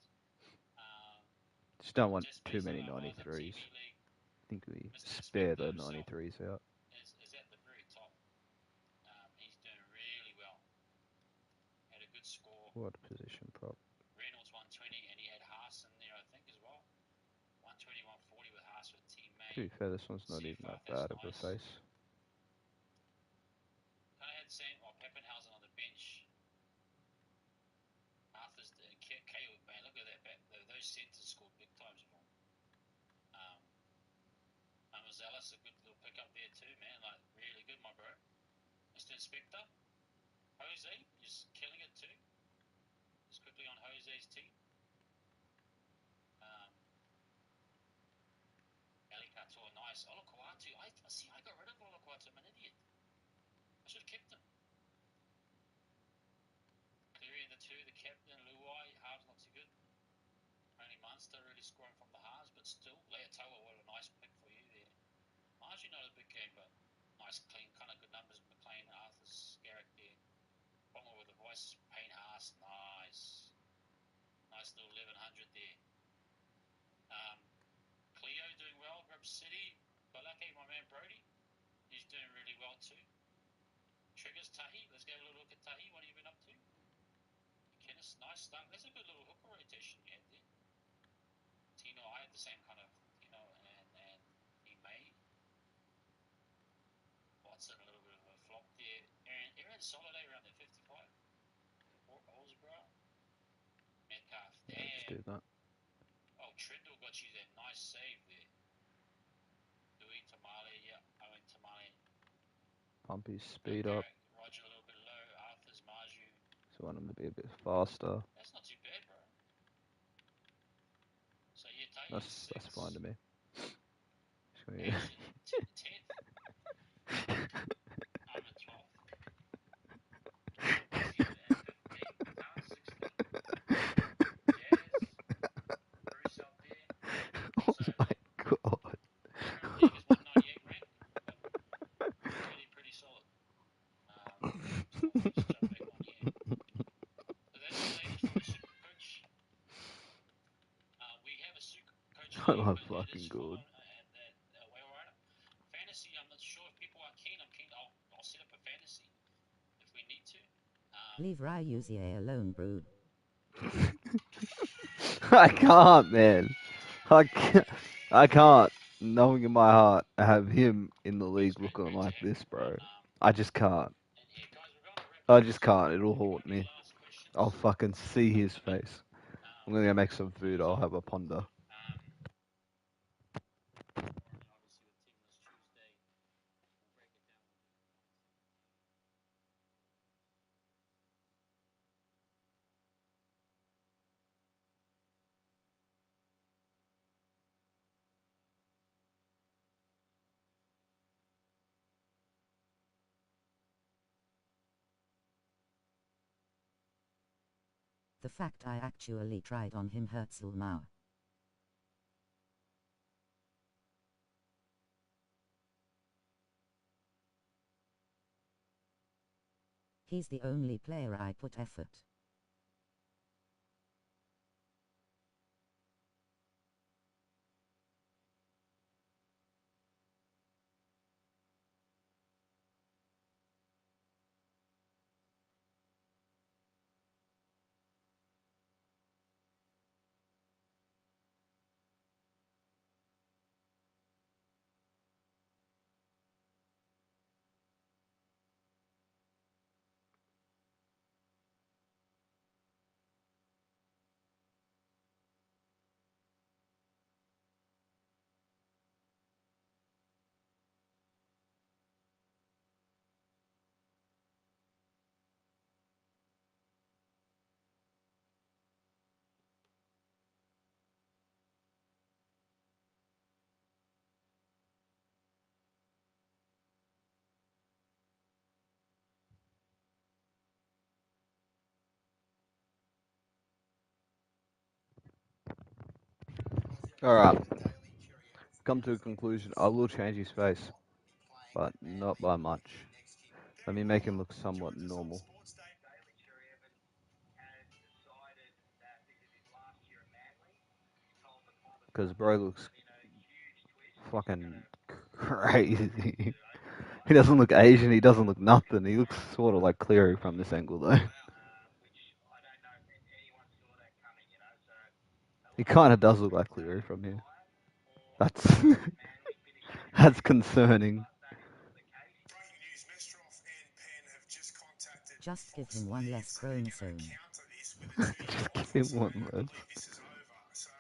Just don't want Just too based many on our eyes on 93s. TV League, I think we Mr. spare the Inspector himself 93s out. is at the very top. He's doing really well. Had a good score. What position prop? Reynolds 120, and he had Haas in there, I think, as well. 120, 140 with Haas with teammate. To be fair, this one's not even that bad of a face. Kind of had Pappenhausen on the bench. Arthur's Caleb, man, look at that. Those centers scored big times for him. Mazellas, a good little pickup there too, man. Like, really good, my bro. Mr. Inspector. Jose, just killing it too. Just quickly on Jose's team. Ali Katoa, nice. Olokwatu, I got rid of Olokwatu. I'm an idiot. I should have kept him. Cleary in the two, the captain, Luai. Halves not too good. Only Munster really scoring from the halves, but still. Leotoa, what a nice pick for you there. Actually, not a big game, but nice, clean, kind of good numbers. McLean, Arthur's, Garrick there. Bomber with the voice, Payne Haas, nice. Nice little 1100 there. Cleo doing well, Grub City. Balake, my man Brody, he's doing really well too. Triggers, Tahi, let's go have a little look at Tahi. What have you been up to? Kenneth, nice start. That's a good little hooker rotation you had there. Tino, I had the same kind of, and he made. Watson, a little bit of a flop there. Aaron Soliday around the 55. Osborough. Metcalf, damn. Yeah, just do that. Oh, Trindle got you that nice save there. Dewey, Tamale, yeah. Owen Tamale. Pumpy's speed up. Roger a little bit low. Arthur's Marju. So I want him to be a bit faster. That's not too bad, bro. So yeah, take That's fine to me. Action, 10th. I'm at 12th. Season at 15. Town 16. Jazz. Bruce out there. Oh my god. Current league is 198 ranked. Pretty solid. Just jump back on here. So that's the latest from the Super Coach. We have a Super Coach I league, love but it fucking is good. Fantasy, I'm not sure if people are keen. I'm keen. I'll set up a fantasy if we need to. Leave Ryuzie alone, brood. I can't, man. I can't, knowing in my heart, have him in the league looking like this, bro. I just can't. I just can't. It'll haunt me. I'll fucking see his face. I'm gonna go make some food. I'll have a ponder. The fact I actually tried on him hurts now. He's the only player I put effort. Alright, come to a conclusion. I will change his face, but not by much. Let me make him look somewhat normal. Because bro looks fucking crazy. He doesn't look Asian, he doesn't look nothing. He looks sort of like Cleary from this angle though. He kind of does look like Cleary from here. That's that's concerning. Breaking news, Mestrov and Penn have just contacted Just give Fox him one less Leagues. They're going to chromosome. counter this with a two-year Just give offer, him so one I less. believe this is over. So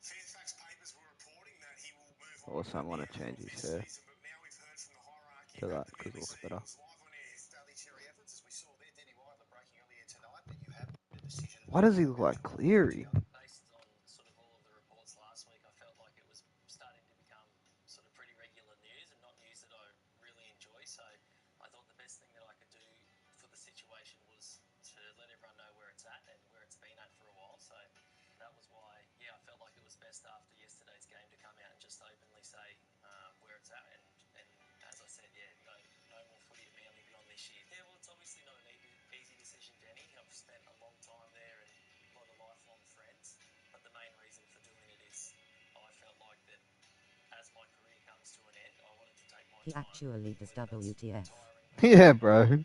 Fairfax papers were reporting that he will move on Also, I at the want end to change of his this hair season, but now we've heard from the hierarchy to at that the because it Manly looks better. Seagulls live on air. Daily Cherry Evans, as we saw there, Denny Wilder breaking earlier tonight, that you have a decision Why does he look about like your role Cleary? together. Based on sort of all of the reports last week, I felt like it was starting to become sort of pretty regular news and not news that I really enjoy. So I thought the best thing that I could do for the situation was to let everyone know where it's at and where it's been at for a while. So that was why, yeah, I felt like it was best after yesterday's game to come out and just openly say where it's at. And as I said, yeah, no more footy at Manly beyond this year. Yeah, well, it's obviously not an easy decision, Denny. I've spent a long time there and a lot of lifelong friends. But the main reason for doing it is I felt like that as my career comes to an end, I wanted to take my He time. actually does Whether that's WTF. retiring Yeah, or bro.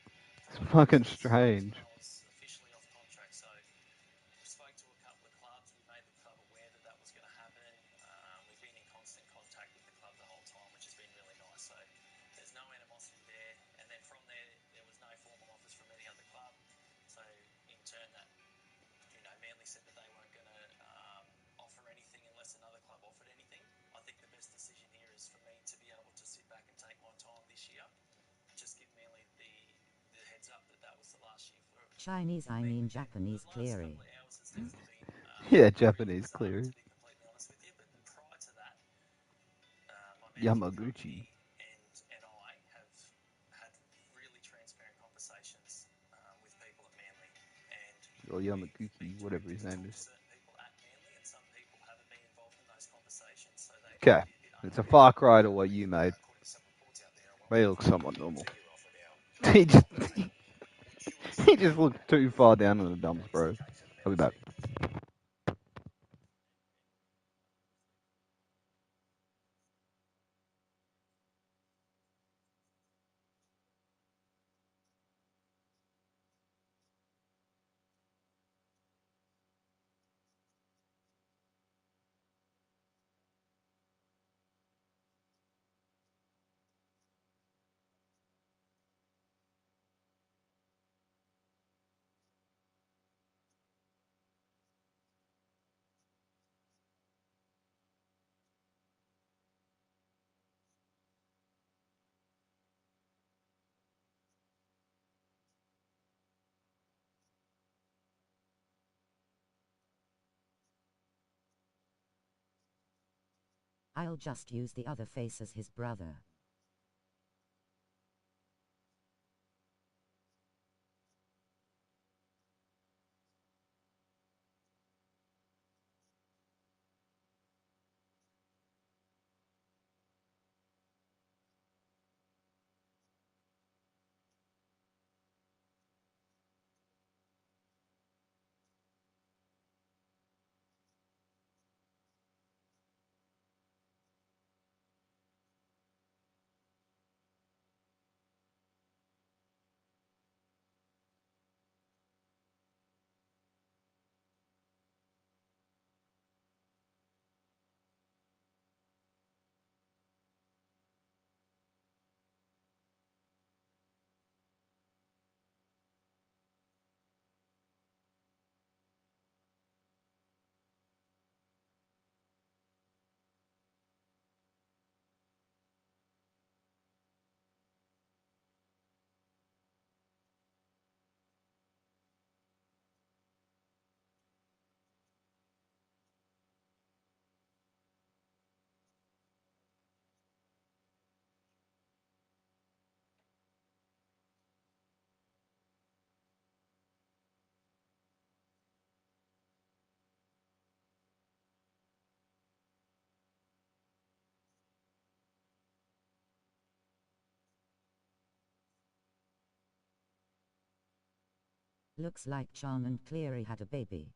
It's providing fucking business as well as strange. when I was officially off contract. So we spoke to a couple of clubs. We made the club aware that that was going to happen. We've been in constant contact with the club the whole time, which has been really nice. So there's no animosity there. And then from there was no formal offers from any other club. So in turn, that Manly said that they weren't going to offer anything unless another club offered anything. I think the best decision here is for me to be able to sit back and take my time this year. Just give Manly the heads up that that was the last year Chinese, for I me. mean And Japanese the last Cleary. couple of hours has definitely been Yeah, really Japanese bizarre, to Cleary. be completely honest with you. But prior to that, my management Yamaguchi. company and I have had really transparent conversations with people at Manly, and Or we've been Yamaguchi, whatever directed his to name talk is. to certain people at Manly, and some people haven't been involved in those conversations, so they can Okay. be a bit It's a unfair. far cry to what you made. According to some reports out there, But he looks somewhat normal. two-year offer now. He just, Would you he accept just looks too far down in the dumps, bro. I'll be back. I'll just use the other face as his brother. Looks like Chan and Cleary had a baby.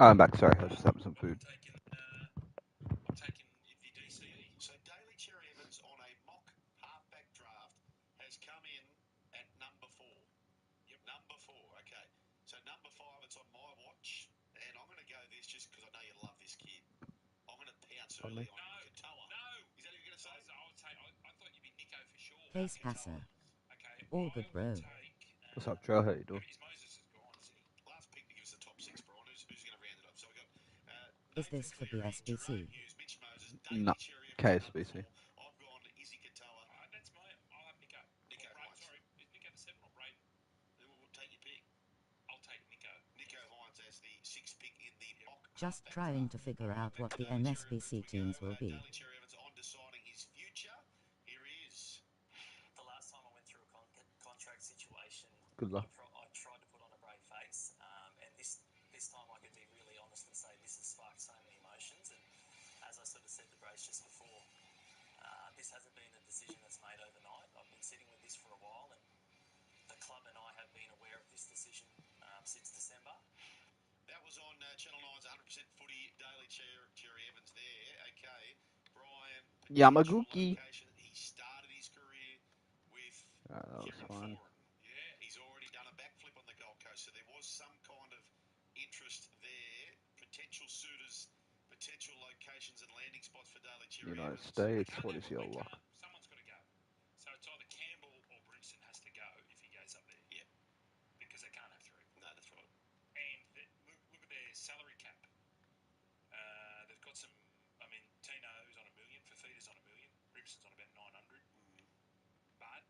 Oh, I'm back. Sorry, I was just having some food. I'm taking the DCE. So Daly Cherry Evans on a mock halfback draft has come in at number 4. Yep. Number 4, okay. So number 5, it's on my watch, and I'm going to go this just because I know you love this kid. I'm going to pounce Pardon early me? on Katoa. No. Is that what you're going to say? I thought you'd be Nico for sure. Place Katoa. passer. Okay. All I good, will bro. take. What's up, Joe? How you doing? Is Moses is gone, isn't he? Last pick to give us the top 6, Brian. Who's going to round it up? So we've got Is Nathan this for Cleary, Jerome BSBC? Hughes, Mitch Moses, No, Daly Cherry Evans at number 4. KSBC. I've gone Izzy Katoa. That's my. I'll have Nico. Nico Or Braden, Hines. sorry, is Nico the 7 or Braden? We'll take your pick. I'll take Nico. Nico Hines as the 6th pick in the mock Just halfback trying draft. to figure out what the Daly Cherry Evans, NSBC we teams go. will be. Daly Cherry Evans on deciding his future. Here he is. The last time I went through a contract situation, Good luck. I tried to put on a brave face, and this time I could be really honest and say this has sparked so many emotions. And as I sort of said to Brace just before, this hasn't been a decision that's made overnight. I've been sitting with this for a while, and the club and I have been aware of this decision since December. That was on Channel 9's 100% Footy. Daly Cherry Evans there. Okay, Brian. Yamaguchi. Location. He started his career with That was fun. Yeah, he's already done a backflip on the Gold Coast, so there was some kind of interest there. Potential suitors, potential locations and landing spots for Daly Cherry United Evans. States. What is your luck? Someone's got to go. So it's either Campbell or Brimson has to go if he goes up there. Yeah. Because they can't have 3. No, that's right. And look at their salary cap. They've got some. I mean, Tino's on $1 million, Fafita's on $1 million, Brimson's on about 900. But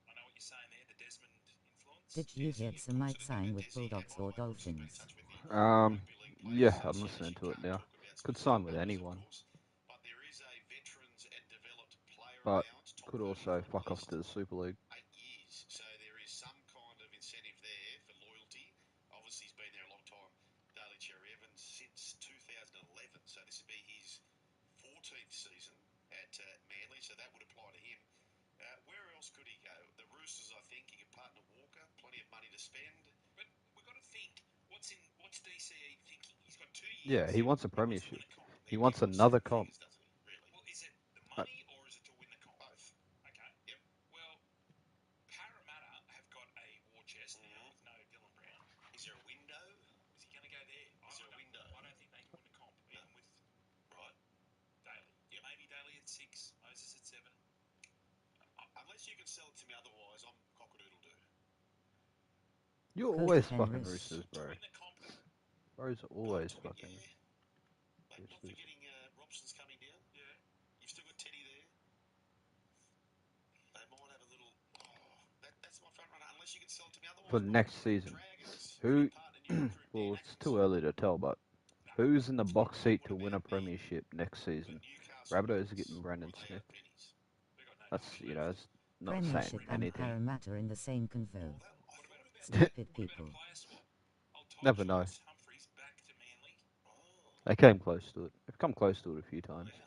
I know what you're saying there. The Desmond influence. Did you hear some might sign with Bulldogs or Dolphins? Yeah, I'm listening to it now. Could sign with anyone, But there is a veterans and developed player but allowance. Top could 30 also on fuck the off list. to the Super League. 8 years. So there is some kind of incentive there for loyalty. Obviously, he's been there a long time. Daly Cherry Evans since 2011. So this would be his 14th season at Manly. So that would apply to him. Where else could he go? The Roosters, I think. He could partner Walker. Plenty of money to spend. But we've got to think. What's DCE thinking? He's got 2 years. Yeah, he wants a He wants to premiership. win a comp. He wants another comp. Figures, doesn't he? Really? Well, is it the money or is it to win the comp? Both. Okay. Yep. Well, Parramatta have got a war chest now with no Dylan Brown. Is there a window? Is he going to go there? Is there a window? I don't think they can win a comp even with Right. Daly. Yep. Maybe Daly at 6, Moses at 7. Unless you can sell it to me otherwise, I'm cock-a-doodle-doo. You're Coach always Penrith. fucking Roosters, To bro. win the comp. Bro's always fucking Yeah. Like, not Roosters. forgetting Robson's coming down. Yeah. You've still got Teddy there. They might have a little... that's my front runner, unless you can sell it to me otherwise. For next season. Dragons. Who? Partner new recruit Well, Dan it's too Ackles. early to tell, but who's in the box seat to win a premiership next season? Newcastle Rabbitohs are Knights, getting Brandon well, they Smith. have pennies. They've got no That's money you left. know, it's not Premiership saying and anything. Parramatta in the same convo. Well, I What thought about about Stupid what about people. a player swap? Old Never know. Humphreys back to Manly. They came close to it. They've come close to it a few times. Wow.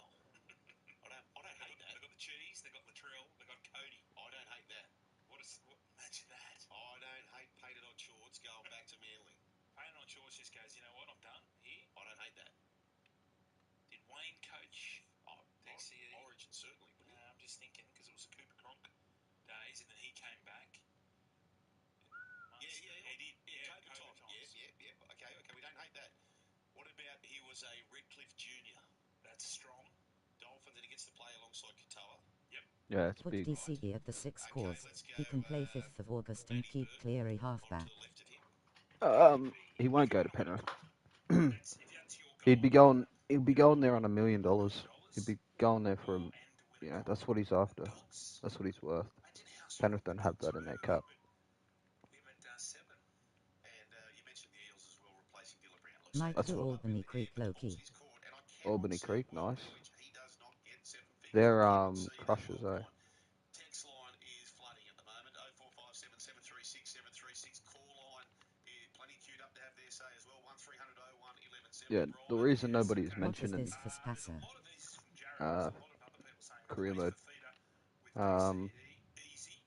I don't hate that. They've got the cheese. They've got Latrell. They've got Cody. I don't hate that. Imagine that. I don't hate painted on shorts going back to Manly. Payne on Shores just goes, you know what? I'm done here. I don't hate that. Did Wayne coach DCE? Origin certainly. Wouldn't it? I'm just thinking because it was the Cooper Cronk days, and then he came back. Yeah, He did. Yeah, COVID COVID times. times. Yeah. Okay, we don't hate that. What about he was a Redcliffe Junior? That's strong. Dolphins, and he gets to play alongside Katoa. Yeah, it's Put big. DCE at the 6 Okay, scores. let's go, He can play 5th of August and keep Cleary halfback. To the left of him. He won't go to Penrith. If that's your goal. He'd be going. He'd be going there on $1 million. He'd be going there for, you know, that's what he's after. That's what he's worth. Penrith don't have that in their cap. We went 7. And you mentioned the Eels as well, replacing Dylan Brown. Looks Might like That's do what- Albany Creek low-key. he's caught, and I cannot Albany see Creek, a world nice. in which he does not get 7 figures. They're I cannot see that crushers, world eh? line. Text line is flooding at the moment. 0457 736 736. Call line is plenty queued up to have their say as well. 1300 01 1170. Yeah, the Brian, reason nobody's What is mentioning this for Spasser? A lot of these is from Jared. There's a lot of other people saying career mode. replace Fafita with DCE. Easy.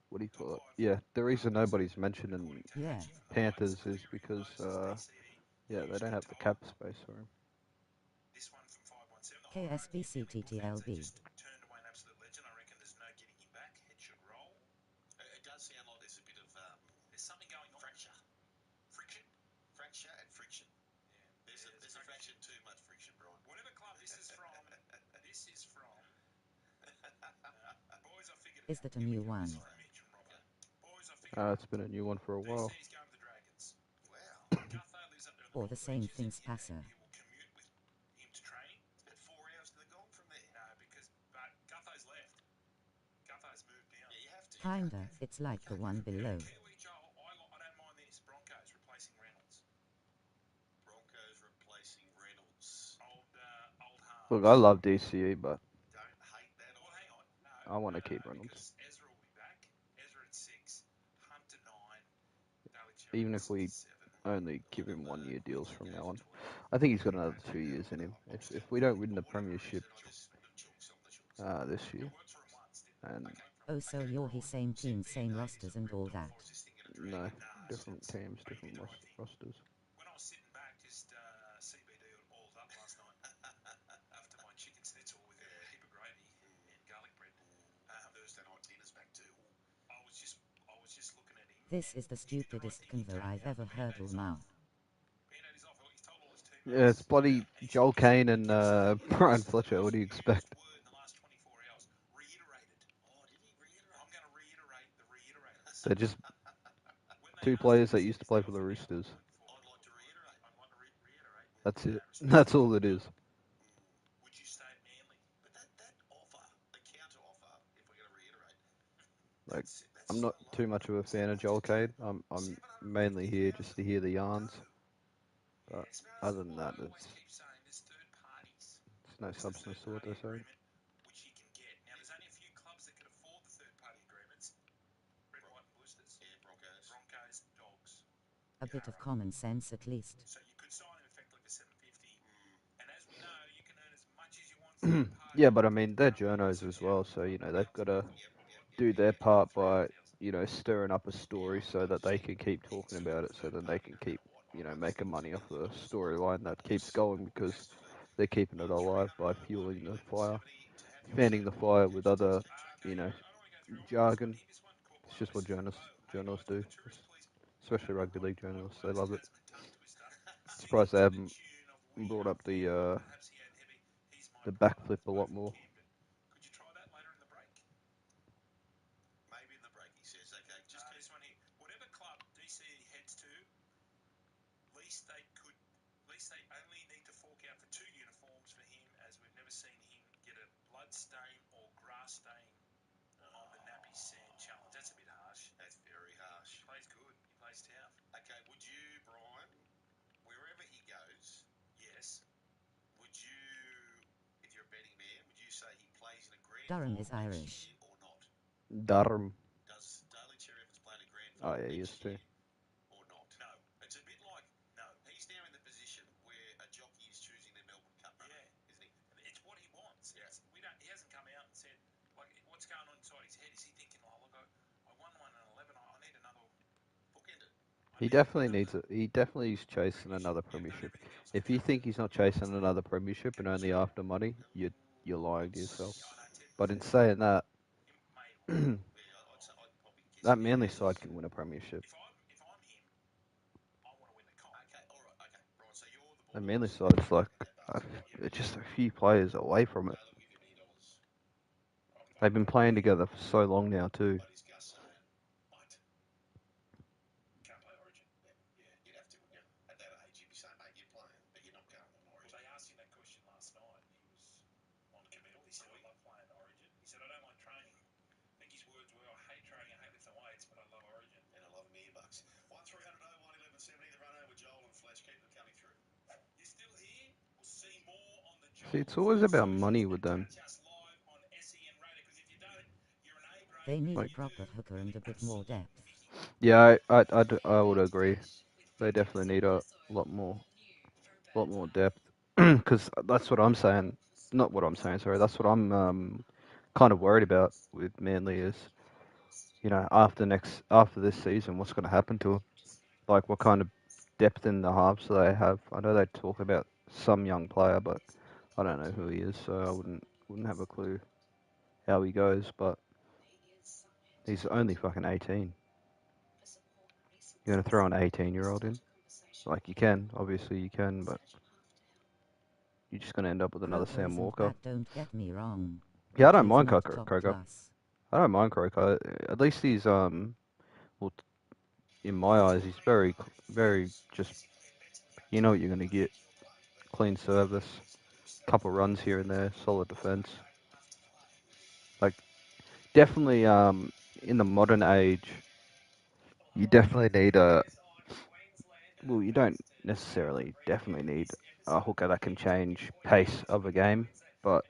what do you call it? Yeah, the reason nobody's mentioning Yeah. Panthers is because yeah, they don't have the cap space for him. This one from 517, the higher ranking of the Liverpool fans, they KSBCTTLB. just turned away an absolute legend. I reckon there's no getting him back. Head should roll. It does sound like there's a bit of There's something going on. fracture. Friction. Fracture and friction. Yeah. There's a fraction, too much friction, Brian. Whatever club this is from, this is from. Boys, I figured it Is out. that a Here we new go. This is one? from Mitch and Robbo. Boys, I figured it out. It's been a new one for a while. DC's going to the Dragons. Wow. Gutho lives up there in the Or the Northern same Beaches. things, Passer. He will commute with him to training. It's about 4 hours to the gong from there. No, because Gutho's left. Gutho's moved down. Yeah, you have to. Kinda, it's like the one below. Kiwi Joel, I don't mind this. Broncos replacing Reynolds. Broncos replacing Reynolds. Old halves. Look, I love DCE, but Don't hate that. Well, hang on. No, I want to keep Reynolds. because Ezra will be back. Ezra at 6, Hunt at 9, Daly Cherry Even at if we 7. only give him 1 year deals from now on. I think he's got another 2 years in him. If we don't win the premiership this year, It worked for him once, didn't it? and Oh, so you're his same team, same rosters and all that. no, different teams, different rosters. When I was sitting back, just CBD all up last night after my chicken schnitzel with a heap of gravy and garlic bread. Thursday night dinner's back too. I was just looking at him. This is the stupidest convo I've ever heard all now. Band-Aid is off. He's told all his teammates. Yeah, it's bloody Joel Kane and Brian Fletcher. What do you expect? His word in the last 24 hours. Reiterated. Oh, did he reiterate? I'm going to reiterate the reiterators. They're just When they two asked players him that used to play for the Roosters. I'd like to reiterate. I'd like to reiterate. That's it. Respect. That's all it is. Would you stay at Manly? But that offer, the counter offer, if we're going to reiterate, Like, that's I'm not so too low. much of a fan of Joel Kane. I'm mainly here just to hear the yarns. But other than that, I always there's keep saying there's third parties. no There's a substance to what third-party they're saying. agreement which he can get. Now, there's only a few clubs that can afford the third-party agreements. Red, white, and Bluesters. Yeah, Broncos. Broncos, Dogs. A bit of common sense at least. So you could sign him effectively for 750. And as we know, you can earn as much as you want third party. Yeah, but I mean, they're journos as well, so, you know, they've got to do their part by, you know, stirring up a story so that they can keep talking about it, so that they can keep, you know, making money off the storyline that keeps going, because they're keeping it alive by fueling the fire, fanning the fire with other, you know, jargon. It's just what journalists do, especially rugby league journalists. They love it. Surprised they haven't brought up the backflip a lot more. Could you try that later in the break? Maybe in the break, he says, okay, just This one here. Whatever club DC heads to, least they only need to fork out for 2 uniforms for him, as we've never seen him get a blood stain or grass stain on the Nappy Sand Challenge. That's a bit harsh. that's very harsh. He plays good. He plays tough. Okay, would you, Brian, wherever he goes, Yes. would you, if you're a betting man, would you say he plays in a grand Durham final is next Irish. year or not? Durham. Does Daly Cherry Evans play in a grand Oh final yeah, he next used to. year or not? No. It's a bit like, no, he's now in the position where a jockey is choosing their Melbourne Cup runner, Yeah. isn't he? It's what he wants. Yeah. He hasn't come out and said, like, what's going on inside his head? Is he thinking, oh, look, I won one in 11. I need another. Bookended. He definitely needs it. He definitely is chasing another premiership. If you think he's not chasing another premiership and only after money, you're lying to yourself. But in saying that, He may. Yeah, I'd probably guess that him. Manly side can win a premiership. If I'm him, I want to win the comp. Okay, all right, okay, right. So you're the The boy. Manly side's like just a few players away from it. Taylor will give you $1 million. They've been playing together for so long now too. What is Gus saying? What? Can't play Origin. Yeah, you'd have to, wouldn't you? At that age, you'd be saying, mate, you're playing, but you're not going on Well, Origin. they asked him that question last night, and he was non-committal. He said, I love playing Origin. He said, I don't mind training. I think his words were, I hate training, I hate lifting weights, but I love Origin. And I love $1 million. 1300 1170. The run over Joel and Fletch. Keep them coming through. You're still here? We'll see more on the job. See, it's always about money with them. Catch us live on SEN Radio, because if you don't, you're an A-grade. They need a Like- proper hooker and a bit more depth. Yeah, I would agree. They definitely need a lot more depth. Because that's what I'm saying. Not what I'm saying. Sorry, that's what I'm kind of worried about with Manly is, after this season, what's going to happen to him? Like, what kind of depth in the halves do they have? I know they talk about some young player, but I don't know who he is, so I wouldn't have a clue how he goes. But he's only fucking 18. You're gonna throw an 18-year-old in? Like, you can, obviously you can, but you're just gonna end up with another Croker Sam isn't Walker. bad, don't get me wrong. Yeah, I But don't he's mind not Croker. top Croker. class. I don't mind Croker. At least he's well, in my eyes, he's very just. You know what you're gonna get. Clean service, couple runs here and there, solid defense. Like, definitely in the modern age, you definitely need a. Well, you don't necessarily definitely need a hooker that can change pace of a game, but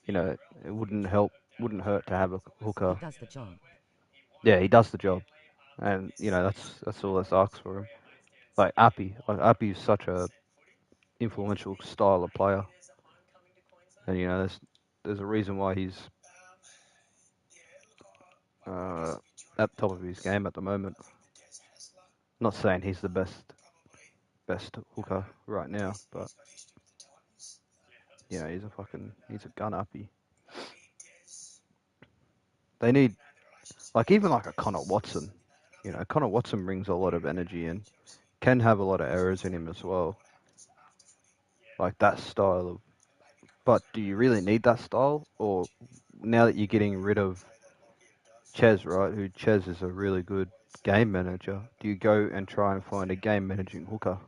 it wouldn't hurt to have a He hooker. does the job. Yeah, he does the job, and that's all that's asked for him. Like Appy's such a influential style of player, and there's a reason why he's uh, at the top of his game at the moment. Not saying he's the best hooker right now, but he's a gun uppy. They need even like a Connor Watson. Connor Watson brings a lot of energy and can have a lot of errors in him as well. Like that style of. But do you really need that style? Or now that you're getting rid of Ches, right? Who Ches is a really good game manager. Do you go and try and find a game managing hooker,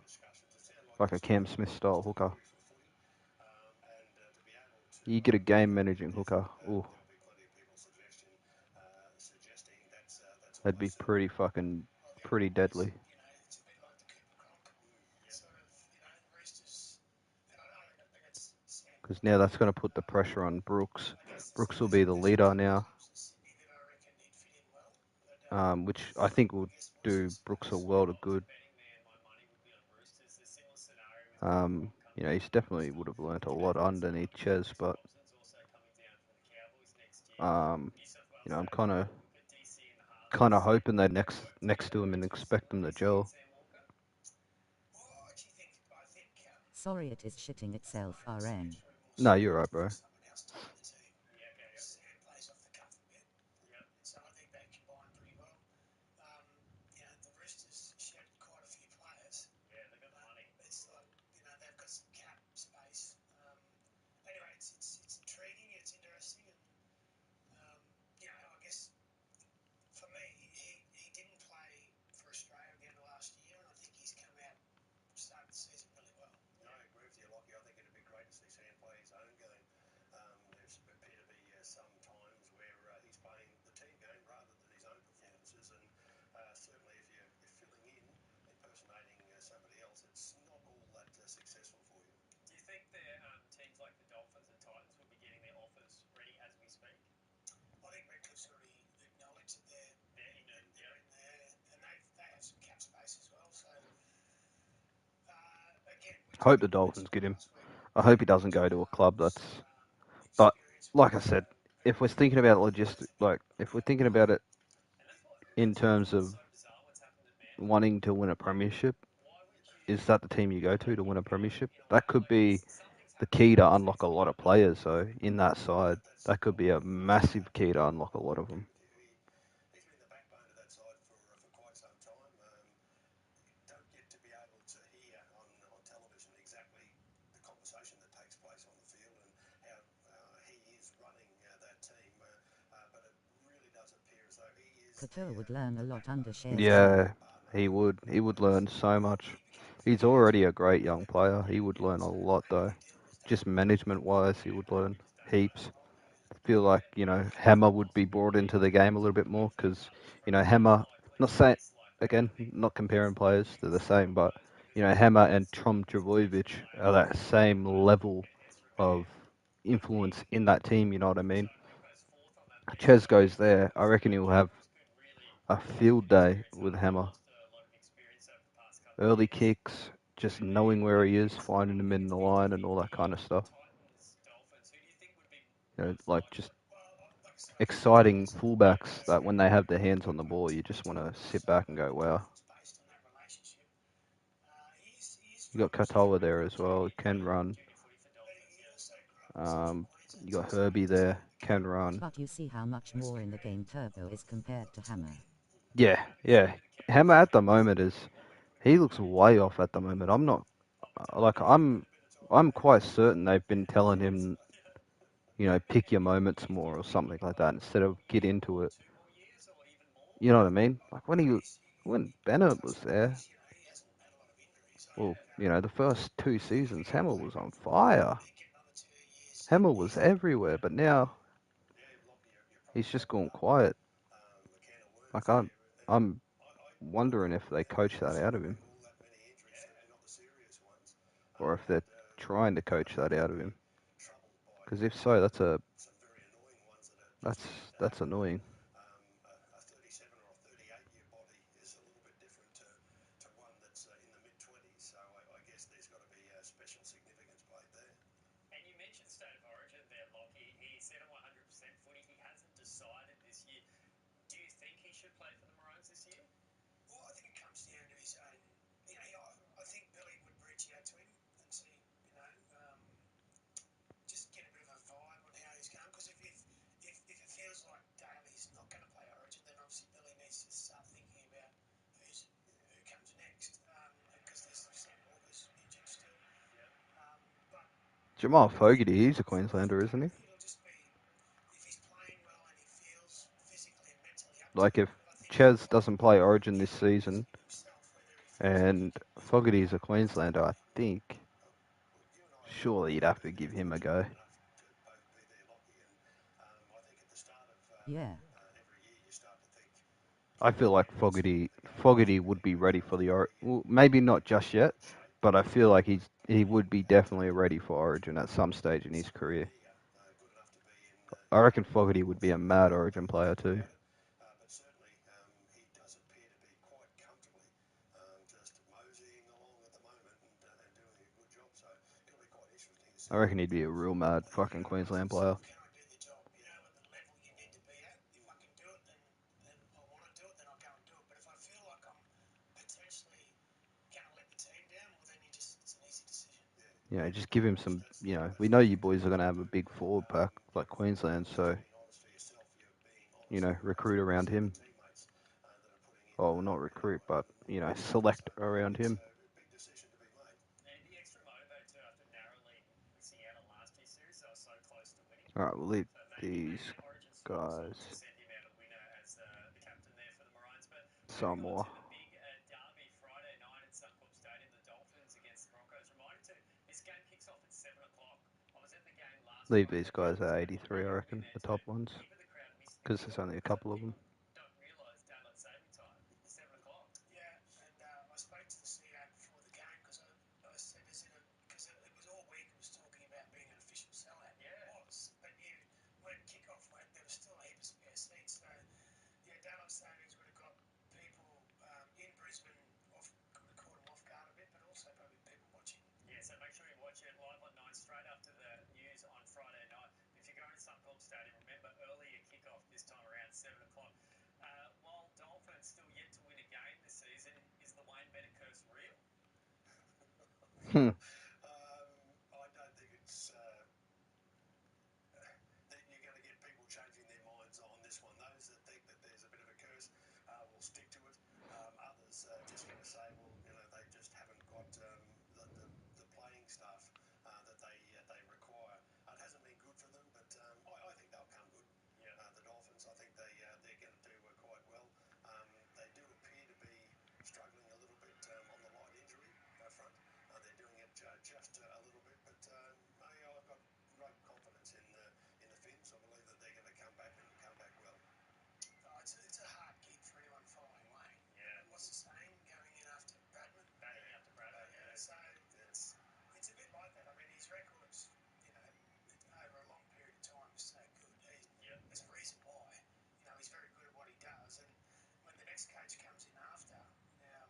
like a Cam Smith style hooker? You get a game managing hooker. Ooh, that'd be pretty deadly. Because now that's going to put the pressure on Brooks. Brooks will be the leader now, which I think will do Brooks a world of good. He's definitely would have learnt a lot underneath Ches, but um, I'm kind of hoping they next to him and expect them to gel. Sorry, it is shitting itself, RN. No, you're right, bro. Hope the Dolphins get him. I hope he doesn't go to a club that's. But like I said, if we're thinking about if we're thinking about it in terms of wanting to win a premiership, is that the team you go to win a premiership? That could be the key to unlock a lot of players. So in that side, that could be a massive key to unlock a lot of them. Couture would learn a lot under Shea's care. Yeah, he would. He would learn so much. He's already a great young player. He would learn a lot though. Just management wise, he would learn heaps. Feel like Hammer would be brought into the game a little bit more because Hammer. Not saying again, not comparing players, they're the same, but Hammer and Tom Trbojevic are that same level of influence in that team. You know what I mean? Ches goes there. I reckon he'll have a field day with Hammer. Early kicks, just knowing where he is, finding him in the line, and all that kind of stuff. Like just exciting fullbacks that when they have their hands on the ball, you just want to sit back and go, wow. You got Katoa there as well, can run. You got Herbie there, can run. But you see how much more in the game Turbo is compared to Hammer. Yeah. Hammer at the moment he looks way off at the moment. I'm not like I'm quite certain they've been telling him, pick your moments more or something like that instead of get into it. You know what I mean? Like when Bennett was there, well, the first 2 seasons, Hammer was on fire. Hammer was everywhere, but now he's just gone quiet. Like I'm wondering if they coach that out of him, or if they're trying to coach that out of him. Because if so, that's annoying. And you mentioned State of Origin there, Lockie. He said a 100% footy. He hasn't decided this year. Do you think he should play for the Maroons this year? Well, I think it comes down to his own. I think Billy would reach out to him and see, just get a bit of a vibe on how he's going. Because if it feels like Daly's not going to play Origin, then obviously Billy needs to start thinking about who comes next. Because there's Sam Walker's injured still. But Jamal Fogarty, he's a Queenslander, isn't he? it'll just be if he's playing well and he feels physically and mentally up to Like it. if I think Ches doesn't play Origin this season himself whether he feels and Fogarty's a Queenslander, I think surely you'd have to give him a go. Yeah. I feel like Fogarty would be ready for the Origin. Well, maybe not just yet, but I feel like he would be definitely ready for Origin at some stage in his career. I reckon Fogarty would be a mad Origin player too. but certainly he does appear to be quite comfortably just moseying along at the moment and doing a good job. So it'll be quite interesting to see. I reckon he'd be a real mad fucking Queensland player. Can I do the job, at the level you need to be at? If I can do it, then I want to do it, then I'll go and do it. But if I feel like I'm potentially going to let the team down, well, then it's an easy decision. Just give him some. We know you boys are going to have a big forward pack like Queensland, so recruit around him. Oh, not recruit, but select around him. And the extra motivator too after narrowly missing out on last year's series, they were so close to winning. All right, we'll leave So maybe these the Origin squad guys to send him out a winner as the captain there for the Maroons. But some moving on more. to the big derby Friday night at Suncorp Stadium, the Dolphins against the Broncos. Reminder too, this game kicks off at 7 o'clock. I was at the game last Leave night. these guys at 83, I reckon, the top ones, Heap of the crowd missed the because kick. there's only a couple of them. Don't realise daylight saving time, 7 o'clock. Yeah, and I spoke to the CEO before the game because I said, because it was all week, it was talking about being an official sellout. Yeah. It was, but when kickoff went, there was still a heap of spare seats. So, daylight savings would have got people in Brisbane could have caught them off guard a bit, but also probably people watching. Yeah, so make sure you watch it live on 9 straight after the news on Friday night. If you're going to Suncorp Stadium, remember earlier kickoff this time around 7 o'clock. While Dolphins still yet to win a game this season, is the Wayne Bennett curse real? I don't think it's. You're going to get people changing their minds on this one. Those that think that there's a bit of a curse will stick to it. Others are just going to say, well, they just haven't got the playing staff that they require. It hasn't been good for them, but I think they'll come good. Yeah. The Dolphins, I think they're going to do quite well. They do appear to be struggling a little bit on the light injury front. They're doing it just a little bit, but I've got great confidence in the Finns. I believe that they're going to come back and come back well. It's a hard gig for anyone following Wayne. Yeah. What's the saying? Going in after Bradman. Batting after Bradman. So it's a bit like that. I mean, his record's over a long period of time is so good. There's a reason why. He's very good at what he does, and when the next coach comes in after, now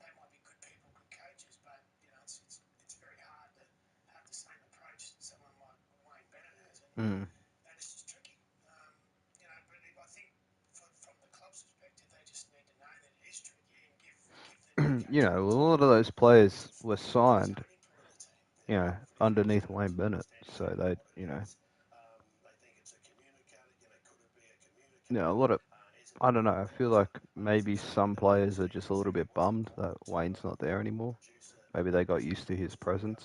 they might be good people, good coaches, but it's very hard to have the same approach that someone like Wayne Bennett has, and it's just tricky. a lot of those players were signed, underneath Wayne Bennett, so they, a lot of, I don't know. I feel like maybe some players are just a little bit bummed that Wayne's not there anymore. Maybe they got used to his presence,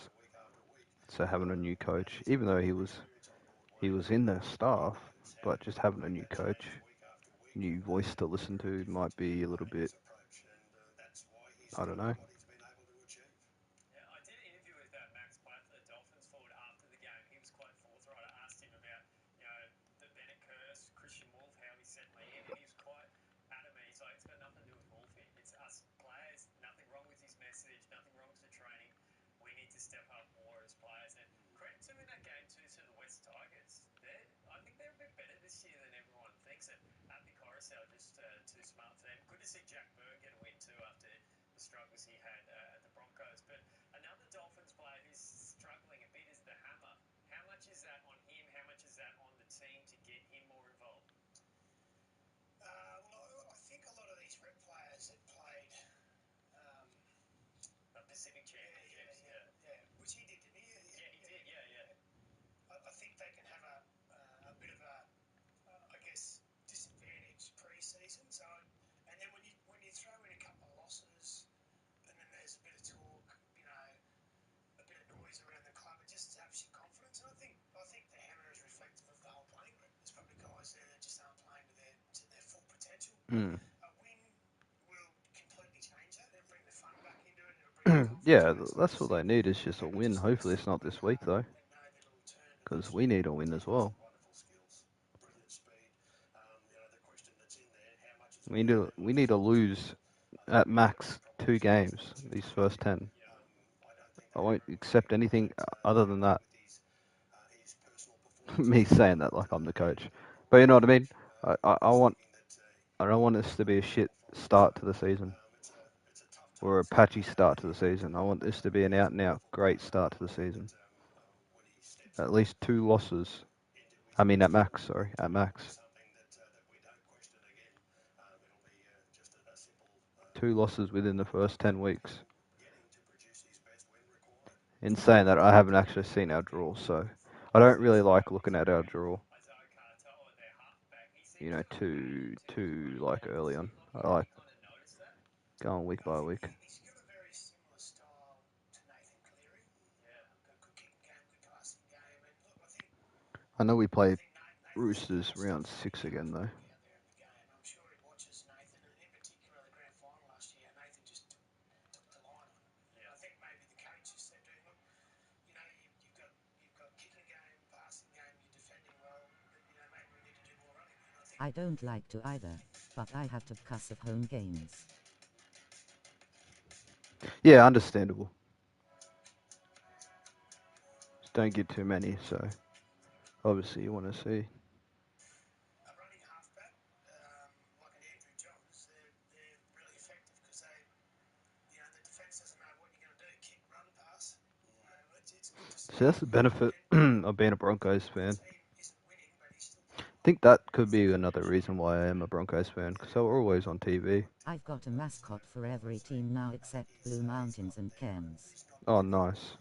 so having a new coach, even though he was in the staff, but just having a new coach, new voice to listen to might be a little bit, I don't know. Yeah, I did an interview with Max Platt, the Dolphins forward, after the game. He was quite forthright. I asked him about, the Bennett curse, Christian Wolf, how he's settling in, and he was quite adamant. He's like, it's got nothing to do with Wolfie. It's us players. Nothing wrong with his message. Nothing wrong with the training. We need to step up more as players. And credit to him in that game too, to the West Tigers. I think they're a bit better this year than everyone thinks. And Api Coruscant just too smart for them. Good to see Jack Byrne get a win too after the struggles he had at the Broncos. But another Dolphins player who's struggling a bit is the Hammer. How much is that on him? How much is that on the team to get him more involved? Well, I think a lot of these rep players that played Pacific Championships, which he did, didn't he? Yeah, he did, yeah. I think they can have a bit of a, I guess, disadvantage pre-season. So, and then when you throw in a couple of losses, and then there's a bit of talk, a bit of noise around the club, it just saps your confidence. And I think the Hammer is reflective of the whole playing group. There's probably guys there that just aren't playing to their full potential. Mm. A win will completely change that and bring the fun back into it. It'll bring the confidence Yeah, back. So that's what they need is just a win. Hopefully it's not this week though, and know that it'll turn. because we need a win as well. Wonderful skills, brilliant speed. The question that's in there, how much is We need to lose at max 2 games these first 10. I won't accept anything other than that. his personal performance. Me saying that like I'm the coach, but you know what I mean. I don't want this to be a shit start to the season It's a tough or a patchy start to the season. I want this to be an out and out great start to the season. when he steps At least 2 losses. into I mean at max. Sorry, at max. something that we don't question again. It'll be just a simple 2 losses within the first 10 weeks. getting to produce his best when required. In saying that, I haven't actually seen our draw, so I don't really like looking at our draw. Isaiah Katoa, their halfback, he seems to have Too like early on. I Have like you kind of noticed that? going week by week. He's got a very similar style to Nathan Cleary. Yeah. Good kicking game, good passing game, and look, I think I know we play Nathan's Roosters round 6 again though. out there in the game. I'm sure he watches Nathan, and in particular the grand final last year, Nathan just took the line on him. Yeah. I think maybe the coach just said to him, look, you've got kicking game, passing game, you're defending well, but maybe we need to do more running. And I think I don't like to either, but I have to because of home games. Yeah, understandable. Just don't get too many, so obviously you want to see. a running halfback, like an Andrew Johns, they're really effective because the defence doesn't know what you're going to do, kick, run, pass. It's good to see. So that's the benefit of being a Broncos fan. Team isn't winning, but he's still I think that could be another reason why I am a Broncos fan, because they were always on TV. I've got a mascot for every team now except Blue Mountains and Cairns. Oh, nice.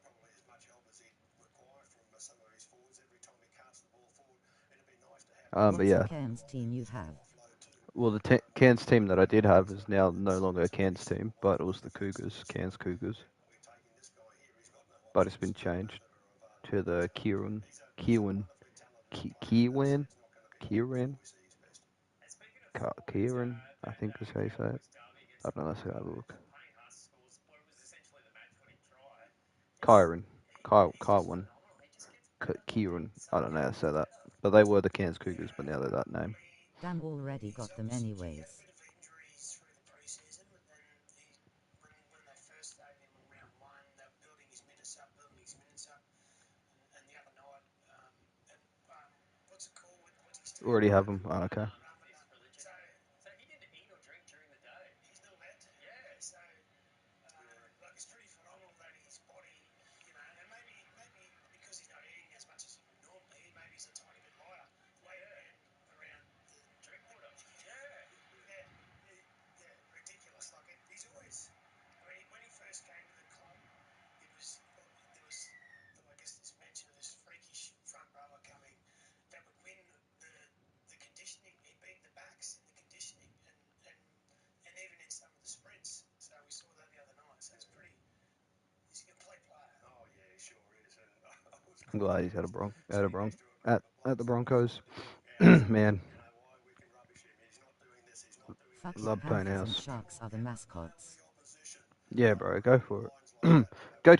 Probably as much help as he'd require from some of his forwards every time he casts the ball forward. It'd be nice to have But What's the yeah, Cairns team you have? offload too. well, the Cairns team that I did have is now no longer a Cairns team, but it was the Cougars, Cairns Cougars. We're taking this guy here. He's got no But it's been changed to the Kieran, Kieran, And speaking of forwards, Kieran, I that think is how you say it. Cowboys derby against I the don't know, that's how I Broncos, look. Payne Haas scores what was essentially the match-winning try. Kyron, He's just Kylwan, phenomenal. He just gets better. Kieran, I don't know how to say that. But they were the Cairns Cougars, but now they're that name. Dan already got them anyways. A bit of injuries through the pre-season, but then when they first started him in round one, they were building his minutes up, and the other night, what's it called? What's his team? Already have them. Oh, okay. So he didn't eat or drink during the day. He's not allowed to. Yeah. So, it's pretty phenomenal that his body, and maybe because he's not eating as much as he would normally, maybe he's a tiny bit lighter weight around the Drink water. Yeah. ridiculous. Like he's I'm glad he's at the Broncos. Man, Fuck it, love Panthers and toenails. Sharks are the mascots. Yeah, bro, go for it. Go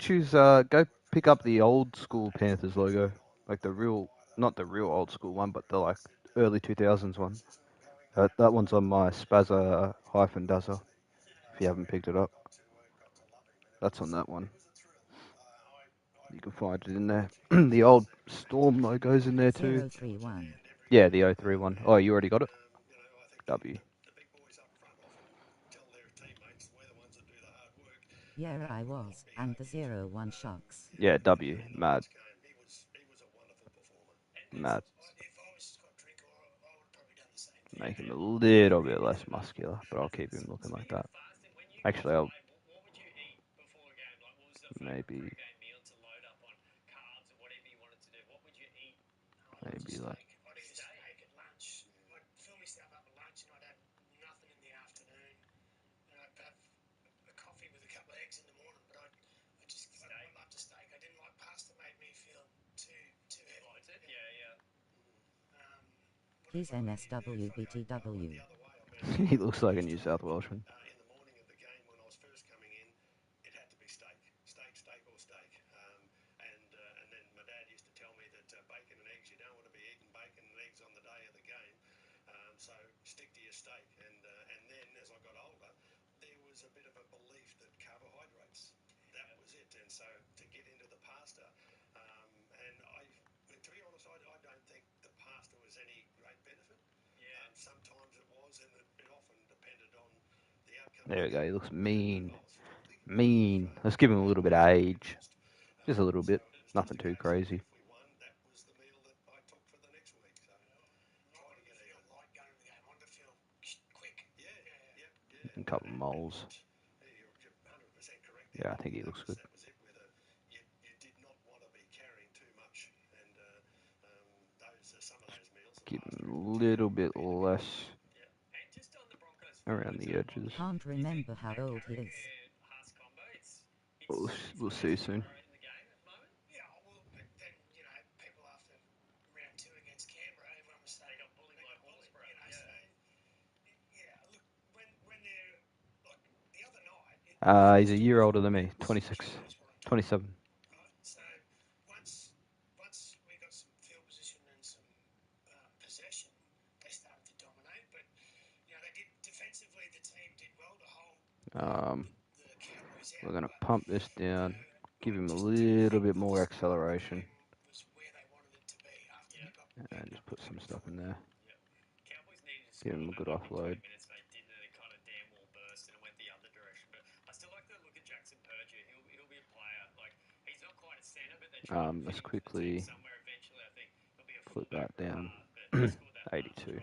pick up the old school Panthers logo, like the real, not the real old school one, but the like early 2000s one. That one's on my Spazza hyphen Dazza. If you haven't picked it up, that's on that one. You can find it in there. The old Storm logo's in there too. 031. Yeah, the 03 one. Oh, you already got it? W. Yeah, I was, and the 01 Sharks. Yeah, W. Mad. Mad. Make him a little bit less muscular, but I'll keep him looking like that. Actually, I'll maybe like Steak at lunch. I'd fill myself up at lunch and I'd have nothing in the afternoon. And I'd have a coffee with a couple of eggs in the morning. But I loved a steak. I didn't like pasta. Made me feel too heavy. He's NSWBTW. he looks like a New South Welshman. In the morning of the game when I was first coming in, it had to be steak, or steak. And then my dad used to tell me that bacon and eggs, you don't want to be eating bacon and eggs on the day of the game. So stick to your steak. And then as I got older, there was a bit of a belief that carbohydrates, that was it. And so to get into the pasta, and to be honest, I don't think the pasta was any great benefit. Sometimes it was, and it often depended on the outcome. There we go. He looks mean. Mean. Let's give him a little bit of age. Just a little bit. Nothing too crazy. If we won, that was the meal that I took for the next week. So try to get feel light going to the game. I wanted to feel quick. And a couple of moles. You're 100% correct. Yeah, I think he looks good. That was it. Whether you did not want to be carrying too much, and some of those meals. Give him a little bit less around the edges. Can't remember how old he is. We'll see soon. Yeah, well, but then, people after round 2 against Canberra, everyone was saying, they got bullied by Hillsborough. So, look, when they're, like, the other night... He's a year older than me. 26. 27. Right, so once we got some field position and some possession, they started to dominate. But, they did, defensively, the team did well to hold the Cowboys out. We're going to pump this down. Give him a little bit more acceleration. And just put some stuff in there. Give him a good offload. Let's quickly put that down. 82.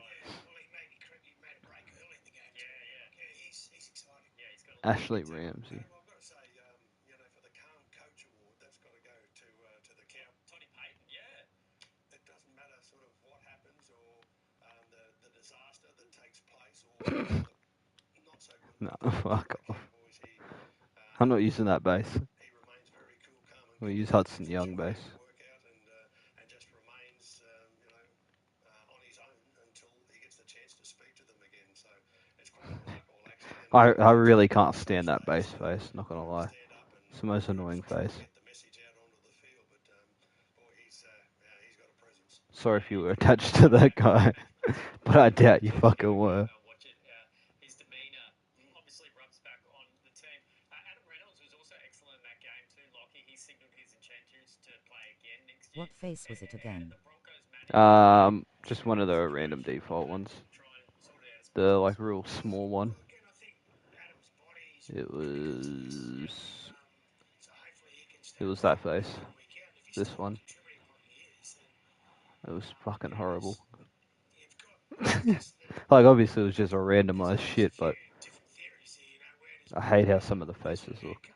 Ashley Ramsey. I've got to say, for the Calm Coach Award, that's got to go to the Cow. Tony Payton, It doesn't matter sort of what happens or the disaster that takes place or the not so good. No, fuck off. I'm not using that base. He remains very cool, calm, and We'll use Hudson Young base. work out and just remains, on his own until he gets the chance to speak to them again. So it's quite remarkable, actually. I really can't stand that base face, not gonna lie. It's the most annoying face. Sorry if you were attached to that guy, but I doubt you fucking were. His demeanour obviously rubs back on the team. Adam Reynolds was also excellent in that game too, Lockie. He signalled his intentions to play again next year. What face was it again? Just one of the random default ones. The like real small one. It was that face. This one. It was fucking horrible. Like obviously it was just a randomized shit, but I hate how some of the faces look.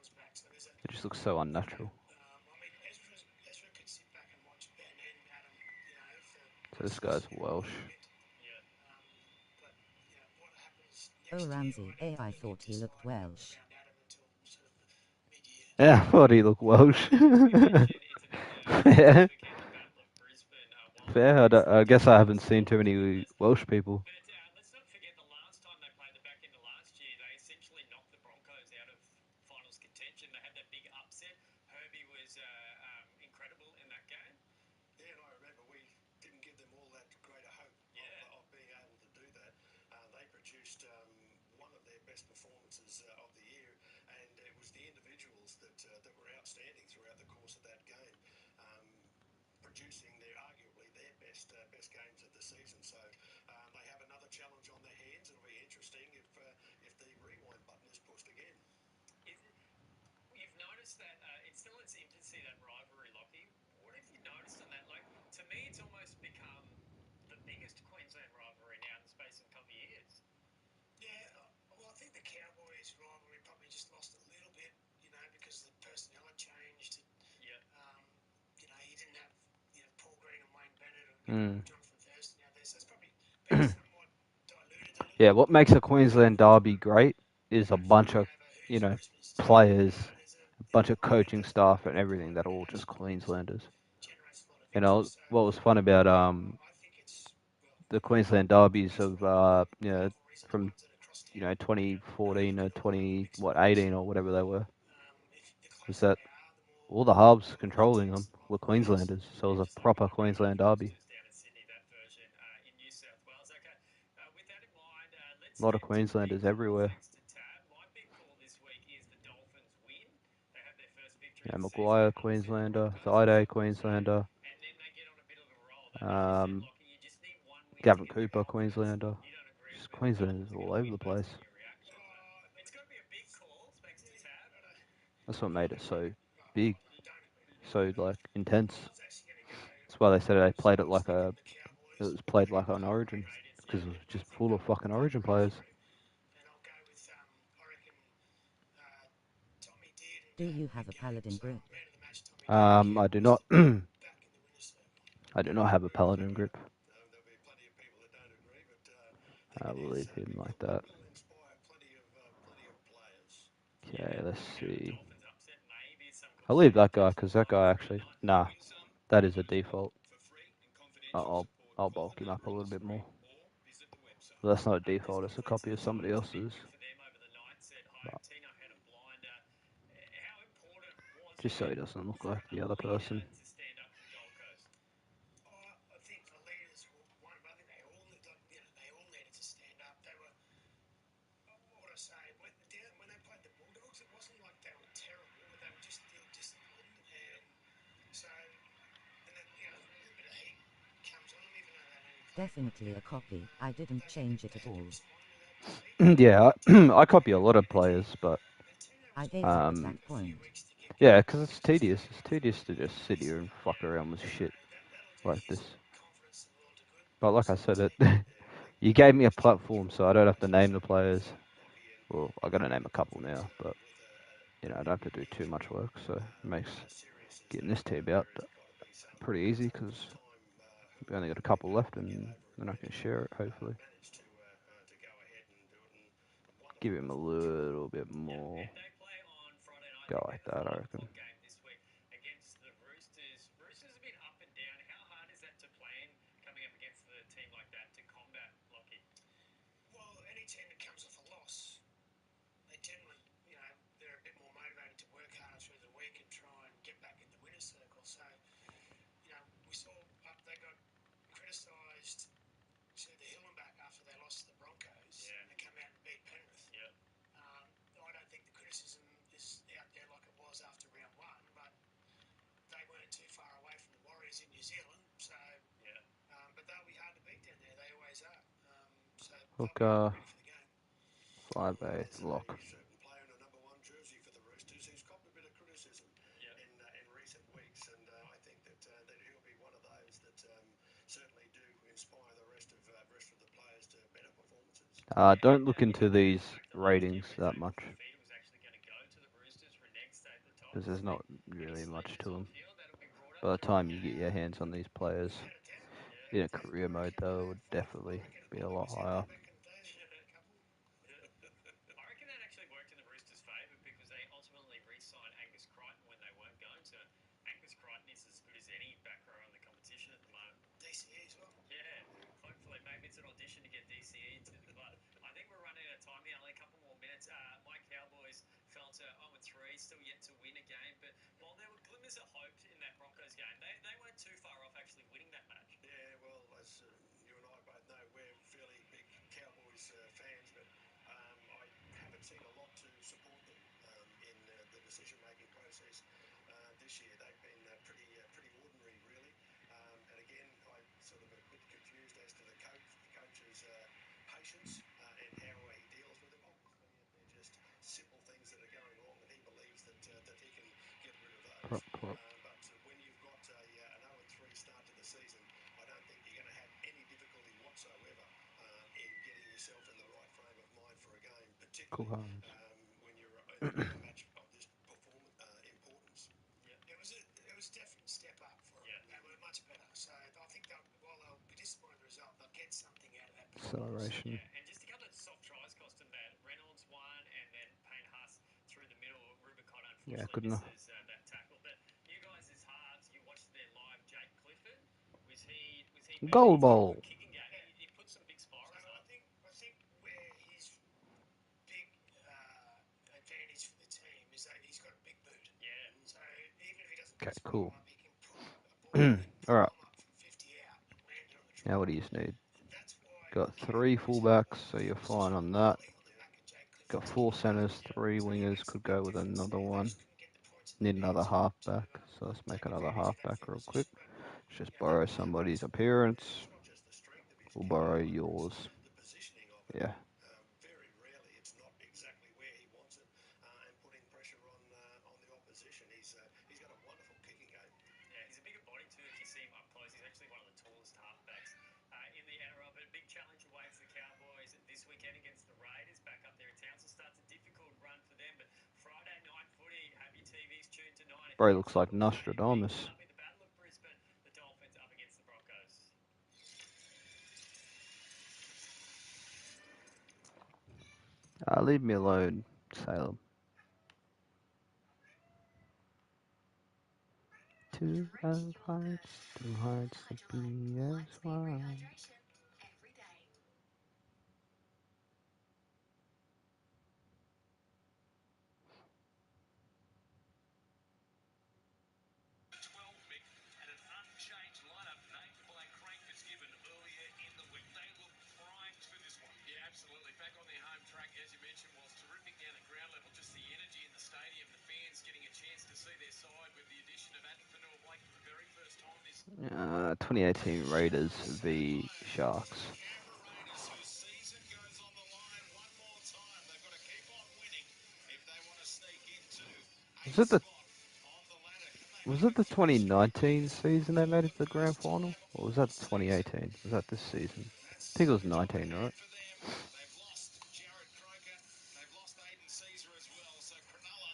It just looks so unnatural. So this guy's Welsh. Oh, Ramsey, I thought he looked Welsh. Yeah, I thought he looked Welsh. Yeah. the weekend, the Battle of Brisbane. Fair. I guess I haven't seen too many Welsh people. But let's not forget the last time they played, the back end of last year, they essentially knocked the Broncos out of finals contention. They had that big upset. Herbie was incredible in that game. Yeah, and I remember we didn't give them all that greater hope of being able to do that. They produced one of their best performances of the year, and it was the individuals that were outstanding throughout the course of that game, producing arguably their best games of the season. So they have another challenge on their hands. It'll be interesting if the rewind button is pushed again. You've noticed that it's still in its infancy, that rivalry, Lockie. What have you noticed on that? Like, to me, it's almost become the biggest Queensland rivalry now in the space of a couple of years. Yeah, well, I think the Cowboys rivalry probably just lost a little bit, because the personnel had changed. Yeah. You didn't have Paul Green and Wayne Bennett Mm. and Jonathan Thurston out there, so it's probably been somewhat diluted a little. Yeah, what makes a Queensland derby great is a bunch of, Who's Brisbane's team? players, There's a a bunch of coaching staff and everything that are all just Queenslanders. generates a lot of interest. So What was fun about I think it's the Queensland derbies of rivalries are the from ones that are across town. 2014 to 18 or whatever they were, If the was closer that they are, the more all the halves controlling them intense the were rivalry is. Queenslanders, so it was a proper Queensland derby. Down in Sydney, that version in New South Wales. Okay, with that in mind, let's A lot of get to big Queenslanders call everywhere. thanks to Tab. My big call this week is the Dolphins win. They have their first victory of the season. Maguire Queenslander, Thaiday Queenslander, And then they get on a bit of a roll. But like you said, Lockie, you just need one win to Gavin get their Cooper confidence. Queenslander. You don't agree Just with it. The Queenslanders Dolphins are all going to over win the based place. on your reaction. But it's going to be a big call thanks to Tab. That's what made it so big, so intense. I was actually going to go That's why they said they played it like the it Cowboys, was played like an Origin, because it was just full of fucking Origin players. and I'll go with I reckon Tommy Dearden. Do you have a paladin grip? Man of the match, Tommy Dearden. I do not. Back in the winner's circle. I do not have a paladin grip. There'll be plenty of people that don't agree, but I will leave him like that. will inspire plenty of players. Okay, let's see. Dolphins upset, maybe some I'll leave that guy because that guy actually. Nah, that is a default. I'll bulk him up a little bit more. But that's not a default. It's a copy of somebody else's. But just so he doesn't look like the other person. to stand up to the Gold Coast? I think the leaders won, but I think they all needed to stand up. They were, what would I say, when they played the Bulldogs, it wasn't like they were terrible, but they were just ill-disciplined, and so and then a little bit of heat comes on them, even though they only played. Definitely a copy. I didn't change it at all. Yeah, I copy a lot of players, but I gave up at that point. yeah, because it's tedious. It's tedious to just sit here and fuck around with shit like this. But like I said, you gave me a platform, so I don't have to name the players. Well, I got to name a couple now, but I don't have to do too much work, so it makes getting this team out pretty easy because we only got a couple left, and then I can share it hopefully. Give him a little bit more. They play on Friday night. Go like that, I reckon. Game this week against the Roosters. Roosters have been up and down. How hard is that to plan coming up against a team like that to combat, Lockie? Well, any team that comes off a loss, they generally, they're a bit more motivated to work harder through the week and try and get back in the winner's circle. So, we saw they got criticised to the hill and back after they lost to the Broncos. Yeah. And they come out and beat Penrith. Yep. I don't think the criticism is out there like it was after round one, but they weren't too far away from the Warriors in New Zealand. So, yeah. But they'll be hard to beat down there. They always are. So Look, they'll be ready for the game. 5-8 lock. Certain player in a number one jersey for the Roosters who's copped a bit of criticism in recent weeks, and I think that he'll be one of those that certainly do inspire the rest of the players to better performances. Don't look into these ratings that much because there's not really much to them. By the time you get your hands on these players in a career mode, though, it would definitely be a lot higher. I reckon that actually worked in the Roosters' favour because they ultimately re-signed Angus Crichton when they weren't going to. Angus Crichton is as good as DCE as well. Yeah, hopefully, maybe it's an audition to get DCE into the club. I think we're running out of time here, only a couple more minutes. My Cowboys fell to 0-3, still yet to win a game. But while there were glimmers of hope in that Broncos game, they weren't too far off actually winning that match. Yeah, well, as you and I both know, we're fairly big Cowboys fans, but I haven't seen a lot to support them in the decision-making process this year. They've been pretty ordinary, really. And again, I'm sort of a bit confused as to the coach's patience and how he deals with them. Obviously, they're just simple things that are going wrong, and he believes that he can get rid of those. But when you've got an 0-3 start to the season, I don't think you're going to have any difficulty whatsoever in getting yourself in the right frame of mind for a game, Cool particularly hands. when you're in a match of this importance. It was a definite step up for them. They were much better. So I think while they'll be disappointed with the result, they'll get something out of that performance. Acceleration. Yeah, and just a couple of soft tries cost them that. Reynolds one, and then Payne Haas through the middle. Rubicon Yeah, unfortunately good enough. misses that tackle. But you guys as halves, you watched their live. Jake Clifford, was he better? Goal He's got a ball. good kicking game. He put some big spirals So up. I think where his big advantage for the team is that he's got a big boot. Yeah. So even if he doesn't Okay, put a cool. spiral up, he can put a ball and put All right. a bomb up from 50 out and land it on the Now try. what do you need? That's why Got the 3 Cowboys have fullbacks, so you're fine on that. on the back of Jake Got Clifford's 4 kicking. centers, 3 So wingers. that's the Could big go with difference another there. They one. just couldn't get the points in Need the another pads halfback, so let's make take another advantage of that halfback field real quick. position. But Just borrow somebody's appearance. We'll borrow yours. The positioning of it. Yeah. Very rarely, it's not exactly where he wants it, and putting pressure on the opposition. He's got a wonderful kicking game. Yeah, he's a bigger body too. If you see him up close, he's actually one of the tallest halfbacks in the NRL. But a big challenge awaits the Cowboys this weekend against the Raiders, back up there at Townsville. Starts a difficult run for them, but Friday night footy. Have your TVs tuned to 9 Bro o'clock. looks like Nostradamus. That'll be the Battle of Brisbane. The Dolphins up against the Broncos. Leave me alone, Salem. Two hearts to be as one. Every day. And an unchanged lineup named by Craig Fitzgibbon earlier in the week. They look primed for this one. Yeah, absolutely. Back on their home track, as you mentioned, was terrific down at ground level. Just the energy in the stadium, the fans getting a chance to see their side with the addition of Adam Fanua-Blake for the very first time this 2018 Raiders v Sharks. Canberra Raiders, whose season goes on the line one more time. They've got to keep on winning if they want to sneak into Was a it the spot on the ladder. Can they Was make it a the fresh streak 2019 season they made it to the grand first final? time Or was all that season? 2018? Was that this season? I That's think it was a job 19, ahead right? for them. They've lost Jared Croker. They've lost Aiden Caesar as well. So Cronulla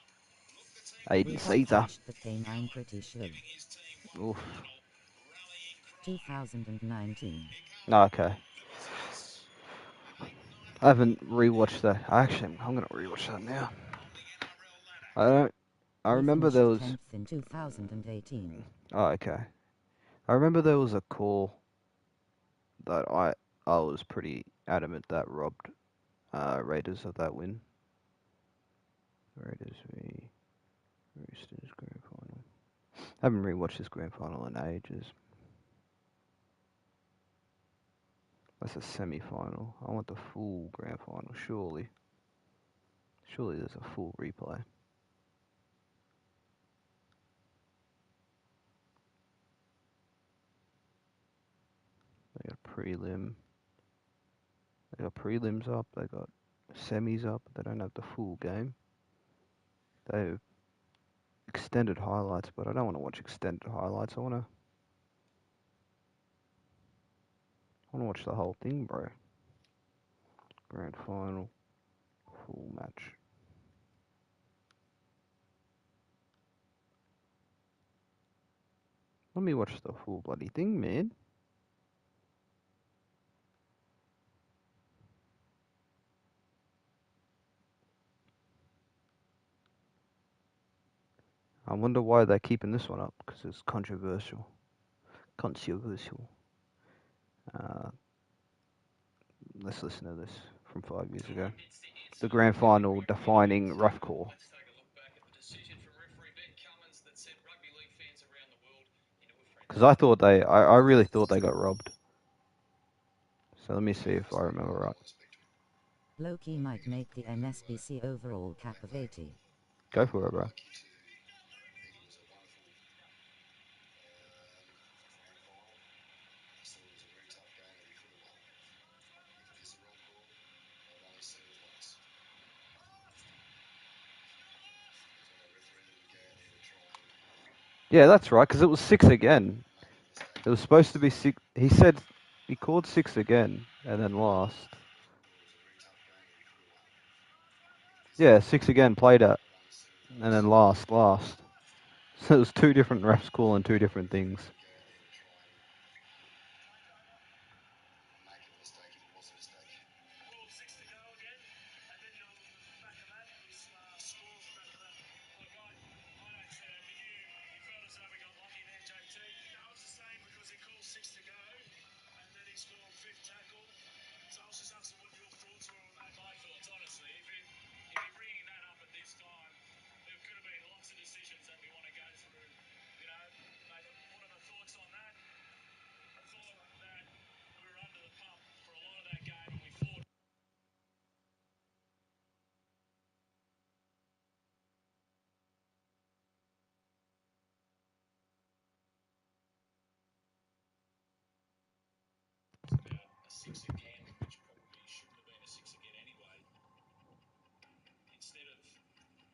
look the team to We Aiden beat have Caesar. watched the game, I'm pretty sure. giving his team one Oof. final rallying cry. 2019. Here come Okay. the visitors. I haven't rewatched that. Actually, I'm gonna rewatch that now. On the NRL ladder. I don't. I We remember finished there was. 10th in 2018. Oh, okay. I remember there was a call that I was pretty adamant that robbed Raiders of that win. Raiders v Roosters grand final. I haven't rewatched this grand final in ages. That's a semi-final. I want the full grand final, surely. Surely there's a full replay. They got prelim. They got prelims up. They got semis up. They don't have the full game. They have extended highlights, but I don't want to watch extended highlights. I want to watch the whole thing, bro. Grand final, full match. Let me watch the full bloody thing, man. I wonder why they're keeping this one up, because it's controversial. Controversial. Let's listen to this from 5 years ago. The grand final defining rough call. Let's take a look back at the decision from referee Ben Cummins that sent rugby league fans around the world into a frenzy. Because I really thought they got robbed. So let me see if I remember right. Loki might make the NSBC overall cap of 80. Go for it, bro. Yeah, that's right, because it was 6 again. It was supposed to be 6. He said he called 6 again and then lost. Yeah, 6 again, played it, and then lost. So it was 2 different refs calling 2 different things. A six again, which probably shouldn't have been a six again anyway. Instead of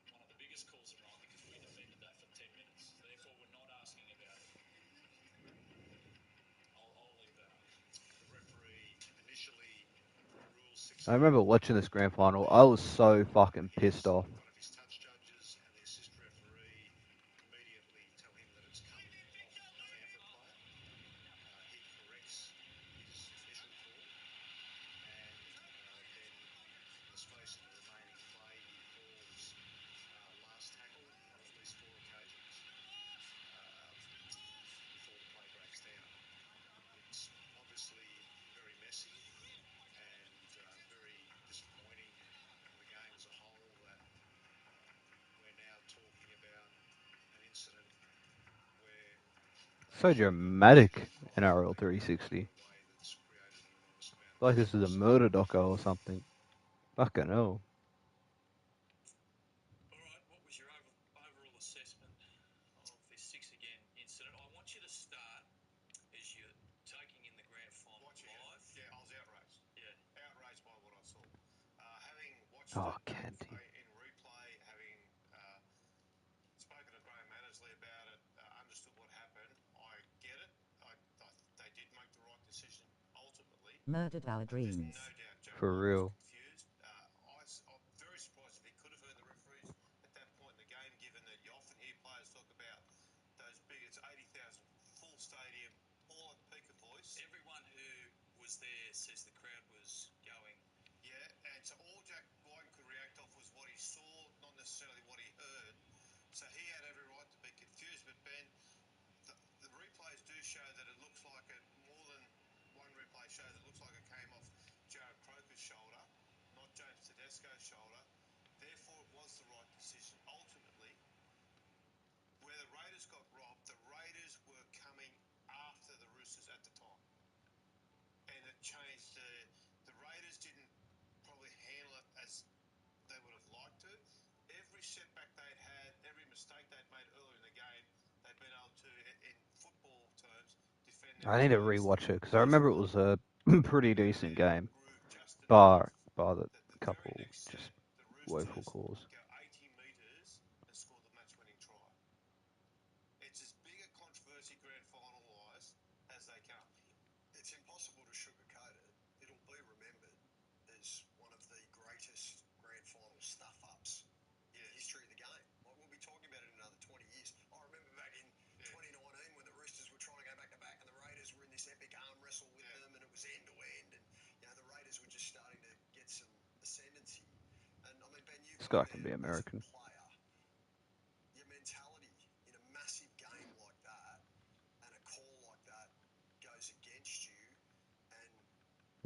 one of the biggest calls in rugby, because we defended that for 10 minutes. Therefore, we're not asking about it. I'll leave that up. The referee initially rules 6 I remember watching this grand final. I was so fucking pissed off. One of his touch judges and the assist referee immediately tell him that it's coming off the Canberra player. He corrects his initial call, and then in the space of the remaining play, he calls last tackle on at least 4 occasions before the play breaks down. It's obviously very messy and very disappointing for the game as a whole that we're now talking about an incident where So dramatic in RL 360. way that's created an enormous amount of Like this is a murder doco or something. Fucking hell. All right, what was your overall assessment of this 6 again incident? I want you to start as you're taking in the grand final live. Yeah, I was outraged. Yeah. Outraged by what I saw. Having watched Oh, it Canty. in replay, having spoken to Graham Annesley about it, understood what happened, I get it. They did make the right decision ultimately. Murdered our There's dreams. no doubt Joe For White real. was confused. I'm very surprised if he could have heard the referees at that point in the game, given that you often hear players talk about those big, it's 80,000 full stadium, all at peak of voice. Everyone who was there says the crowd was going. Yeah, and so all Jack White could react off was what he saw, not necessarily what he heard. So he had every right to be confused. But Ben, the replays do show that it looks like it, more than one replay shows it looks like it came off Jared Croker's shoulder, not James Tedesco's shoulder. Therefore, it was the right decision. Ultimately, where the Raiders got robbed, the Raiders were coming after the Roosters at the time. And it changed. The Raiders didn't probably handle it as they would have liked to. Every setback they'd had, every mistake they'd made earlier in the game, they've been able to, in football terms, defend their I need to players. rewatch it because I remember it was a pretty decent game. Grew just enough Bar the that the very couple next just set, the woeful Roosters calls. go 80 metres and score the match-winning try. It's as big a controversy grand final-wise as they come. It's impossible to sugarcoat it. It'll be remembered as one of the greatest grand final stuff-ups in the history of the game. Like, we'll be talking about it in another 20 years. I remember back in 2019 when the Roosters were trying to go back-to-back and the Raiders were in this epic arm wrestle with them, and it was end-to-end, and the Raiders were just starting to get some ascendancy. And, I mean, Ben, you've This been guy can there be as a American. player. Your mentality in a massive game like that and a call like that goes against you.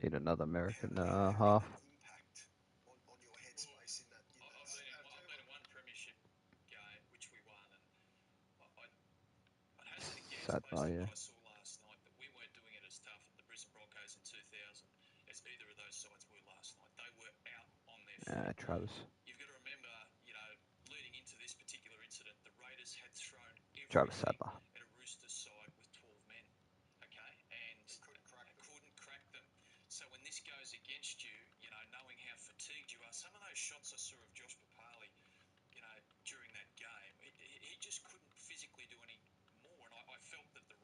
Need another American how half. big an impact on your headspace in that? I've been in one premiership game which we won, and I'd hazard a guess Sad based by on you. what I saw last night that we weren't doing it as tough at the Brisbane Broncos in 2000 as either of those sides were last night. They were out on their feet. Travis. You've got to remember, leading into this particular incident, the Raiders had thrown Travis everything Sadler. at a Roosters side with 12 men, okay, and couldn't crack them. So when this goes against you, knowing how fatigued you are, some of those shots I saw of Josh Papali, during that game, he just couldn't physically do any more. And I felt that a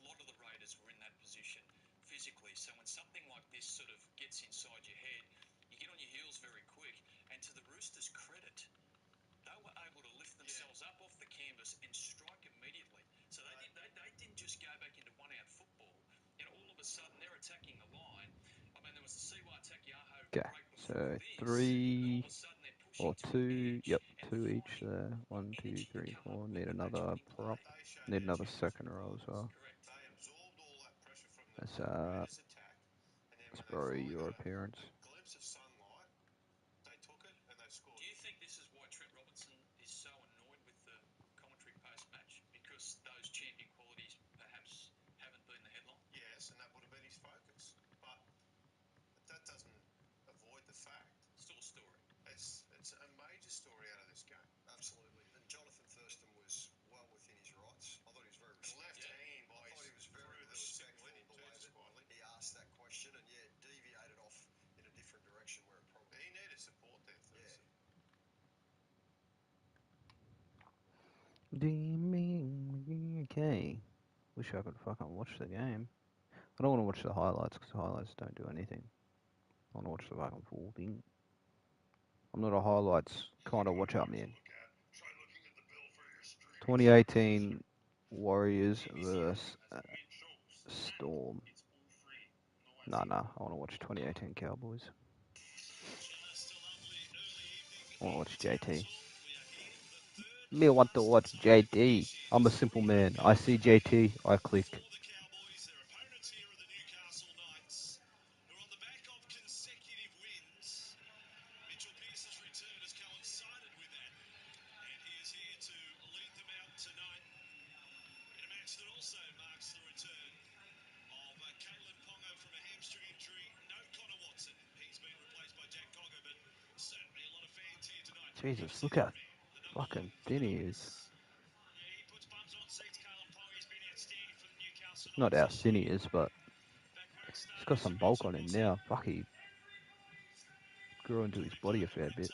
lot of the Raiders were in that position physically. So when something like this sort of gets inside your head, you get on your heels very quick. And to the Roosters' credit, they were able to lift themselves up off the canvas and strike immediately. So they didn't just go back into one-out football. All of a sudden they're attacking the line. I mean, there was the Siwa Takiaho Okay, break before so this, and all 3 of a sudden they're pushing or to an 2. edge Yep, and 2 each finding there. what 1, 2, energy to 3, come 4. up with Need with match another winning prop. play. They showed Need their another genius second with row as finals. well. Correct. They absorbed all that pressure from the That's Raiders' attack, and then when they probably finally your got appearance. a glimpse of sunlight, they took it and they scored. Do you think this is why Trent Robinson is so annoyed with the commentary post-match? Because those champion qualities perhaps haven't been the headline? Yes, and that would have been his focus. But that doesn't avoid the fact. Still a story. It's a major story out of this game. Absolutely. And Jonathan Thurston was well within his rights. I thought he was very The left respectful. hand by I thought he was very respectful winning the too, way just that quietly. he asked that question and deviated off in a different direction where it probably He needed support there, Thurston. Okay. Wish I could fucking watch the game. I don't want to watch the highlights because the highlights don't do anything. I want to watch the fucking full thing. I'm not a highlights kind of watch out man. 2018 Warriors versus Storm. Nah. I want to watch 2018 Cowboys. I want to watch JT. Me want to watch JT. I'm a simple man. I see JT, I click. Jesus, look how fucking thin he is. Not how thin he is, but he's got some bulk on him now. Fuck, he grew into his body a fair bit.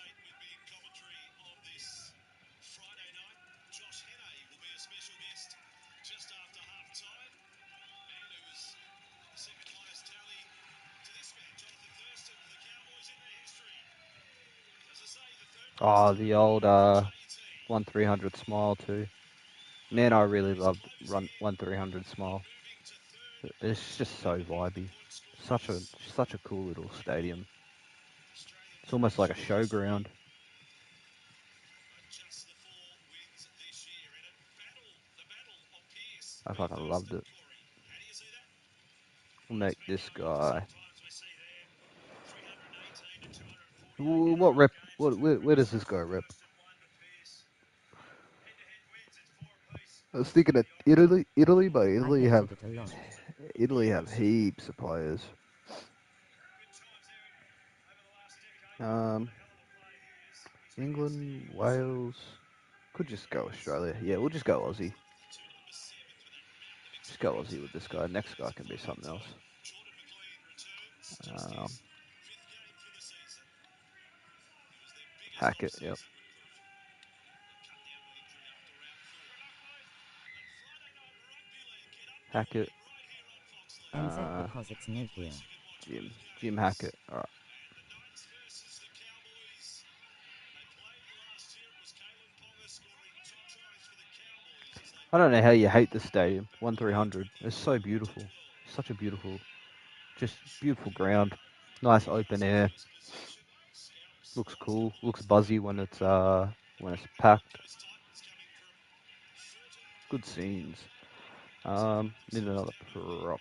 Oh, the old 1-300 smile too. Man, I really loved 1-300 smile. It's just so vibey. Such a cool little stadium. It's almost like a showground. I fucking loved it. We'll make this guy. What rep? Where does this guy rep? I was thinking of Italy, but I hated it a lot. Italy have heaps of players. England, Wales, could just go Australia. Yeah, we'll just go Aussie. Just go Aussie with this guy. Next guy can be something else. Hackett, yep. Hackett. NZ because it's Nokia. Jim Hackett. All right. I don't know how you hate the stadium. 1-300. It's so beautiful. Such a beautiful, just beautiful ground. Nice open air. Looks cool. Looks buzzy when it's packed. Good scenes. Need another prop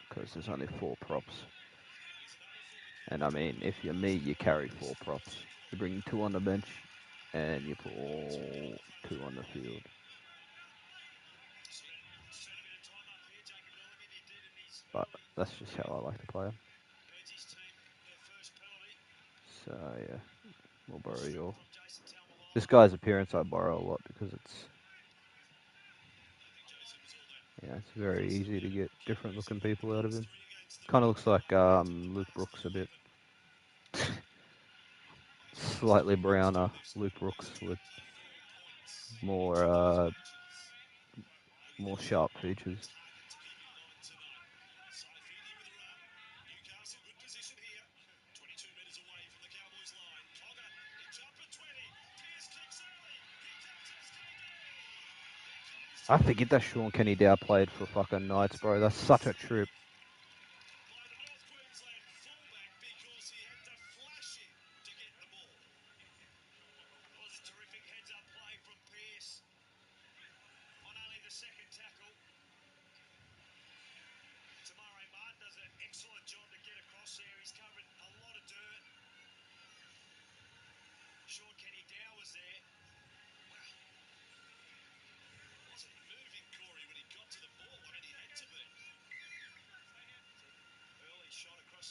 because there's only 4 props. And I mean, if you're me, you carry 4 props. You bring 2 on the bench, and you put all 2 on the field. But that's just how I like to play 'em. So yeah, we'll borrow your. This guy's appearance I borrow a lot because it's very easy to get different looking people out of him. Kind of looks like Luke Brooks a bit. Slightly browner Luke Brooks with more more sharp features. I forget that Sean Kenny Dow played for fucking Knights, bro. That's such a trip.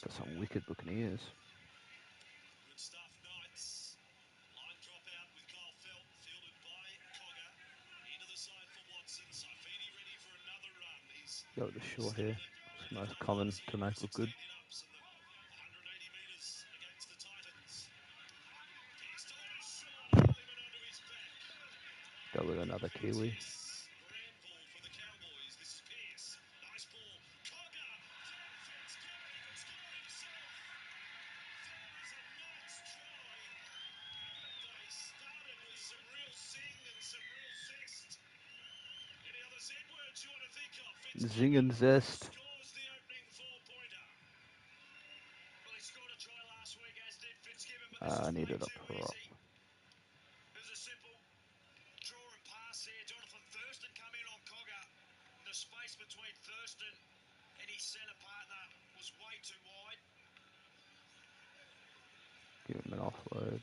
Got some wicked looking ears. Go with the short hair. It's the most common to make look good. Go with another Kiwi. Zing and zest. I needed a prop. Give him an offload.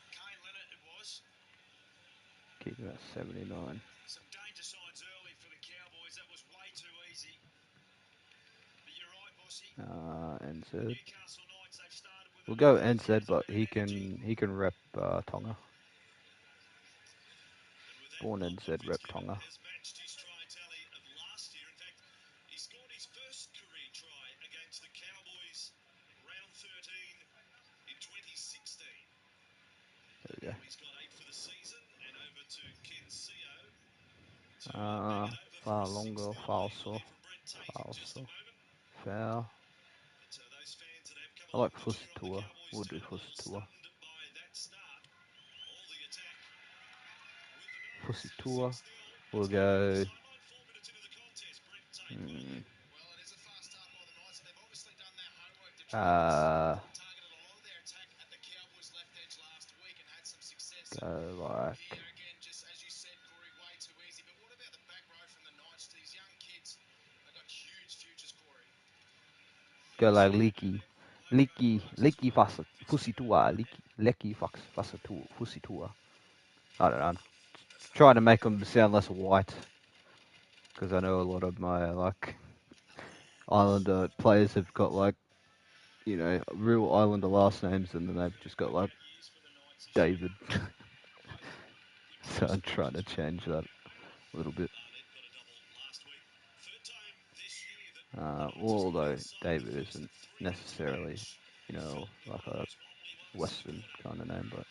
Keep him at 79. NZ. We'll go NZ, but he can rep Tonga. Born NZ, rep Tonga. There we go. Far longer, falso. Foul. I like Fusitua. We'll do Fusitua. Fusitua. We'll go. Go like. Go like Leaky Fusitua, Leaky Fusitua. I don't know. I'm trying to make them sound less white because I know a lot of my Islander players have got real Islander last names and then they've just got like David. So I'm trying to change that a little bit. Although David isn't necessarily, like a Western kind of name, but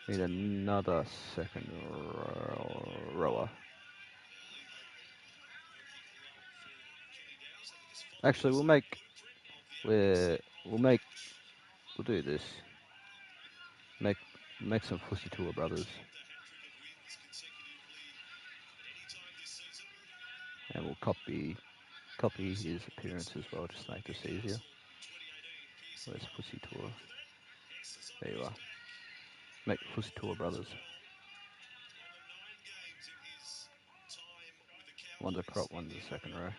need another second rower. Actually, we'll do this. Make some Fussy Tour brothers. And we'll copy his appearance as well, just to make this easier. Where's Fussy Tour? There you are. Make Fussy Tour brothers. One's a prop, one's a second row.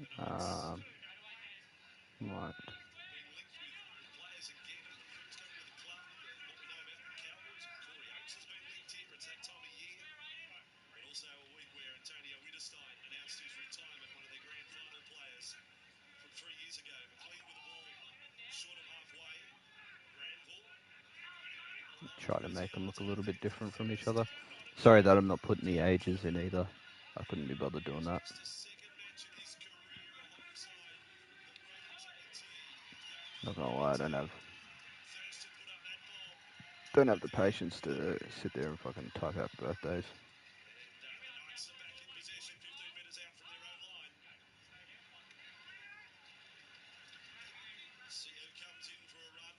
Right. Been linked with players again coming to the club. What we know about the Cowboys, Corey Oates has been linked here. It's that time of year. But also a week where Antonio Winterstein announced his retirement, one of their grand final players from 3 years ago. McLean with the ball short of halfway. Granville. Try to make them look a little bit different from each other. Sorry that I'm not putting the ages in either. I couldn't be bothered doing that. Just a second match in his career alongside the great JT. Not gonna lie, I Thurston put up that bomb. don't have the patience to sit there and fucking type out birthdays. And the Knights are back in possession, 15 metres out from their own line. CO comes in for a run.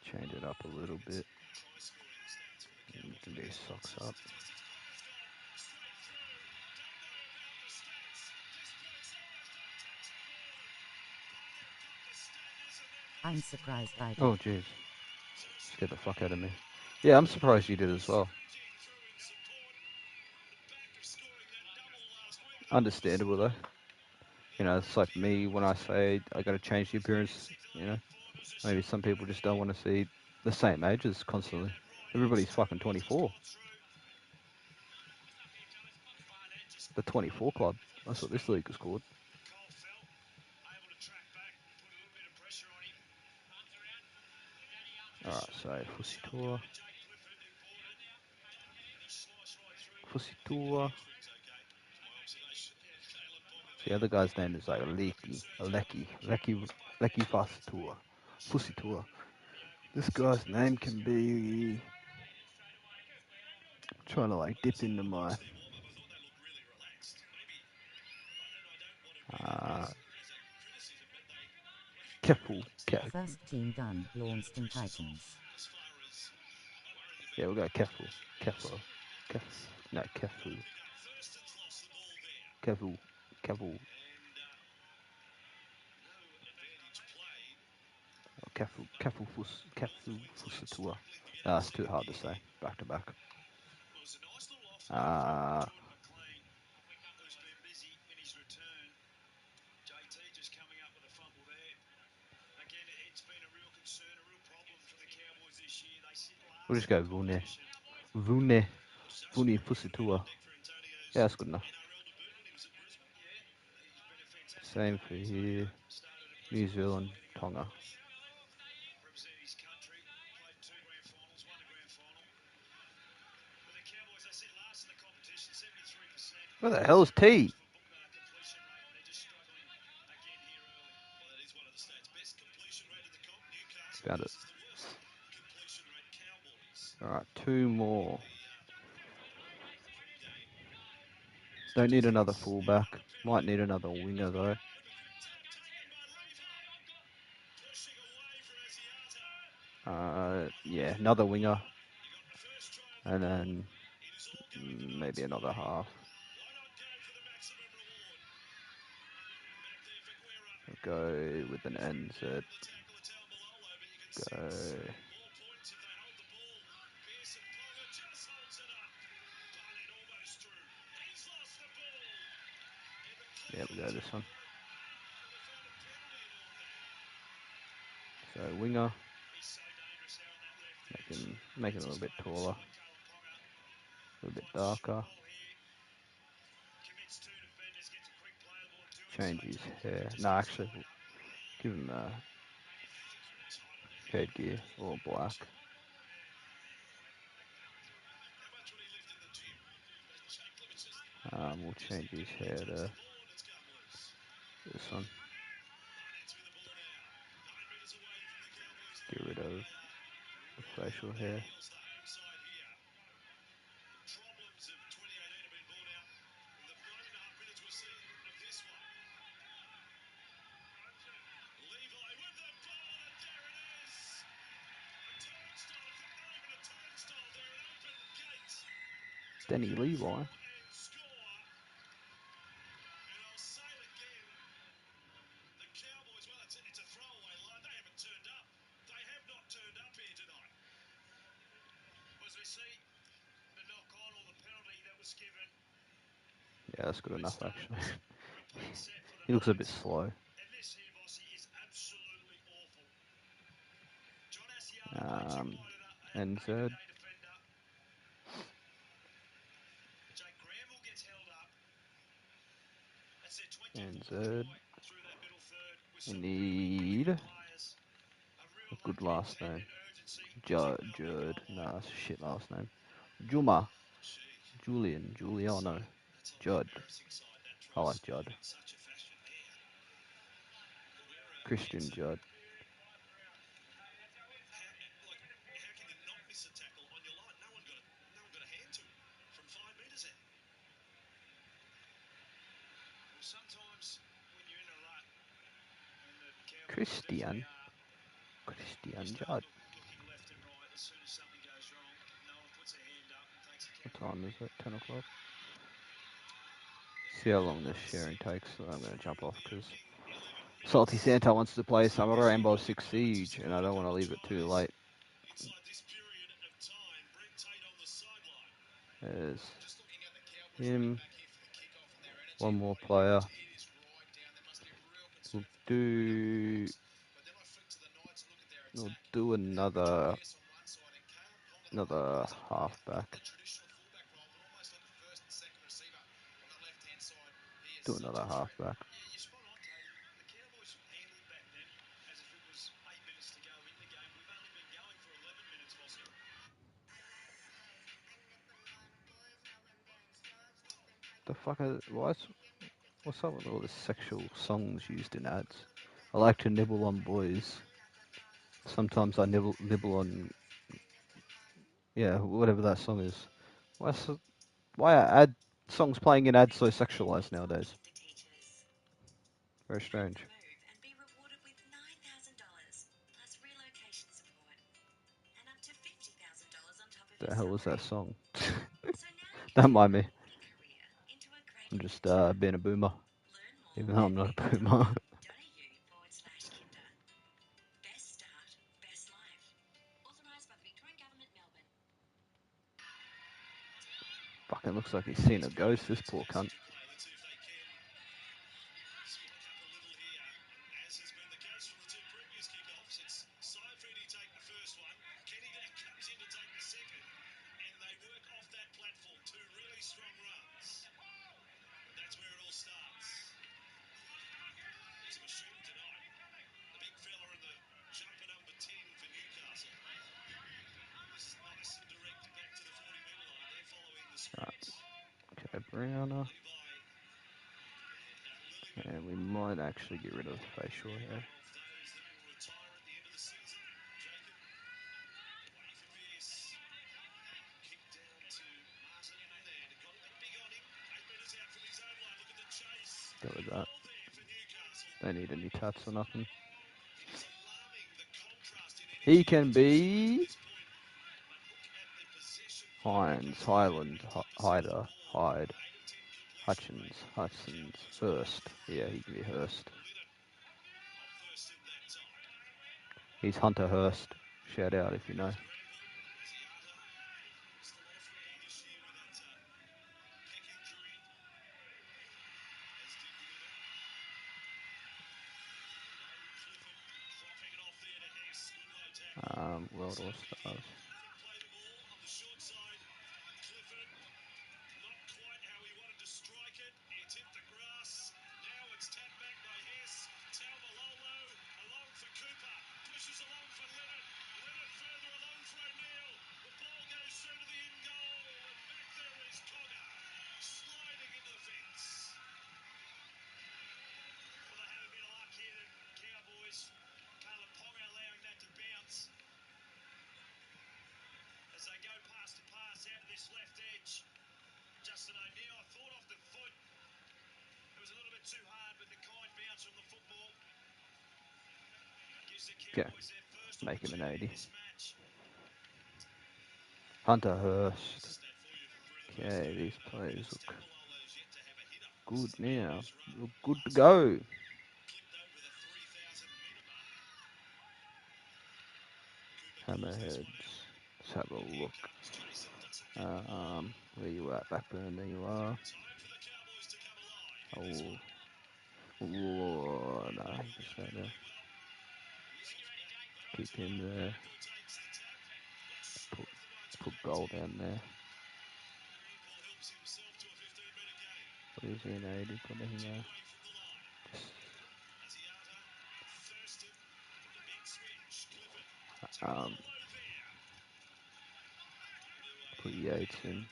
Change it up a little bit. Try scoring stats for the Cowboys. Get his socks up. Statistics players gone straight through. Don't know about the stats. This bloke's almost untouchable. But they've got the staggers and they're I'm lost. surprised I did. Oh jeez, scared the fuck out of me. Yeah, I'm surprised you did as well. Through in support. The back of scoring that double last week. Understandable though. You know, it's like me when I say I got to change the appearance. You know, maybe some people just don't want to see the same ages constantly. Everybody's fucking 24. The 24 club. That's what this league is called. Cole Felt able to track back, put a little bit of pressure on him. Alright, so Fussy Tour. Jake Clifford imported. And he sliced right through. Fussy I think the Tour. hamstring's okay. That's my observation. Kalen Ponga The other guy's name is like Lecky Fussy Tour. Fussy Tour. This guy's name can be. I'm trying to like dip into my. their warm up. I thought they looked really relaxed. Maybe I don't want to read that as a criticism, but they Careful. First team done, Launceston Titans. as far as worrying Yeah, about we'll go careful. Careful. No, careful. Thurston's lost the ball there. Careful. Careful. And no advantage played. Careful. Careful. Careful. Fussy Tour. Struggling to get Ah, a it's too second hard to gear say. here. Back to back. It was a nice little off from Jordan McLean, who's been busy in his return. JT just coming up with a fumble there. Again, it's been a real concern, a real problem for the Cowboys this year. They sit We'll last just in go the Vune. competition. Vune. Just Vune a Fussy good win Tour. on deck for Antonio's Yeah, that's good enough. NRL debut when he was at Brisbane. Yeah, he's been a fantastic Same player, for Antonio. here. Started at New Brisbane Zealand, before heading up Tonga. north. Represented his country, played 2 grand finals, won a grand final. But the Cowboys, they sit last in the competition, 73%. Where the hell is T? Completion rate. They're just struggling again here early. Well, that is one of the stats. Best completion rate in the comp, Newcastle Found it. versus the worst completion rate, Cowboys. Alright, two more. The pre-game. Don't need another fullback. Might need another winger though. Taken by Levi. Pushing away from Asiata. Yeah, another winger. You got first try of the And board. then It is all going the maybe Knights' another way. half. Why not go for the maximum reward? Back there for Guerra. We'll go with an NZ. The tackle of Taumalola, but you can Go. sense more points if they hold the ball. Pearson Ponga just holds it up. But it almost through. He's lost the ball. In the Yeah, we'll go this one. they found a penalty and all that. So winger. He's so dangerous out on that left edge. Make it a That's his little bit favourite taller. side, Kalen Ponga. A little bit Finds a short darker. hole here. Commits 2 defenders, gets a quick play the ball in doing so. Change his Jake hair. Clifford just No, gets actually, tied we'll up. give him a Tied up there. headgear or black. How much would he lift in the gym? Jake Clifford's We'll change his barely hair touched to the ball and it's come loose. this one. Barnett's with the ball now. 9 metres away from the Cowboys Get line. rid of They are the rolling facial on their hair. heels, the home side here. The problems of 2018 have been borne out in the 5.5 minutes we've seen of this one. Levi with the ball, and there it is. A turnstile, not even a turnstile there, an open gate. Denny Levi. And score. And I'll say it again. The Cowboys, well, it's a throwaway line. They haven't turned up. They have not turned up here tonight. As we see the knock on or the penalty that was given. Yeah, that's good enough actually. being set for the He looks a bit Knights. slow. And this here, Vossi, is absolutely awful. John Asiata makes it wide and NZ. eight-a-day defender. Jake Granville gets held up. That's their 24th NZ. try through that middle third with We some really need quick players. A a real good last intent name. and urgency to keep Judd. that on the goal line. Nah, that's a shit last name. Juma. Gee, Julian. Giuliano. that's on the Judd. embarrassing side. That I try like scored Judd. in such a fashion there. Guerrero Christian gets it. Judd. How can you not miss a tackle on your line? No one got a hand to him from 5 metres out. Well, sometimes when you're in a rut, and the Cowboys Christian. definitely are, you Christian start Judd. looking left and right as soon as something goes wrong. No one puts a hand up and takes What time is accountability. it? 10 o'clock. See how long this sharing takes. I'm going to jump off because Salty Santa wants to play some Rainbow Six Siege, and I don't want to leave it too late. Inside this period of time, Brent Tate on the sideline. There's Just looking at the Cowboys running him. back here for the kickoff and their attitude One more right player. now. It is right down. There must be real concern We'll for Cooper around the do. Hawks. But then I flick to the Knights and look at their We'll attack. do And they've got another Reyes on one side and Kale Ponga, the lone another wiser, playing not halfback. the traditional fullback role, but almost like a first and second receiver on the left-hand side. He is Do such another a threat. halfback. Yeah, you're spot on, Tony. The Cowboys handled back then as if it was 8 minutes to go in the game. We've only been going for 11 minutes, Vossi. The fuck is what's up with all the sexual songs used in ads? I like to nibble on boys. Sometimes I nibble on whatever that song is. Why are ad songs playing in ads so sexualized nowadays? Very strange. Move and be rewarded with $9,000 plus relocation support and up to $50,000 on top of The your hell was salary. that song? So now you can Don't turn mind me. your rewarding career into a great I'm just adventure. being a boomer, Learn more even though I'm at not a boomer. victor.au/kinder. Best start, best life. Authorised by the Victorian Government, Melbourne. Fucking looks like he's seen a ghost. This poor cunt. Let's see if they can spike up a little here, as has been the case from the two previous kickoffs. It's Saifidi take the first one. Kenny now comes in to take the second, and they work off that platform. Two really strong runs. But that's where it all starts. He's a machine tonight. The big fella and the jumper number 10 for Newcastle. This is nice and direct back to the 40-metre line. They're following the script. Okay, Brianna. Levi And we might actually get rid of the facial hair. of those that will retire at the end of the season. Jacob away from Vies. Kick down to Martin and got a bit big on him. 8 metres out from his own line. Look at the chase. Go with that. Goal there for Newcastle. Don't need any tats or nothing. It is alarming the contrast in He energy can between sides be at this point. But look at the possession for Hines, Newcastle. Highland, Anytime you see Hyder, that ball, Hyde, 8 of 10 completion Hutchins, rate. Hudsons, Cowboys Hurst. with Yeah, he can be Hurst. Lynnett off first in that time. He's Hunter Hurst. Shout out if you know. Granville, Ziata, missed a lot of football this year with that pec injury, as did Lynnett. Clifford troughing it off there to Hess. Good low tackle. World So All he Stars. couldn't play the ball on the short side. Clifford, not quite how he wanted to strike it. It's hit the grass. Now it's tapped back by Hess. Taumalolo along for Cooper. Pushes along for Lynnett. Lynnett further along for O'Neill. The ball goes through to the in goal. And back there is Cogger sliding into the fence. Well, they have a bit of luck here, the Cowboys. Caleb Ponga allowing that to bounce. As they go pass to pass out of this left edge. Justin O'Neill, I thought off the foot. It was a little bit too hard, but the kind bounce from the football gives the Okay, Cowboys their first make him an opportunity 80. in this match. Hunter There's Hurst. a stat for you from through the first Okay, 30, these and players Vince look Tamalolo's yet to have a hitter. This good is the now. longest run Look in the good to last go. clipped over the 3,000-metre mark. Cooper calls this one Hammerheads. out. Let's have a And here look. comes Jason. Doesn't get the ball. Where you at, Blackburn? There you are. Time for the Cowboys to come alive in this Oh, one. Whoa, no, just had to keep him there. Put goal down there. What is he in 80? Put him there. Put Yates in.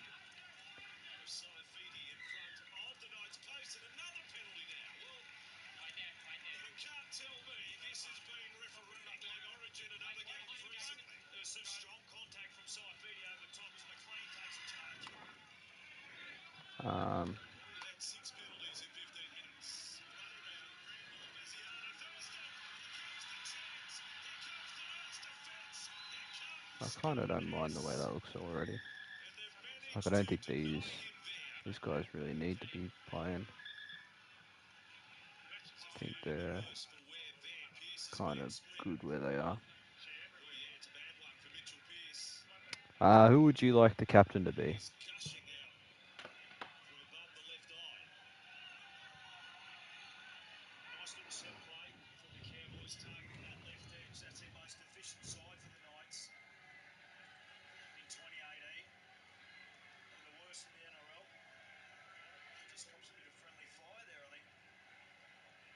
Some strong contact from Saifidi over the top as McLean takes a charge. That's 6 penalties in 15 minutes. Run around, Randall of Asiata, Thurston. Here comes the chance. Here comes the Knights defence. Here comes. I kind of don't mind the way that looks already. And they've managed Like, I don't think to deny him there. these guys really need to be playing. I think they're Worse for where Van Pearce has kind been of split. good where they are. Oh, yeah, it's a bad one for Mitchell Pearce. Who would you like the captain to be? He's gushing out from above the left eye. Nice little set play from the Cowboys targeting that left edge. That's their most efficient side for the Knights in 2018. And the worst in the NRL. Just cops a bit of friendly fire there, I think.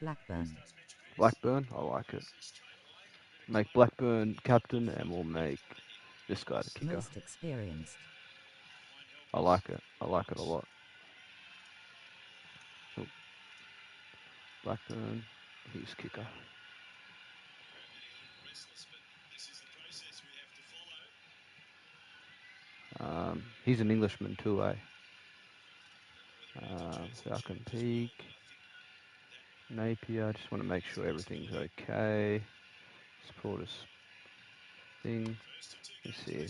Blackburn. Does Mitch Pearce. Blackburn? I like it. Make Blackburn captain and we'll make this guy the kicker. Most experienced. I like it. I like it a lot. Oh. Blackburn, he's kicker. Getting a little restless, but this is the process we have to follow. He's an Englishman too, eh? Falcon Peak. Napier, I just want to make sure everything's okay. Supporters thing. Let's see.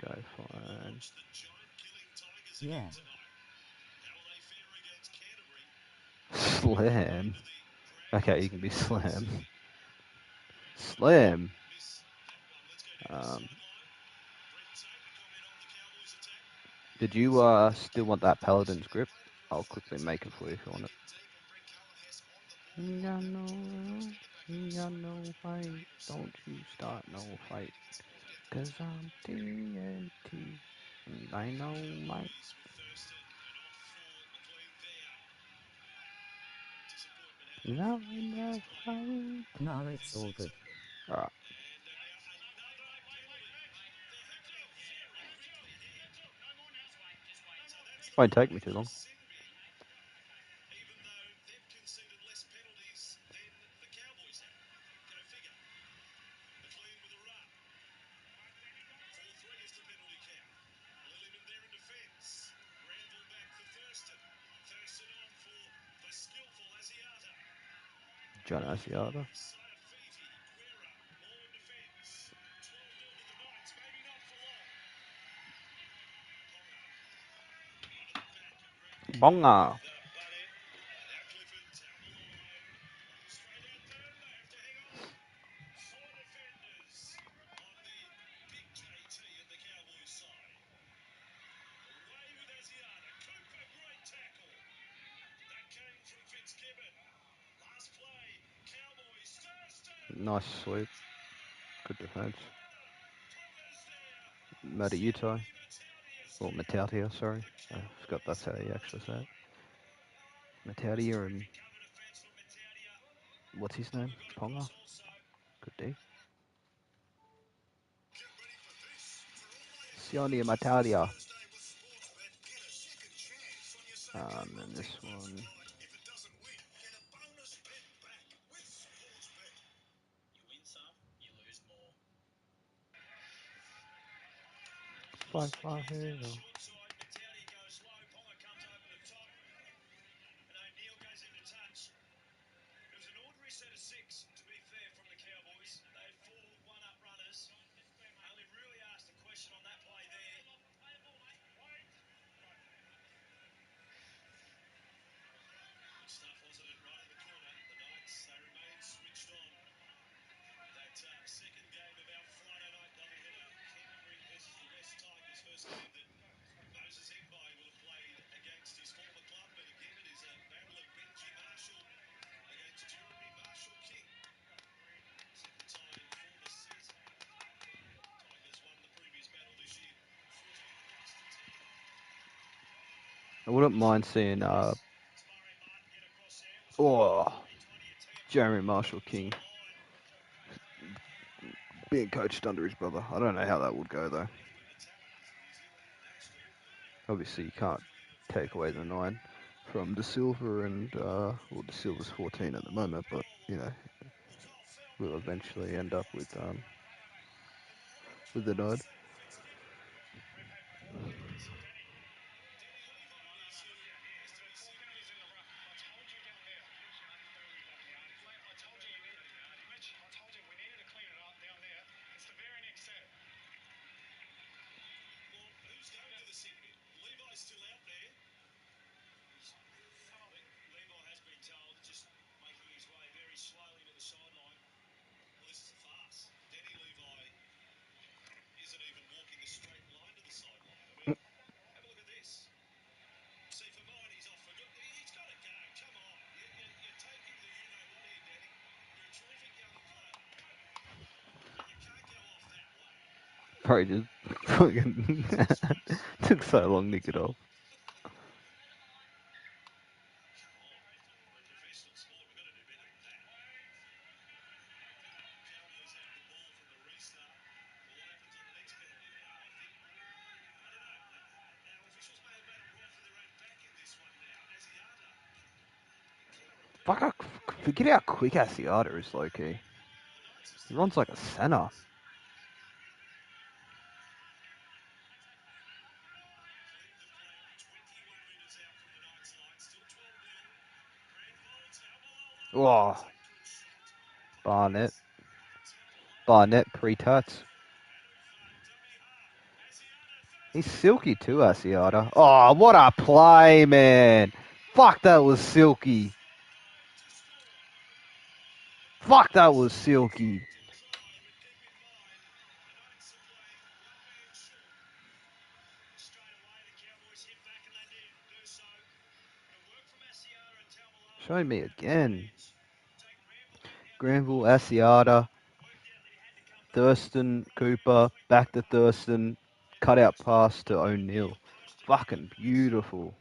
Go fine. Yeah. Slam. Okay, you can be Slam. Slam. Did you still want that Paladin's grip? I'll quickly make it for you if you want it. Yeah, no fight. Don't you start no fight. Cause I'm TNT. And I know my... No, no fight. No, it's all good. Alright. Won't take me too long. Even though they've conceded less penalties than the Cowboys have. Go figure. McLean with a run. 4-3 is the penalty count. Lillyman there in defence. Granville back for Thurston. Thurston on for the skillful Asiata. John Asiata. Saifidi, Guerra, all in defence. 12-0 to the Knights, maybe not for long. Bonga. Nice sweep. Good defense. Matautia. Or Matautia, sorry. I forgot that's how you actually say it. Matautia and... What's his name? Ponga? Good D. Sione Matautia. And this one... If it doesn't win, get a bonus bet back with Sportsbet. You win some, you lose more. 5-5 here. Short side, Matautia goes low, Ponga comes over the top, and O'Neill goes into touch. It was an ordinary set of six, to be fair, from the Cowboys. They had 4 one-up runners. Only really asked a question on that play there. Good stuff, wasn't it? Right in the corner. The Knights, they remain switched on. That second game of our Friday night doubleheader, Canterbury versus the West Tigers, first game that I wouldn't mind seeing Jeremy Marshall King being coached under his brother. I don't know how that would go though. Obviously, you can't take away the 9 from De Silva and well, De Silva's 14 at the moment, but you know we'll eventually end up with the 9. Who's going to the Sydney? Levi's still out there. Levi has been told just making his way very slowly to the sideline. Well, this is a farce. Denny Levi isn't even walking a straight line to the sideline. I mean, have a look at this. See, for mine, he's off for good. He's got to go. Come on. You're taking the you-know-what here, Denny. You're a terrific young player. But you can't go off that way. Probably just fucking took so long to get off. Come on. We're a professional sport. We've got to do better than that. Cowboys have the ball from the restart. Well, what happens on the next penalty now? I think, I don't know. Now, officials may have made them right for their own back in this one now. Asiata. Fuck, forget how quick Asiata is, low key. He runs like a center. Oh, Barnett. Barnett pre-tuts. He's silky too, Asiata. Oh, what a play, man. Fuck, that was silky. Fuck, that was silky. Show me again. Granville, Asiata, Thurston, Cooper, back to Thurston, cut out pass to O'Neill. Fucking beautiful.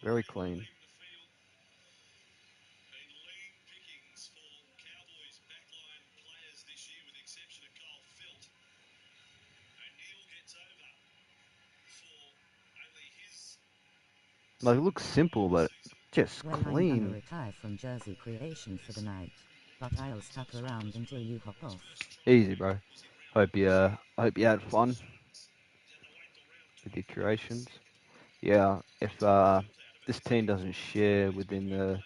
Very clean. Been lean pickings for Cowboys backline players this year, with the exception of Kyle Filt. O'Neill gets over for only his Like, it looks simple, but just Well, I'm gonna clean. retire from jersey creation for the night, but I'll stuck around until you hop off. Easy, bro. Hope you had fun with your creations. Yeah, if this team doesn't share within the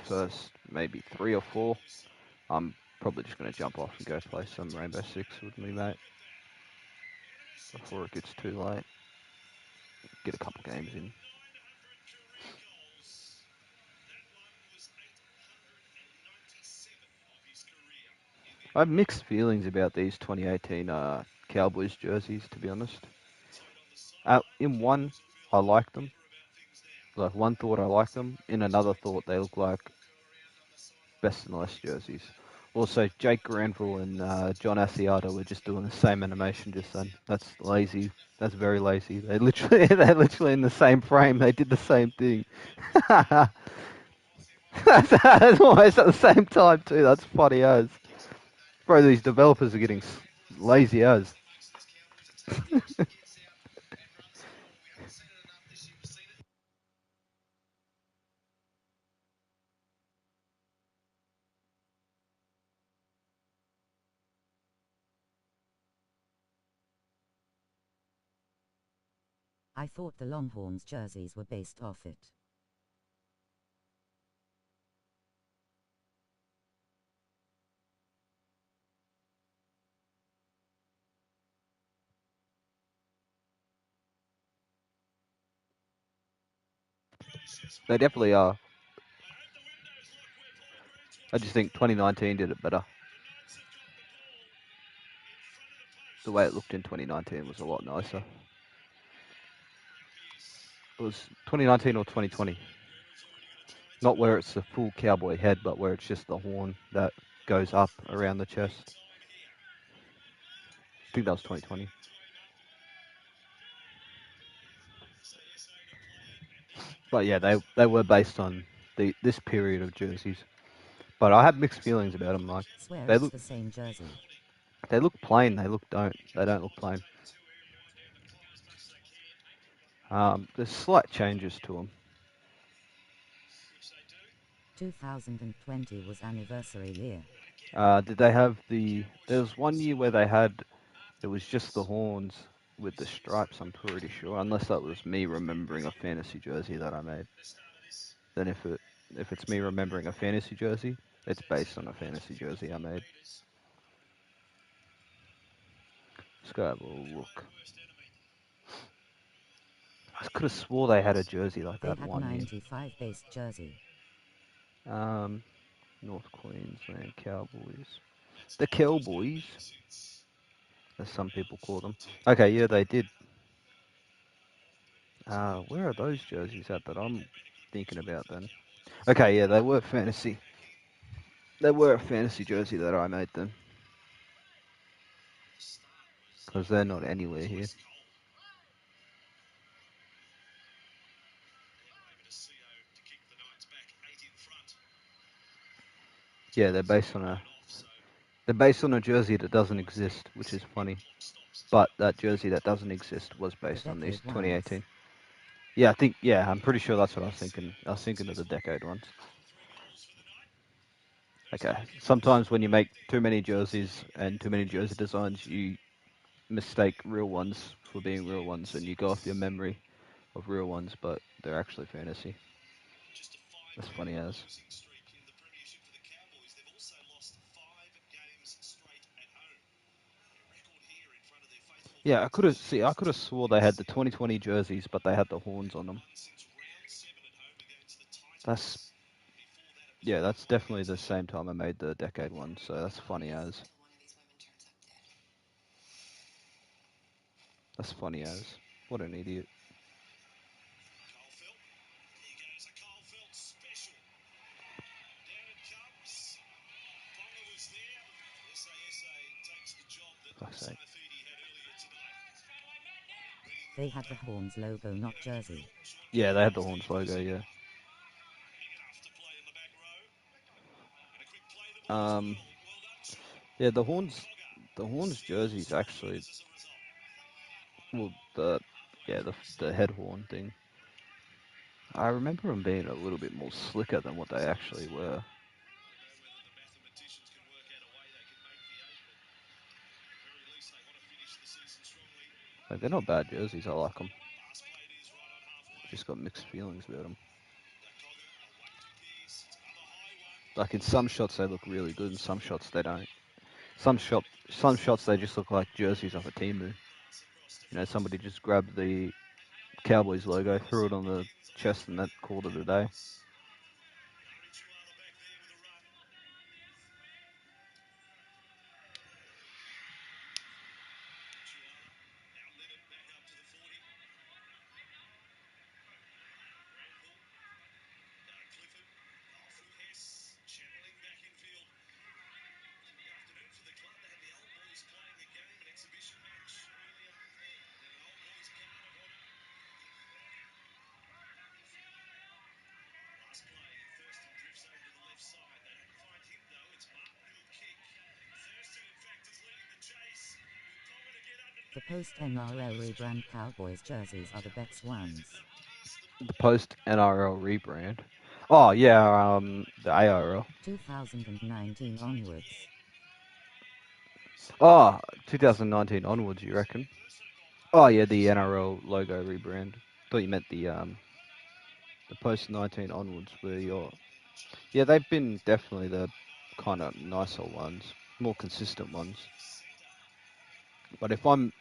first maybe 3 or 4, I'm probably just gonna jump off and go play some Rainbow Six with me, mate. Before it gets too late. Get a couple games in. 900 career goals. That one was 897 of his career in the I have mixed feelings about these 2018 Cowboys jerseys, to be honest. In one, I like them. Like one thought, I like them. In another thought, they look like best and less jerseys. Also, Jake Granville and John Asiata were just doing the same animation just then. That's lazy. That's very lazy. They're literally in the same frame. They did the same thing. That's almost at the same time too. That's funny as. Bro, these developers are getting lazy as. I thought the Longhorns jerseys were based off it. They definitely are. I just think 2019 did it better. The way it looked in 2019 was a lot nicer. It was 2019 or 2020. Not where it's the full cowboy head, but where it's just the horn that goes up around the chest. I think that was 2020. But yeah, they were based on this period of jerseys. But I have mixed feelings about them. Like Swear they it's look the same jersey. they look plain. They don't look plain. There's slight changes to them. 2020 was anniversary year. Did they have the? There was one year where they had. It was just the horns with the stripes. I'm pretty sure, unless that was me remembering a fantasy jersey that I made. Then if it's me remembering a fantasy jersey, it's based on a fantasy jersey I made. Let's go have a look. I could have swore they had a jersey like They that had one year. 95 based jersey. North Queensland Cowboys. The Cowboys, as some people call them. Okay, yeah, they did. Where are those jerseys at that I'm thinking about then? Okay, yeah, they were fantasy. They were a fantasy jersey that I made then. Because they're not anywhere here. Yeah, they're based on a jersey that doesn't exist, which is funny. But that jersey that doesn't exist was The based on these decade ones. 2018. Yeah, I'm pretty sure that's what I was thinking. I was thinking of the decade ones. Okay. Sometimes when you make too many jerseys and too many jersey designs, you mistake real ones for being real ones, and you go off your memory of real ones, but they're actually fantasy. That's funny as. Yeah, I could have swore they had the 2020 jerseys, but they had the horns on them. That's Yeah, that's definitely the same time I made the decade one, so that's funny as. That's funny as. What an idiot. Fuck's sake. They had the Horns logo, not jersey. Yeah, they had the horns logo, yeah. Um, yeah, the horns jerseys actually, well, the head horn thing. I remember them being a little bit more slicker than what they actually were. Like, they're not bad jerseys. I like them. Just got mixed feelings about them. Like in some shots they look really good, in some shots they don't. Some shots they just look like jerseys off a Timu. You know, somebody just grabbed the Cowboys logo, threw it on the chest, and that called it a day. The post NRL rebrand Cowboys jerseys are the best ones. The post NRL rebrand. Oh yeah, the ARL. 2019 onwards. Oh, 2019 onwards, you reckon? Oh yeah, the NRL logo rebrand. Thought you meant the post 19 onwards were your. Yeah, they've been definitely the kind of nicer ones, more consistent ones. But if I'm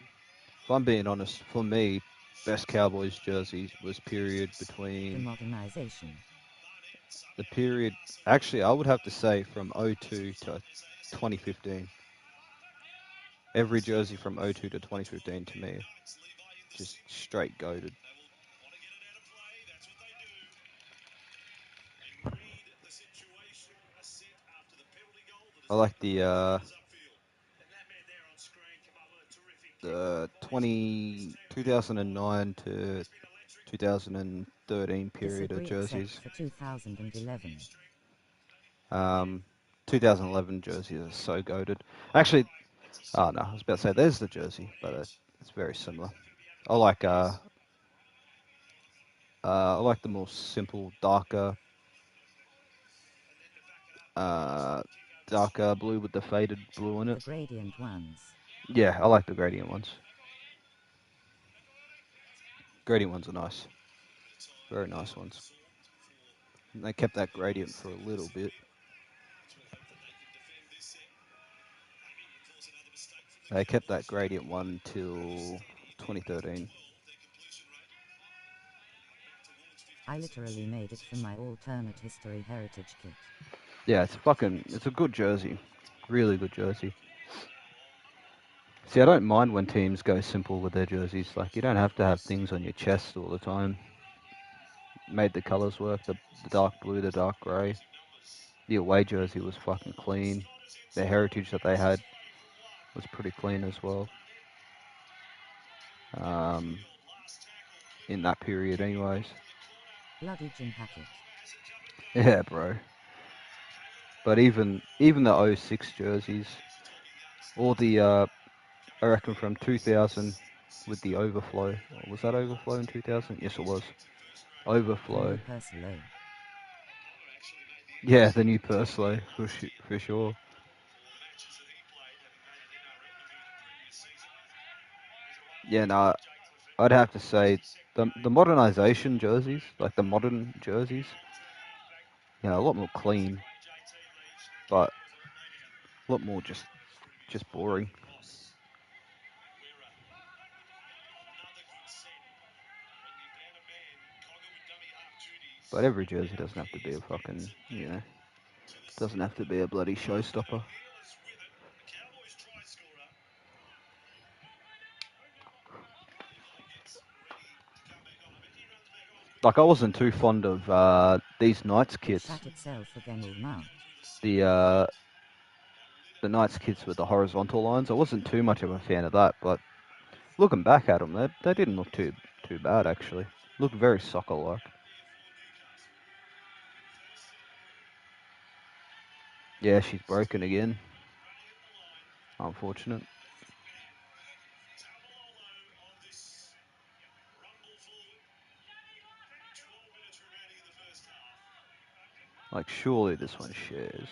being honest, for me, best Cowboys jersey was period The between modernization. the period. Actually, I would have to say from '02 to 2015. Every jersey from '02 to 2015 to me, just straight goaded. I like the Runners upfield. And that man there on screen come up with a terrific kick. 2009 to It's been electric. 2013 period of Disagree except jerseys. for 2011. 2011 jerseys are so goated. Actually, oh no, I was about to say there's the jersey, but it's very similar. I like I like the more simple, uh, darker blue with the faded blue in The it. gradient ones. Yeah, I like the gradient ones. Gradient ones are nice, very nice ones. And they kept that gradient for a little bit. They kept that gradient one till 2013. I literally made it for my alternate history heritage kit. Yeah, it's a good jersey, really good jersey. See, I don't mind when teams go simple with their jerseys. Like, you don't have to have things on your chest all the time. Made the colours work, the dark blue, the dark grey. The away jersey was fucking clean. The heritage that they had was pretty clean as well. In that period anyways. Bloody gym packet. Yeah, bro. But even the 06 jerseys, or the I reckon from 2000 with the overflow. Was that overflow in 2000? Yes, it was. The Overflow. new Persilo. Yeah, the new Perslow for sure. Yeah, no, I'd have to say the modernization jerseys, like the modern jerseys, you know, a lot more clean, but a lot more just boring. But every jersey doesn't have to be a fucking, you know, doesn't have to be a bloody showstopper. Like, I wasn't too fond of these Knights It kits. shat itself again all now. The Knights kits with the horizontal lines. I wasn't too much of a fan of that, but looking back at them, they didn't look too bad actually. Looked very soccer-like. Yeah, she's broken again. Unfortunate. Like, surely this one shares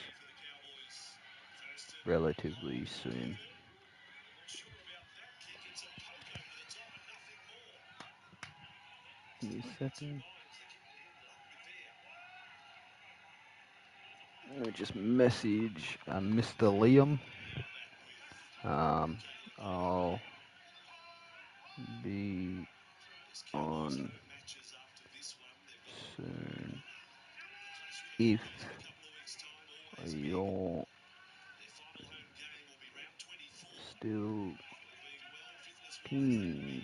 relatively soon. Give me a second. Let me just message Mr. Liam. I'll be on soon if you're still keen.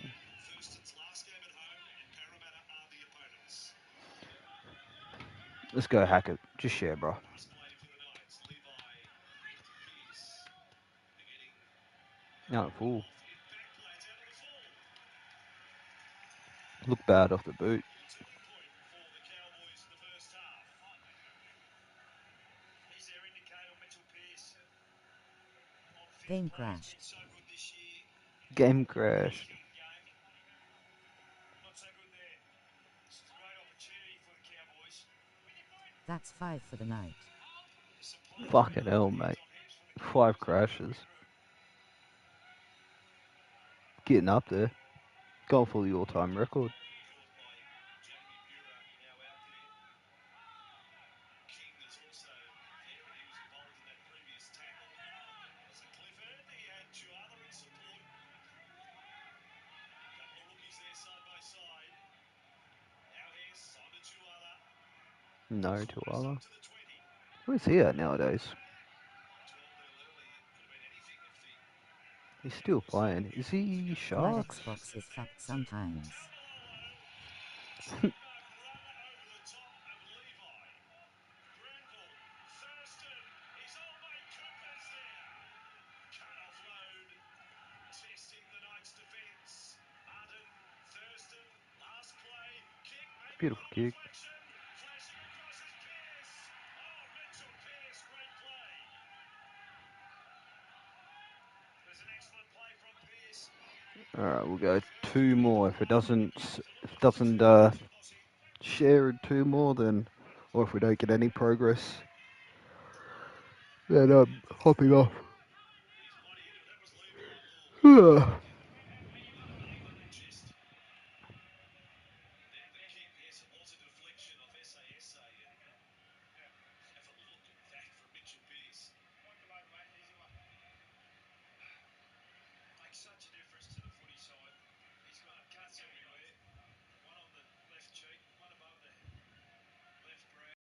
Let's go, hack it. Just share, bro. No, fool. Look bad off the boot. Game crashed. Game crashed. That's 5 for the night. Fucking hell, mate. 5 crashes. Getting up there. Going for the all-time record. No, Tuala. Where's he at nowadays? He's still playing. Is he My Sharks? Xbox is fucked sometimes. Beautiful kick. Flashing across his Pierce. Oh, Mitchell Pierce, great play. There's an excellent play from Pierce. All right, we'll go two more. If it doesn't share in two more, then, or if we don't get any progress, then I'm hopping off. Just the kick, yes, it was a deflection of SASA. And have a look at that from Mitchell Pearce. Makes such a difference to the footy side. He's got cuts everywhere. One on the left cheek, one above the left brow.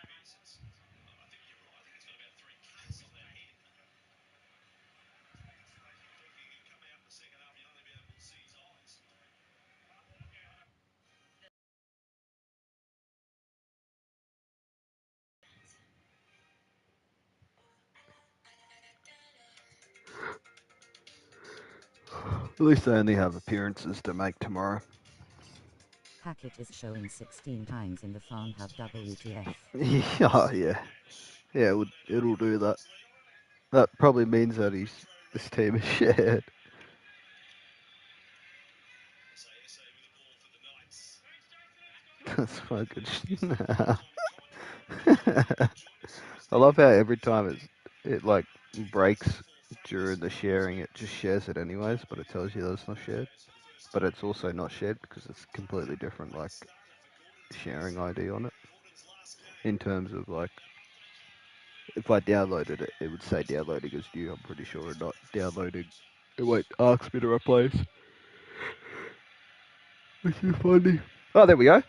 I think you're right. I think he's got about 3 cuts on that head. Talking, he'll come out in the second half, you'll only be able to see his eyes. At least I only have appearances to make tomorrow. Hackett is showing 16 times in the Farm Hub WTF. Yeah, yeah. Yeah, it'll do that. That probably means that this team is shared. SASA with the ball for the Knights. That's fucking. I love how every time it like breaks during the sharing, it just shares it anyways, but it tells you that it's not shared. But it's also not shared because it's completely different, like sharing ID on it. In terms of like, if I downloaded it, it would say downloading as new. I'm pretty sure, not downloading. It won't ask me to replace. Which is funny. Oh, there we go.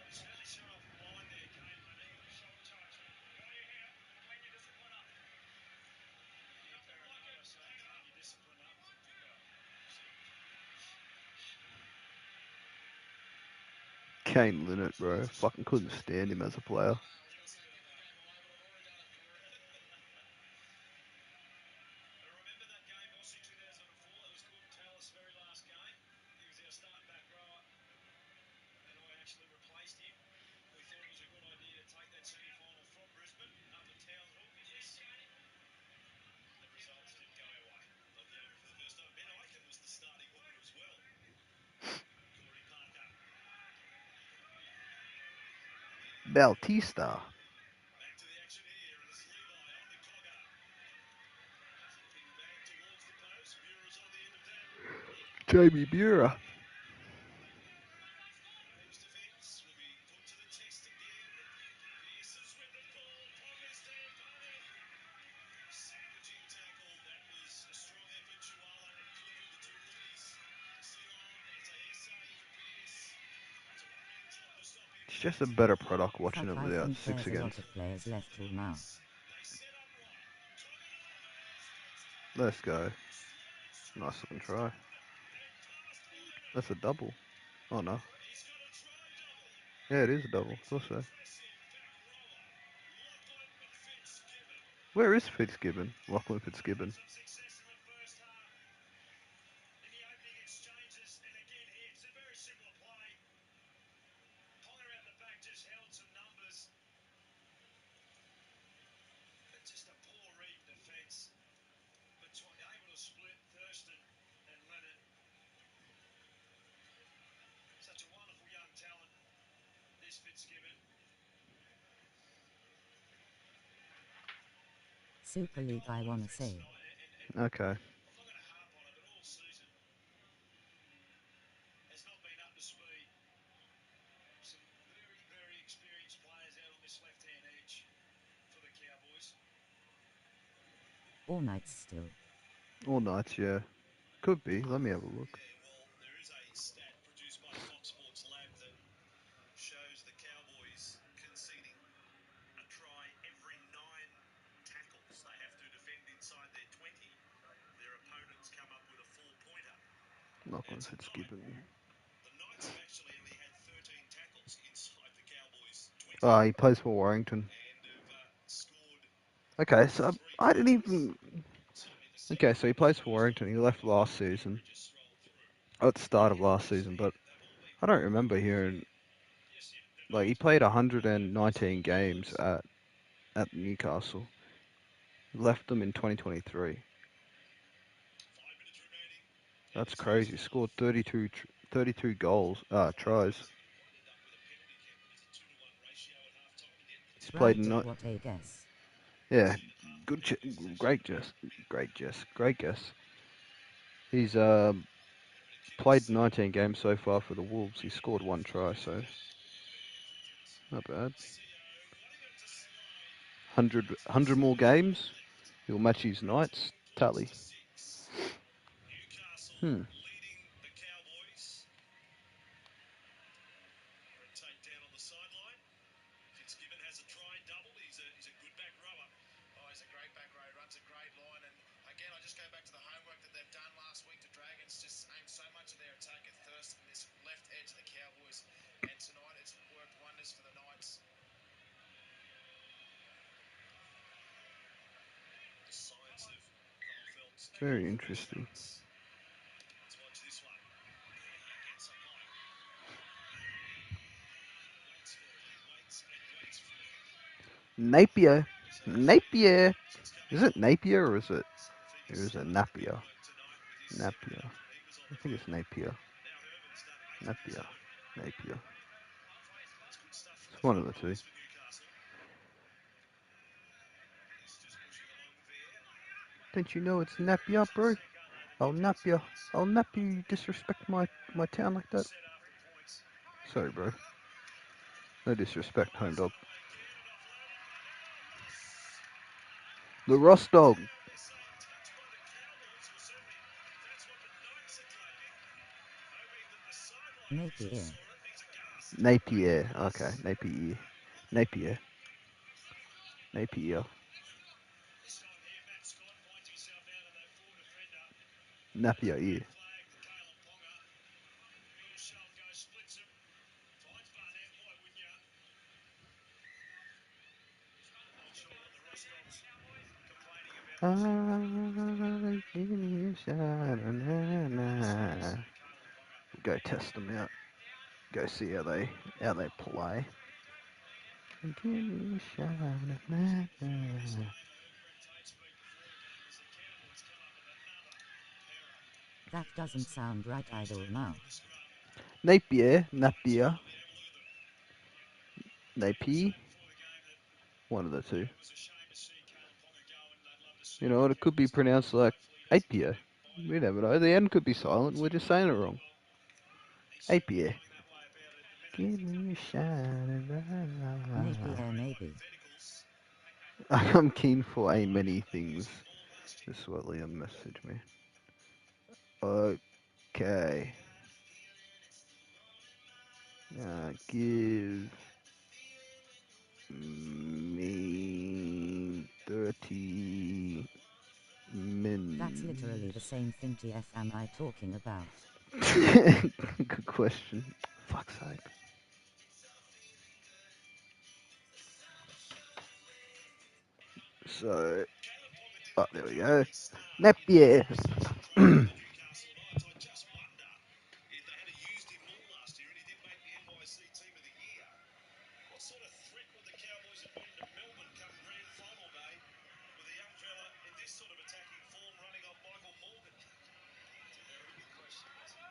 Kane Linnett, bro. Fucking couldn't stand him as a player. Remember that game, Aussie 2004? That was Gordon Tallis' very last game. He was our starting back rower, and I actually replaced him. We thought it was a good idea to take that semi-final from Brisbane up at Townsville. Yes. The results didn't go our way. Not the over for the first time. Ben Eichen was the starting hooker as well. Corey Parker. Bautista. Back to the action here. And it's Levi on to Cogger. Flipping back towards the post. Bureau's on the end of that. Jamie Burer. Hoops defence will be put to the test again. Pearce is with the ball. Pogger's there. Barney. Sandwiching tackle. That was a strong effort. Chuala included the 2 rookies. Still on. SASA for Pearce. It's a one-man job to stop him. It's just a better product watching Fuck, it I without think 6 there's a lot against. of players left till now. They set up right. Cogger to the post. Let's go. Nice looking try. That's a double. Oh no. He's got a try double. Yeah, it is a double. Thought so. Impressive back rower. Lachlan Fitzgibbon. Where is Fitzgibbon? Lachlan Fitzgibbon. Some success in the first half. In the opening exchanges, and again here, it's a very similar play. Ponga out the back just held some numbers. But just a poor read in defence. But able to split Thurston and Leonard. Such a wonderful young talent, this Fitzgibbon. Super League, I wanna say. Okay. I'm not going to harp on it, but all season has not been up to speed. Some very, very experienced players out on this left-hand edge for the Cowboys. All nights still. All nights, yeah. Could be. Let me have a look. Yeah, well, there is a stat produced by Fox Sports Lab that shows the Cowboys conceding a try every 9 tackles they have to defend inside their 20. Their opponents come up with a 4-pointer. Lachlan That's a 9. Fitzgibbon. The Knights have actually only had 13 tackles inside the Cowboys' 20 Ah, he plays for Warrington. and have scored Okay, so 3 I didn't points. even. So in the second Okay, so he plays for half, Warrington. He left last season. just rolled through. at the start of last season, but I don't remember hearing like he played 119 games at Newcastle. Left them in 2023. That's crazy. Scored 32 goals, tries. He's played Right, not. what a guess. Yeah, good, great guess. He's played 19 games so far for the Wolves. He scored one try, so not bad. 100 more games. He'll match his Knights tally. Hmm. Leading the Cowboys for a takedown on the sideline. Fitzgibbon has a try and double. He's a good back rower. Oh, he's a great back row. Runs a great line. And again, I just go back to the homework that they've done last week. The Dragons just aimed so much of their attack at Thurston, this left edge of the Cowboys. And tonight it's worked wonders for the Knights. The science of Kyle Felt's Very interesting. Let's watch this one. Gets up high. Waits for it. Waits for it. Napier. Napier. Is it Napier or is it Napier? Napier. I think it's Napier. Napier. Napier. It's one of the two. Don't you know it's Napier, bro? I'll nap you. I'll nap you. You disrespect my town like that. Sorry, bro. No disrespect, home dog. The Ross dog. Napier. Napier. Okay, Napier. Napier. Napier. Napier ear. Go test them out. Go see how they play. Give me a shot of madness. That doesn't sound right idle now. Napier. Napier. Napier. One of the two. You know what? It could be pronounced like Apier. We never know. The N could be silent. We're just saying it wrong. Apier. Give me a shot of Napier, maybe. I'm keen for a many things. This is what Liam messaged me. Okay. Give me 30 minutes. That's literally the same thing TF am I talking about. Good question. Fuck's sake. So, there we go. Napier. What sort of threat would the Cowboys have been to Melbourne come grand final day with a young fella in this sort of attacking form running off Michael Morgan? It's a very good question, Wesson. I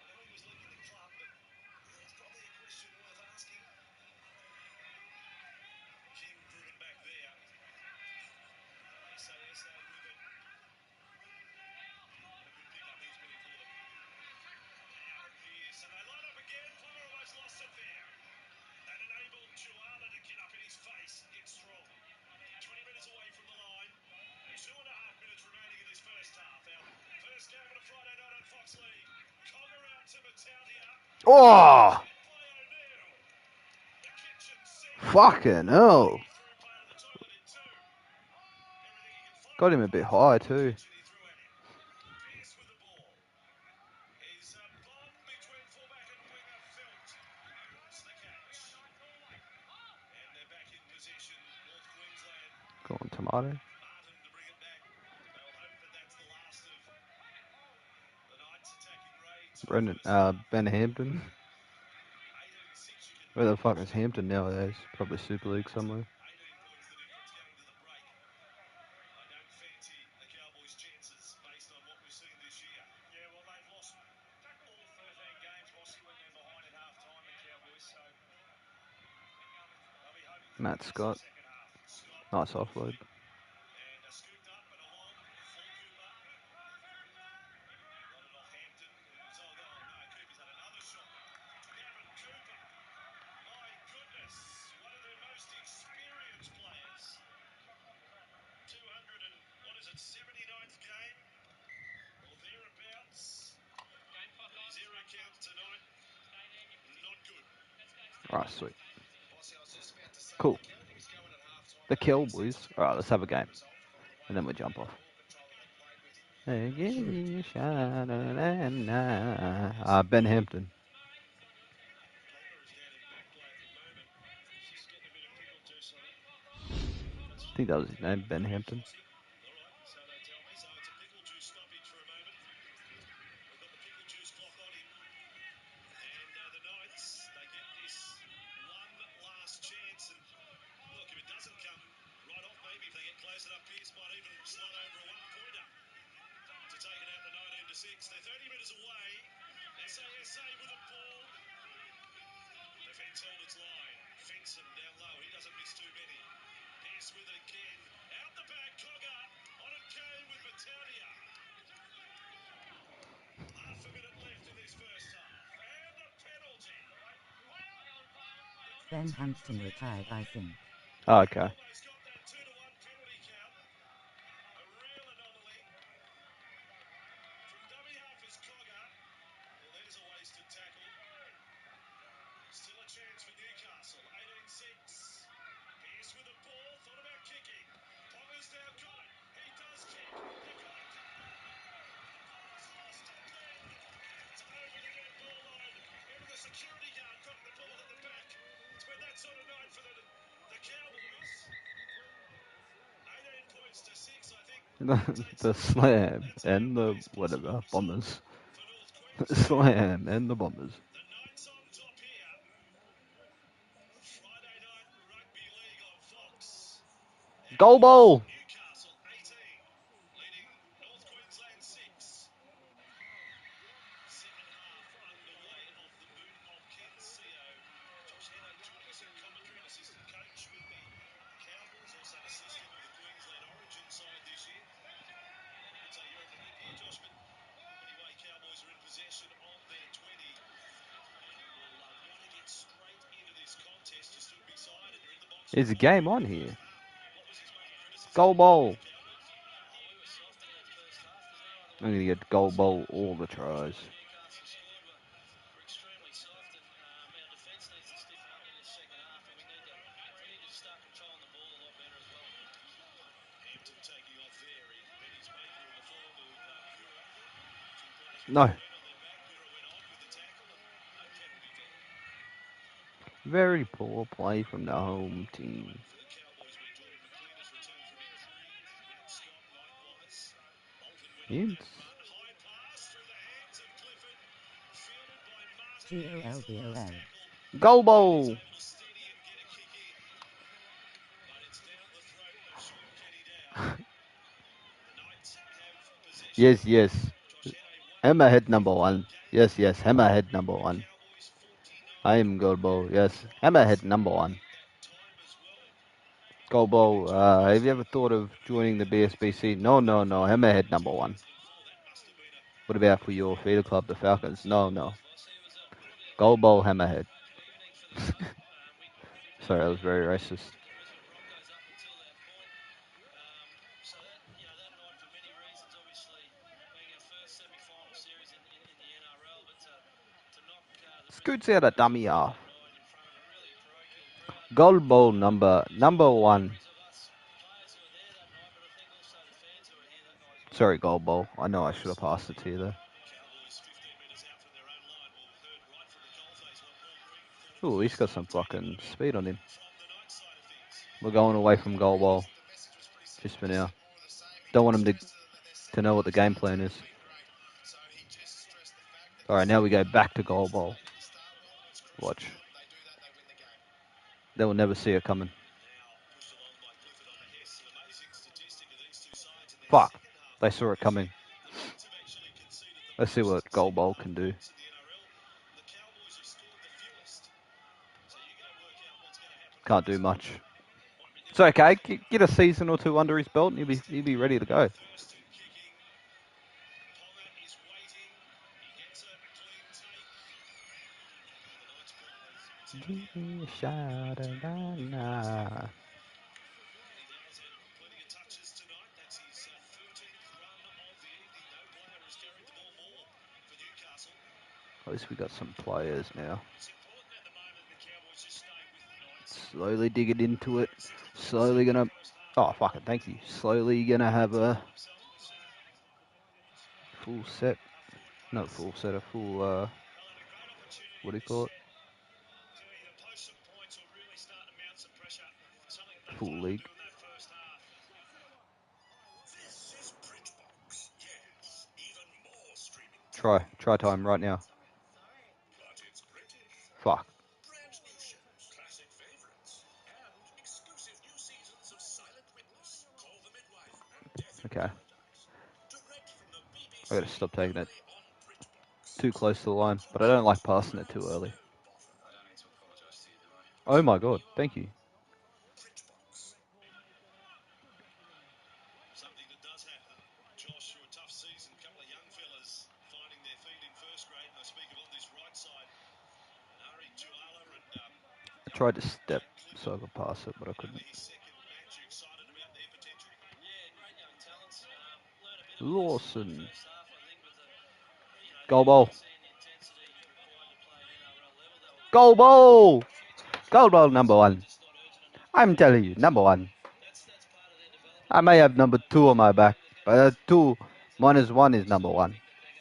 know he was leaving the club, but it's probably a question worth asking. King driven back there. So with it. A good pick-up he's putting for them. Now Pierce, and they line up again. Plummer almost lost it there. And enabled Chuala to get up in his face and get strong. 20 minutes away from the line. 2.5 minutes remaining in this first half. Our first game on a Friday night on Fox League. Cogger out to Matautia. Oh! By O'Neill. The kitchen sink. Fucking hell. Through play to the toilet in two. Everything he can find. Got him a bit high, too. He threw at him. Pierce with the ball. Is a bomb between fullback and winger Felt. Wants the catch. And they're back in possession. North Queensland. Go on, Tomato. Martin to bring it back. They'll hope that that's the last of the Knights attacking Ben Hampton. Where the fuck is Hampton nowadays? Probably Super League somewhere. 18 points the difference going to the break. I don't fancy the Cowboys' chances based on what we've seen this year. Yeah, well, they've lost all 13 games, Bossy, when they're behind at half time, the Cowboys, so they'll be hoping for Matt a massive Scott. second half. Scott Nice offload. and scooped up and along full Cooper. Got it off Hampton. Who's, oh, no, Cooper's had another shot. Gavin Cooper. My goodness. One of their most experienced players. 200 and, what is it, 79th game? Or thereabouts. Zero count tonight. Not good. Alright, sweet. Bossy, I was just about to say, Cool. the Cowboys going at halftime. The Cowboys. Alright, let's have a game. And then we jump off. Ben Hampton. Cooper is down in back play at the moment. He's just getting a bit of pickle juice on him. I think that was his name, Ben Hampton. All right, so they tell me. So it's a pickle juice stoppage for a moment. We've got the pickle juice clock on him. And the Knights, they get this one last chance. And look, if it doesn't come right off, maybe if they get close enough, Pearce might even slot over a one-pointer to take it out the 19 to 6. They're 30 metres away. SASA with a ball. Defence held its line. Fenson down low. He doesn't miss too many. Pearce with it again. Out the back. Cogger. On it came with Battaglia. Half a minute left in this first half. And the penalty. Ben Hampton retired, I think. Oh, okay. Almost got that 2-1 penalty count. A real anomaly. From dummy half is Cogger. Well, there's a wasted tackle. Still a chance for Newcastle. 18-6. Pearce with the ball. Thought about kicking. Ponga's now got it. He does kick. They've got it. The ball's lost again. It's over the dead ball line. Even the security guard got the ball at the back. It's been that sort of night for the Cowboys. 18 points to 6, I think. The Slam and the whatever Bombers. For North The Queensland. Slam and the Bombers. The Knights on top here. Friday night rugby league on Fox. Goal ball. Newcastle 18, leading North Queensland 6. Second half underway off the boot of Ken Seo. Josh Heno joining us in commentary, an assistant coach with the Cowboys, also an assistant with the Queensland Origin side this year. I'd say you're having a good year, Josh, but anyway, Cowboys are in possession of their 20. And will want to get straight into this contest. You're still beside and you're in the box. There's a game on here. What was his main criticism? Goal ball. We were soft in that first half. There's no other I'm gonna get goal ball all the tries. Newcastle scored. We're extremely soft, and our defence needs to stiffen up in this second half, and we need to start controlling the ball a lot better as well. Hampton taking off there. He met his mate in the form of Kura. Two players with No. on their back. Kura went on with the tackle, and no penalty there. Very poor play from the home team. For the Cowboys, when Jordan McLean has returned from injury, Matt Scott likewise. Bolton went on that It's run. High pass through the hands of Clifford. Fielded by Martin. Here's the last GOLBOL. tackle. goal He's ball. able to steady and get a kick in. But it's down the throat of Sean Kenny Dow. The Knights have possession. Yes, yes. Josh Hannay, Hammerhead number one. Yes, yes. Hammerhead number one. Cowboys 49. I am goal ball. Yes. Hammerhead number one. That time as well. Goal ball. Have you ever thought of joining the BSBC? No, no, no. Hammerhead number one. That must have been a What about for your feeder club, the Falcons? No, no. Goal ball Hammerhead. Sorry, that was very racist. Brisbane Broncos up until that point. So that night for many reasons, obviously being our first semi-final series in the NRL, but to knock the Scoots out a dummy half. night in front of a really parochial crowd. Goal ball number one. Of us players who were there that night, but I think also the fans who were here that night as well. Sorry, goal ball. I know I should have passed it to you there. Cowboys 15 metres out from their own line. We'll heard right from the coalface what Paul Green thought. Ooh, he's got some fucking speed on him. From the night side of things. We're going away from goal ball. Just for now. Don't want him to know what the game plan is. All right, now we go back to goal ball. Watch. They will never see it coming. Fuck. They saw it coming. Let's see what goal ball can do. Can't do much. It's okay. Get a season or two under his belt, and he'll be ready to go. At least we got some players now. Slowly digging into it. Slowly gonna. Oh, fucking thank you. Slowly gonna have a full set. Not full set, a full, what do you call it? Full league. Try time right now. Fuck. Okay. I gotta stop taking it too close to the line, but I don't like passing it too early. Oh my god, thank you. Something that does happen, Josh, through a tough season. A couple of young fellas finding their feet in first grade, and I speak of on this right side, Ari Tuala and I tried to step so I could pass it, but I couldn't. his second match. You excited about their potential? Yeah, great young talents. Learn a bit of Lawson. first half, I think, with the Goal ball. intensity required to play at NRL level. They were Goal ball! Goal ball number one. I'm telling you, number one. that's part of their development. I may have number two on my back, but 2 minus 1 is number one. They're going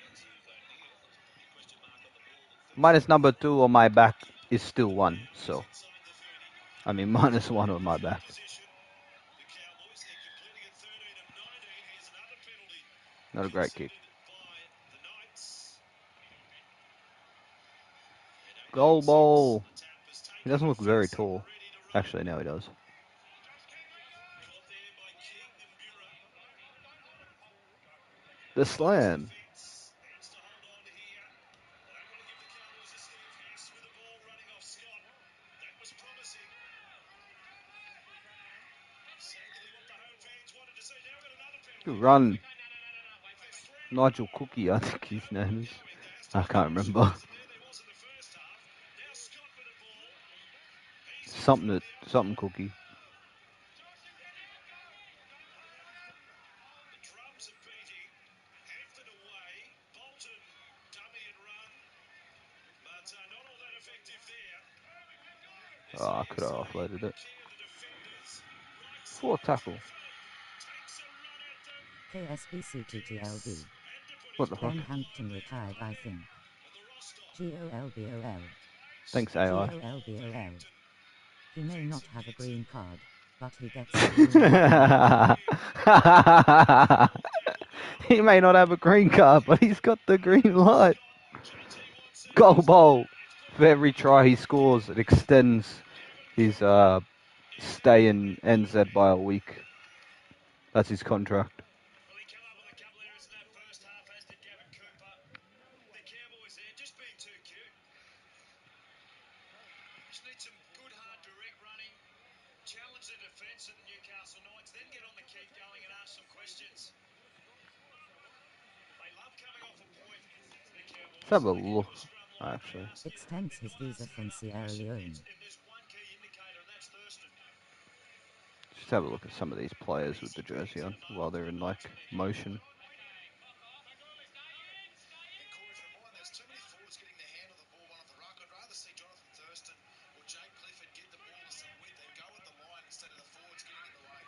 to be long-term players for the club. Minus number 2 on my back is still 1, so. I mean, minus 1 on my back. Not a great kick. Goal ball. He doesn't look very tall. Actually, no, he does. The slam. Good run. Nigel Cookie, I think his name is. I can't remember. Something Cookie. Oh, I could have offloaded it. 4 tackle. KSBC2TLB. What the fuck? Ben Hampton retired, I think. GOLBOL. Thanks, AI. GOLBOL. He may not have a green card, but he gets the green light. He may not have a green card, but he's got the green light. Goal ball. For every try he scores, it extends his stay in NZ by a week. That's his contract. Well, he came up with a couple of errors in that first half, as did Gavin Cooper. The Cowboys there, just being too cute. Just need some good, hard, direct running. Challenge the defence of the Newcastle Knights, then get on the keep going and ask some questions. They love coming off a point, the Cowboys. Let's have a look, actually. Extends his visa from Sierra Leone. If there's one key indicator, and that's Thurston. Just have a look at some of these players with the jersey on while they're in like motion. There's too many forwards getting their hand on the ball, one off the ruck. I'd rather see Jonathan Thurston or Jake Clifford get the ball to some width and go at the line instead of the forwards getting in the way.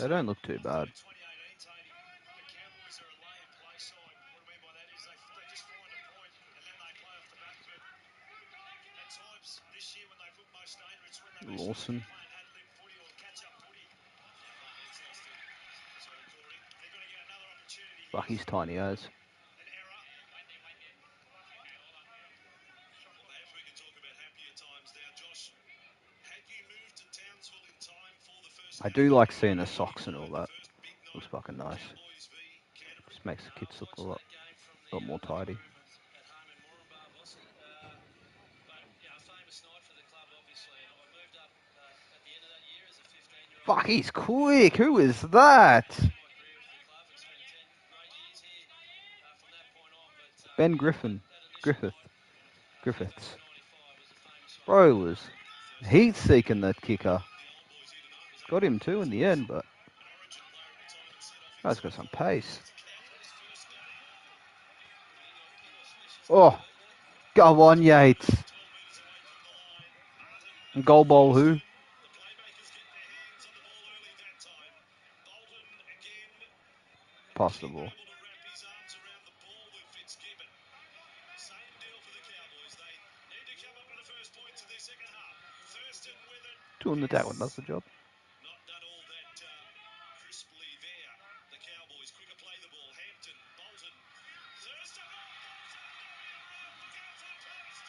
They don't look too bad. 2018, Tony, the Cowboys are a lay and play side. What I mean by that is they just find a point and then they play off the back of it. At times this year when they've looked most dangerous, when they've Lawson. playing ad-lib footy or catch-up footy. Fuck, he's tiny as. An error. Perhaps we can talk about happier times now, Josh. Had you moved to Townsville in time for the first I game do of like the seeing the NRL, socks and all the that. first big Looks night, fucking nice. Cowboys v Canterbury? Just makes the kids look a Watching lot, that game from lot more the tidy. living room at home in Moranbah, Bossy. But yeah, a famous night for the club, obviously. And I moved up at the end of that year as a 15-year-old. Fuck, he's quick. Who is that? Began my career with the club and spent 10 great years here from that point on. But Ben yeah, Griffin. that initial night, Griffiths. 95, was a famous one. Bro was heat seeking that kicker. Got him too in the end, but guy's got some pace. Oh, go on, Yates. And goal ball who? Possible. Same deal for the Cowboys. They need to come up with the first points in their second half. Thurston with it. Two on the tackle, does the job. Not done all that crisply there. The Cowboys quicker play the ball. Hampton, Bolton, Thurston. Look out for the post.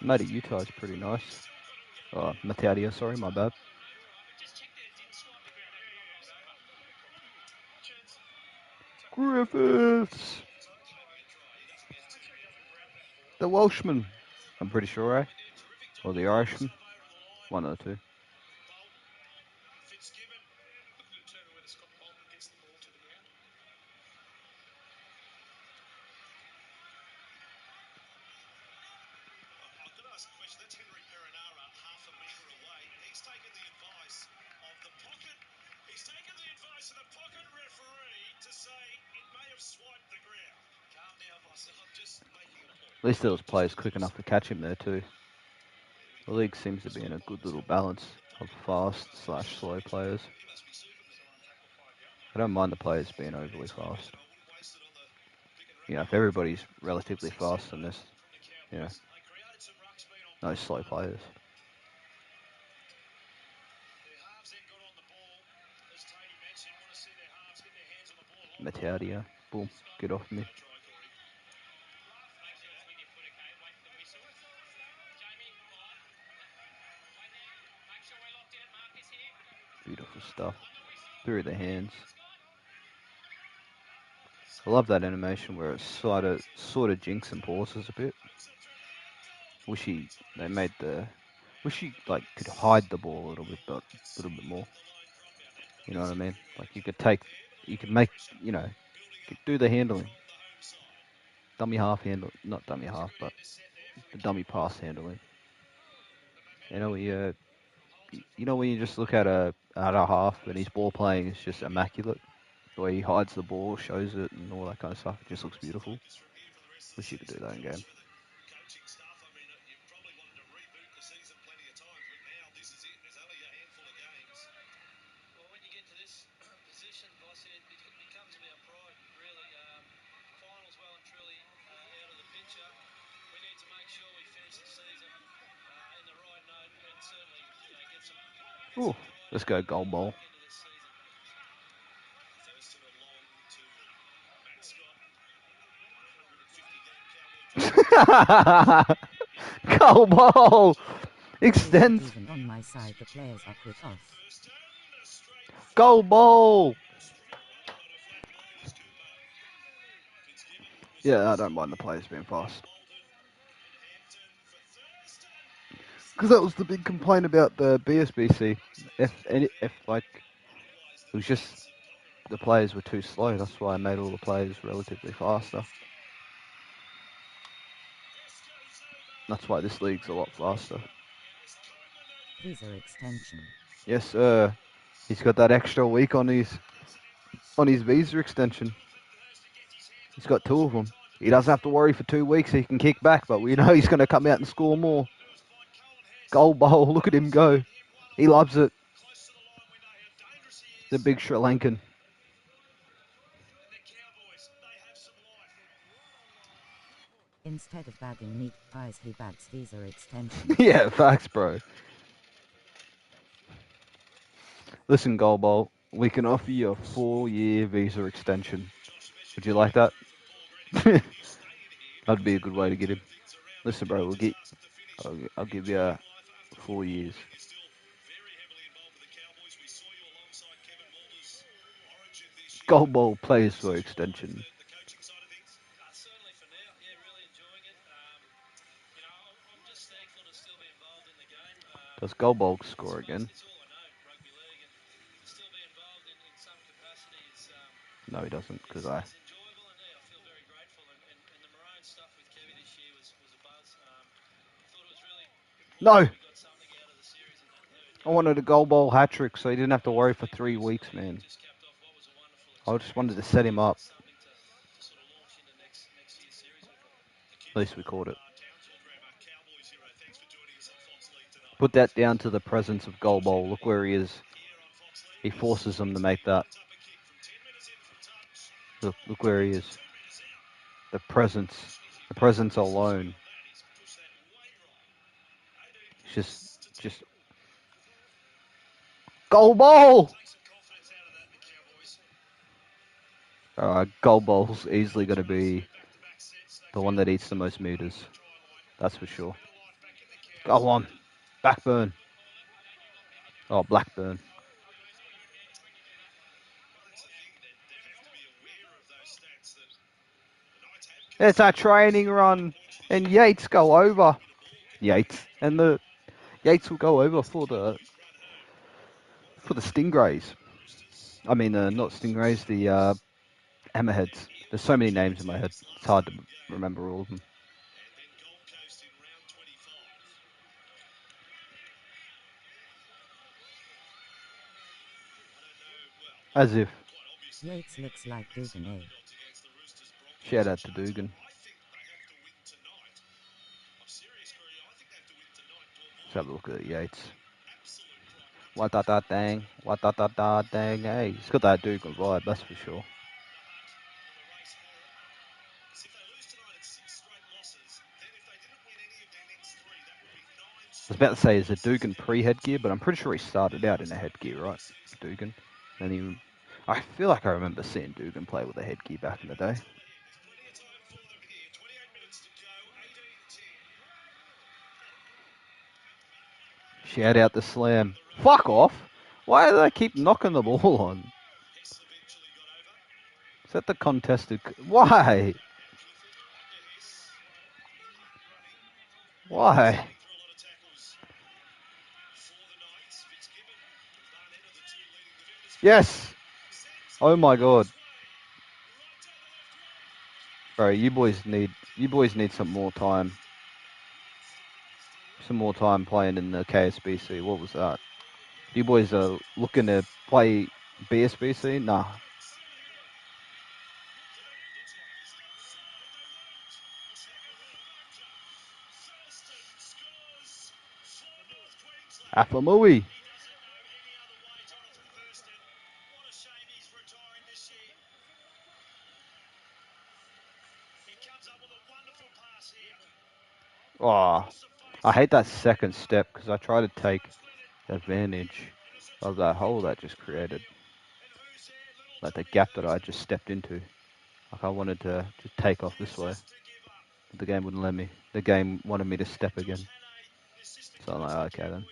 Matty Utah is pretty nice. Matadia, sorry, my bad. Griffiths. The Welshman. I'm pretty sure, eh? Or the Irishman. One of the two. Fitzgibbon. Determine whether Scott Bolton gets the ball to the ground. I've got to ask a question. That's Henry Perinara, half a metre away. He's taken the advice of the pocket. He's taken the advice of the pocket referee to say it may have swiped the ground. Calm down, boss. I'm just making a point. At least there was players quick enough to catch him there too. The league seems to be in a good little balance of fast/slow players. I don't mind the players being overly fast. You know, if everybody's relatively fast, then there's, you know, no slow players. Matadia, boom, get off me. Beautiful stuff. Through the hands. I love that animation where it's sort of jinks and pauses a bit. Wish he like could hide the ball a little bit more. You know what I mean? Like you could make, you know, could do the handling, dummy half handle, not dummy half, but the dummy pass handling. You know, when you just look at a half and his ball playing is just immaculate. The way he hides the ball, shows it, and all that kind of stuff. It just looks beautiful. Wish you could do that in game. Coaching staff, I mean, you probably wanted to reboot the season plenty of times, but now this is it. There's only a handful of games. Well, when you get to this position, boss, it becomes about pride, really. Finals well and truly out of the picture. We need to make sure we finish the season in the right note and certainly get some Ooh, pride let's go goal ball. back into this season. Thurston along to Matt Scott. 150 game Cowboy Goal ball extends. Even on my side, the players are quick off. Goal ball. Yeah, I don't mind the players being fast. Because that was the big complaint about the BSBC. If like it was just the players were too slow. That's why I made all the players relatively faster. That's why this league's a lot faster. Visa extension. Yes, sir. He's got that extra week on his visa extension. He's got 2 of them. He doesn't have to worry for 2 weeks. He can kick back, but we know he's going to come out and score more. Goal bowl. Look at him go. He loves it. The big Sri Lankan. Instead of bagging meat pies, he bags visa extension. Yeah, facts, bro. Listen, Gold Bowl, we can offer you a 4-year visa extension. Would you like that? That'd be a good way to get him. Listen, bro, I'll give you 4 years. Gold Bowl players for extension. Certainly for now, yeah, really enjoying it. I'm just thankful to still be involved in the game. Does Gold Bowl score again? It's all I know, rugby league, and to still be involved in some capacity No, he doesn't, because is enjoyable, and yeah, I feel very grateful. And the Maroon stuff with Kevy this year was a buzz. I thought it was really important No! that we got something out of the series in that third I game. wanted a Gold Bowl hat trick so he didn't have to worry for 3 weeks, man. Just capped off what was a wonderful I experience. just wanted to set him up. Something to sort of launch into next year's series with them. At least we caught it. Cowboys hero, thanks for joining us on Fox League tonight. Put that down to the presence of Gold Bowl. Look where he is. He forces them to make that. Look where he is. The presence alone. Just Gold Bowl. Gold Bowl's easily going to be the one that eats the most meters. That's for sure. Go on, Backburn. Oh, Blackburn. It's our training run, and Yates go over. Yates will go over for the Stingrays. I mean, not Stingrays, the Hammerheads. There's so many names in my head. It's hard to remember all of them. As if. Yates looks like Dugan, eh? Shout out to Dugan. Let's have a look at Yates. What da dang. What da dang. Hey, he's got that Dugan vibe, that's for sure. I was about to say, is it Dugan pre-headgear, but I'm pretty sure he started out in a headgear, right? Dugan. And I feel like I remember seeing Dugan play with a headgear back in the day. Shout out the slam. Fuck off! Why do they keep knocking the ball on? Is that the contested... Why? Why? Yes! Oh my god. Bro, you boys need some more time. Some more time playing in the KSBC. What was that? You boys are looking to play BSBC? Nah. Apamui. Oh, I hate that second step because I try to take advantage of that hole that just created. Like the gap that I just stepped into. Like I wanted to just take off this way. But the game wouldn't let me. The game wanted me to step again. So I'm like, okay then.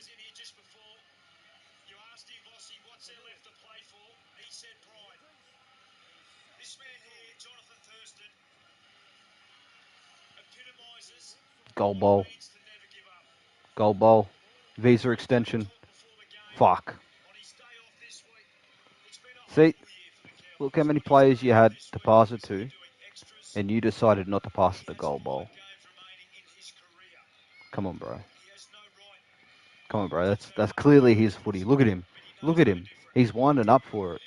Gold Bowl. Gold Bowl. Visa extension. Fuck. See, look how many players you had to pass it to, and you decided not to pass it to Gold Bowl. Come on, bro. Come on, bro. That's clearly his footy. Look at him. Look at him. He's winding up for it.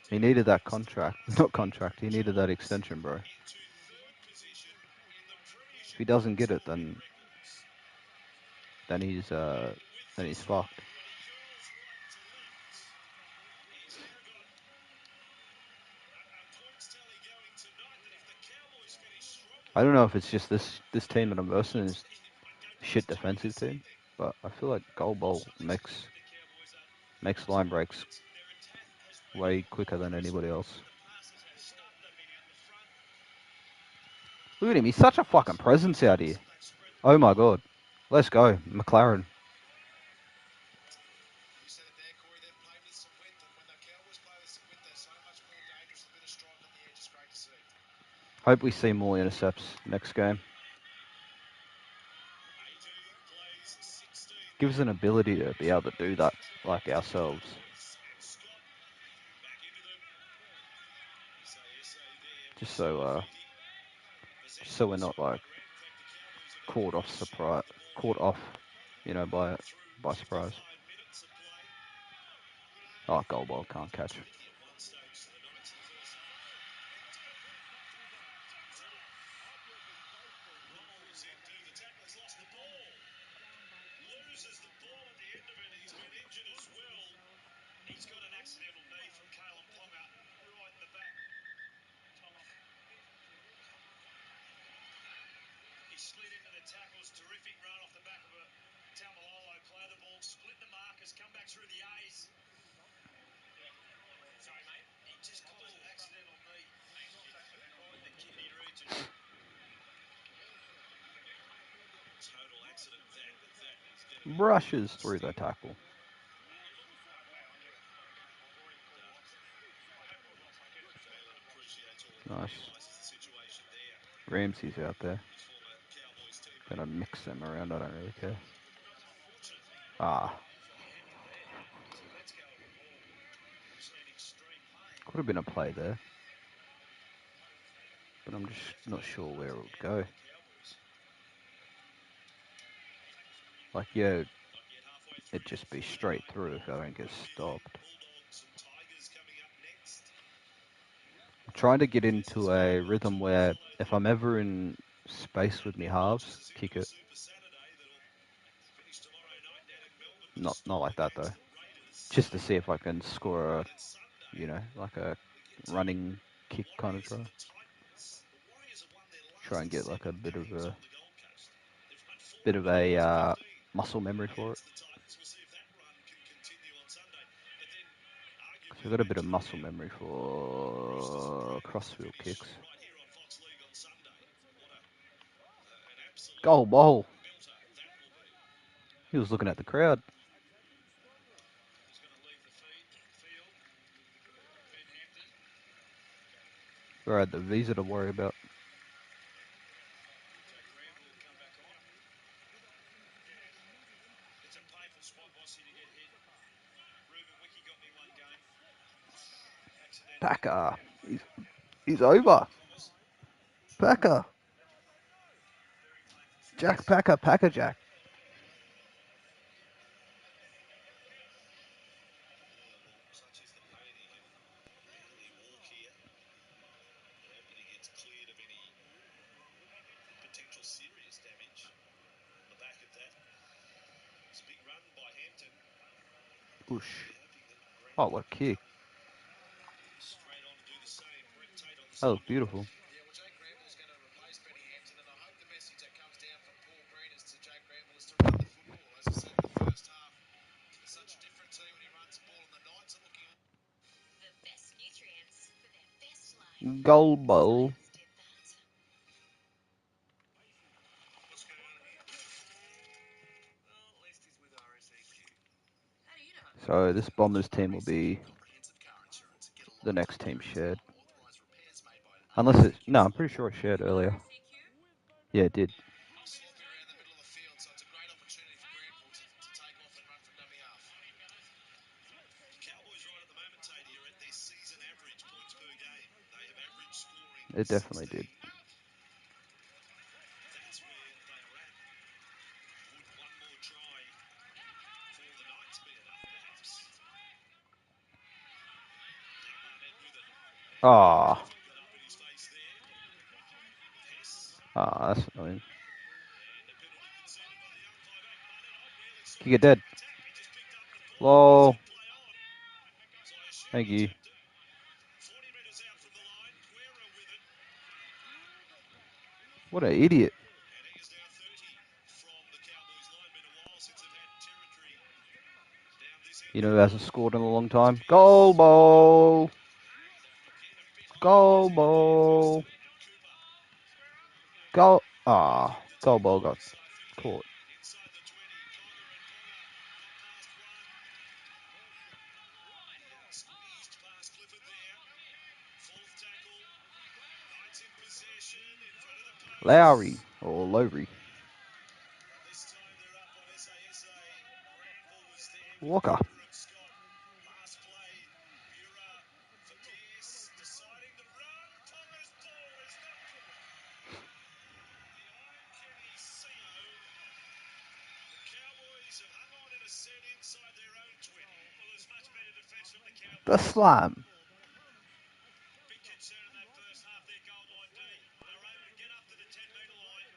He needed that contract. Not contract. He needed that extension, bro. If he doesn't get it, then he's fucked. I don't know if it's just this team that I'm versing is shit defensive team, but I feel like goal ball makes line breaks way quicker than anybody else. Look at him, he's such a fucking presence out here. Oh my god. Let's go, McLaren. You said it there, Corey. They've played with some width, and when the Cowboys play with some width, they're so much more dangerous. A bit of strike on the edge is great to see. Hope we see more intercepts next game. Gives us an ability to be able to do that like ourselves. Just so we're not like caught off, by surprise. Oh, goal ball can't catch. Loses the ball at the end of it. He's been injured as well. He's got an accidental knee from Kalen Ponga right in the back. He slid into the tackles. Terrific run off the back of a Taumalolo play the ball, split the markers, come back through the A's. Sorry, mate. He just got an accidental knee right in the kidney region. Total accident that. Brushes through the tackle. Nice. Ramsey's out there. Gonna mix them around, I don't really care. Ah. Could have been a play there. But I'm just not sure where it would go. Like, yeah, it'd just be straight through if I don't get stopped. I'm trying to get into a rhythm where if I'm ever in space with me halves, kick it. Not like that though. Just to see if I can score like a running kick kind of try. Try and get like a bit of a muscle memory for it. So I've got a bit of muscle memory for crossfield kicks. Goal ball. He was looking at the crowd. Who had the visa to worry about. It's a painful spot, Bossy, to get hit. Ruben Wiki got me one game. Packer. He's over. Packer. Jack Packer. Packer Jack. Such is the pain, he can barely walk here. And he gets cleared of any potential serious damage on the back of that. It's a big run by Hampton. Whoosh. Oh, what a kick. Straight on to do the same. Brett Tate on the That was sideline. beautiful. Yeah, well, Jake Granville's going to replace Benny Hampton, and I hope the message that comes down from Paul Green is to Jake Granville is to run the football. As I said in the first half, such a different team when he runs the ball, and the Knights are looking. The best nutrients for their best life. Goal ball. Science did that. What's going on here? Well, at least he's with RSEQ. How do you know? So this Bombers team will be the next team shared. Unless it's... No, I'm pretty sure it shared earlier. Yeah, it did. Sloppy around the middle of the field, so it's a great opportunity for Granville to take off and run from dummy half. The Cowboys right at the moment, Tate, are at their season average points per game. They have average scoring It definitely 16. did. That's where they are at. Would one more try for the Knights be enough, perhaps? Now Barnett with it. Ah. Got up in his face there. Hess. Ah, that's annoying. And a penalty conceded by the young fullback. Barnett, I really saw Kick it dead. attack. He just picked up the ball. Lol. Play on. So I assume Thank he you. tapped it. 40 metres out from the line. Guerra with it. What an idiot. And he is now 30 from the Cowboys line. Been a while since they've had territory down this end You of know the who hasn't field. scored in a long It's time? Goal Pearce. ball. Again, a bit high. Goal He's out there. ball. Thurston Cooper. Goal. He'll Ah, kick the goal two ball got points. So 50 caught. inside the 20. Cogger and Cogger got past one. Squeezed past Clifford there. Fourth tackle. Knights in possession in front of the Lowry posts. or Lowry. This time they're up on SASA. Granville was there with Walker. Cooper and Scott. Last play. Bura for Pearce. Deciding to run. Cogger's ball is not good. The Iron Kenny CO. The Cowboys have hung on in a set inside their own 20. Well, there's much better defence from the The Cowboys. slam. Big concern in that first half, their goal line D. They were able to get up to the 10-metre line.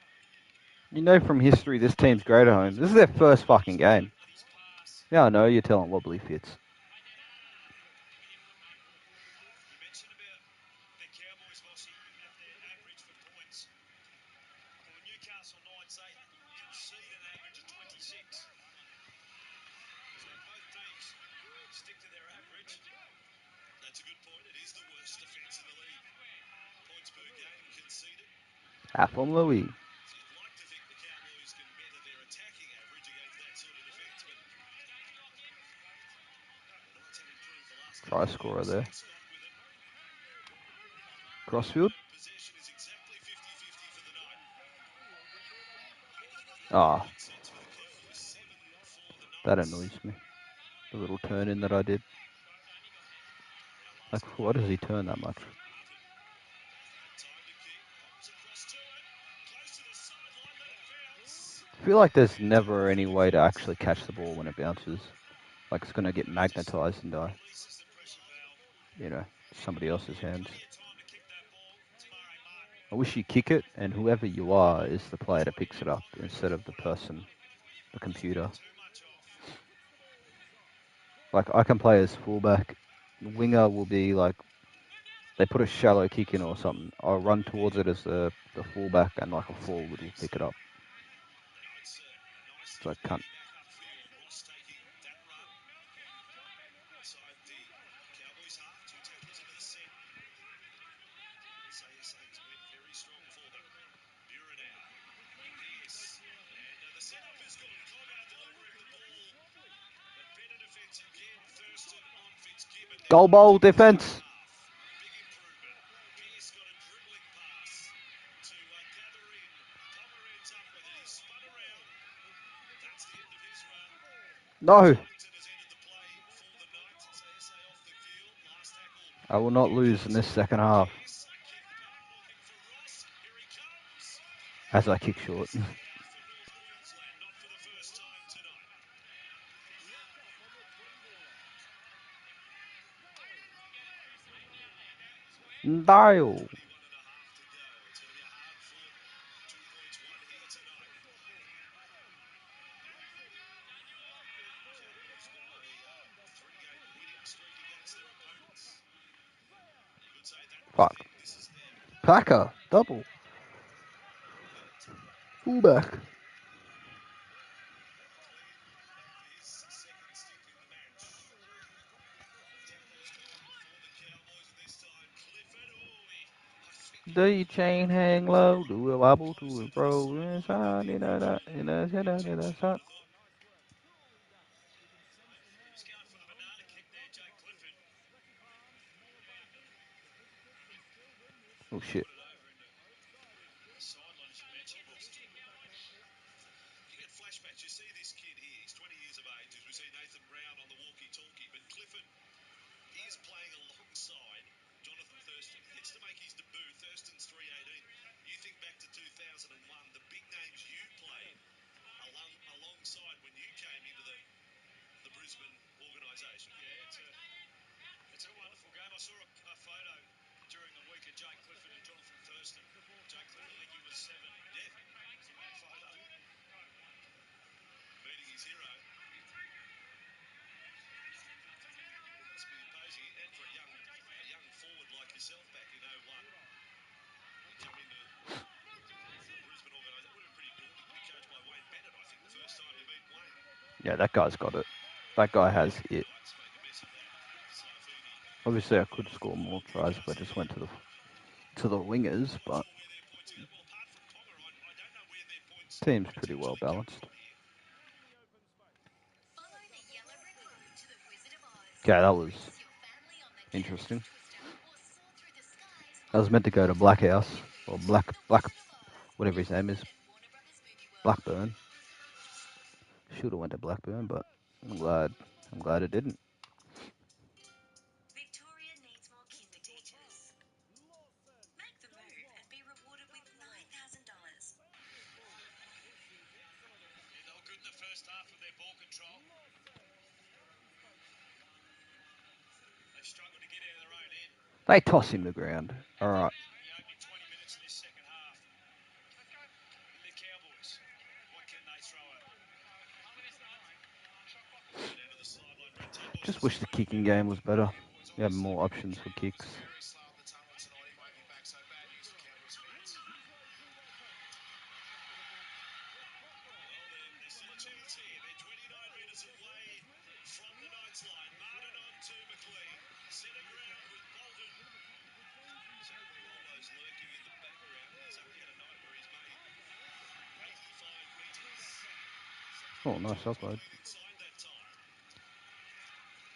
You know from history this team's great at home. This is their first fucking game. With his pass. Yeah, I know you're telling wobbly fits. You mentioned about the Cowboys, Vossi, at their average for points. Well, Newcastle Knights, they concede an average of 26. So both teams stick to their average. That's a good point. It is the worst defence in the league. Points per game conceded. From Louis. So you'd like to think the Cowboys can better their attacking average against that sort of defence, but the Knights have improved the last Try couple of scorer weeks. there. Scott with it. Crossfield. Possession is exactly 50-50 for the night. Ah, 8 sets for the Cowboys, 7 for the that Knights. annoys me. The little turn in that I did. Now Like, last why does play he turn that much? from Martin. Time to kick. Pops across to it. Close to the sideline. Let it bounce. I feel like there's never any way to actually catch the ball when it bounces. Like, it's going to get magnetized and die. Releases the pressure valve. You know, somebody else's hands. Plenty of time to kick that ball. It's Murray Martin. I wish you kick it, and whoever you are is the player that 20 picks to it up Cogger in the instead of the corner. person, the Wasn't getting computer. too much off. Like, I can play as fullback. The winger will be like, they put a shallow kick in or something. I'll run towards it as the fullback, and like a forward will pick it up. The Knights nice It's little like, cunt. piggyback upfield. Ross taking that run. Inside the Cowboys half. 2 tackles into the set. SASA has been very strong for them. Bura now. Pearce. And the setup is good. Cogger delivering the ball. But better defence again. Thurston on Fitzgibbon. Now Goal what a ball kick inside defense. half. Big improvement. Pearce got a dribbling pass to gather in. Cogger ends up with it. He spun around. That's the end of his run. No, Arlington has ended the play for the Knights. SASA off the field. Last tackle. I will not lose in this second half Pearce. A kick back. Looking for Ross. Here he comes. as I kick short. Second half for North Queensland. Not for the first time tonight. Dial. 21 and a half to go. It's going to be a hard fought 2 points won here tonight. Cowboys on a 3-game winning streak against their opponents. You could say that was Fuck. then, this is now. Packer. Double. Fullback. Clean for his second stint in the match. Tackles gone for the Cowboys, and this time Clifford. I think Do your chain hang low? Do a wobble to closer a to the bro? sideline Inside, than in the a, actual in a, in a, in a, intention, I in a. would have thought. He was going for the banana kick there, Jake Clifford. Oh shit. Put it over into the sideline, as you mentioned, Vossi. You get flashbacks. You see this kid here. He's 20 years of age, as we see Nathan Brown on the walkie-talkie. But Clifford, he is playing alongside Jonathan Thurston. He gets to make his debut. Thurston's 318. You think back to 2001, the big names you played alongside when you came into the Brisbane organisation. Yeah, it's a wonderful game. I saw a photo during the week of Jake Clifford and Jonathan Thurston. Jake Clifford, I think he was 7. Yeah, It's a great photo. meeting his hero. Must be imposing. And for a young forward like yourself back in '01, you come into Yeah, that guy's got it. That guy has it. Obviously, I could score more tries if I just went to the wingers, but team's pretty well balanced. Follow the yellow brick road to the Wizard of Oz. Okay, that was Race your family on the interesting. Carriage Twister or soar through the skies I was on meant to go to Black House or the Black Wizard of Oz. whatever his name is, Now open at Warner Brothers Movie World. Blackburn. Should have went to Blackburn, but I'm glad it didn't. Victoria needs more kinder teachers. Make the move and be rewarded with $9,000. Yeah, they were good in the first half of their ball control. They've struggled to get out of their own end. They toss him the ground. All right. The opening 20 minutes of this second half. The Cowboys, what can they throw at? Right out of the sideline, Red Tape Boys. Just wish the kicking game was better. You have more options for kicks. Very slow at the tunnel tonight. He won't be back, so bad news for Cowboys fans. Well, there's still a chance here. They're 29 metres away from the Knights line. Martin on to McLean. Centre ground with Bolton. Zapololo's lurking in the background. He's only had a night where he's made 85 metres. Oh, nice offload. Inside that time.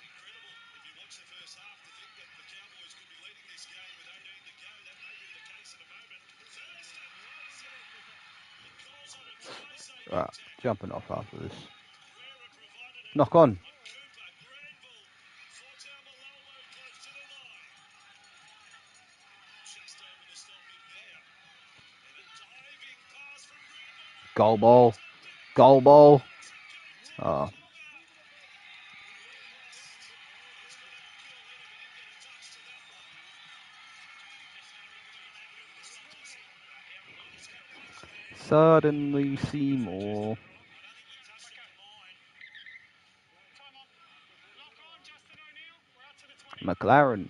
Incredible. If you watch the first half, to think that the Cowboys could be leading this game with 18 to go. That may be the case in a moment. Thurston plays it. And calls on a try-saving All right, tackle. jumping off after this. Guerra provided it Knock on. on Cooper. Granville. Fortamalolo close to the line. Just able to stop him there. And a diving pass from Granville. Goal ball. Goal ball. Oh, suddenly Seymour. McLaren.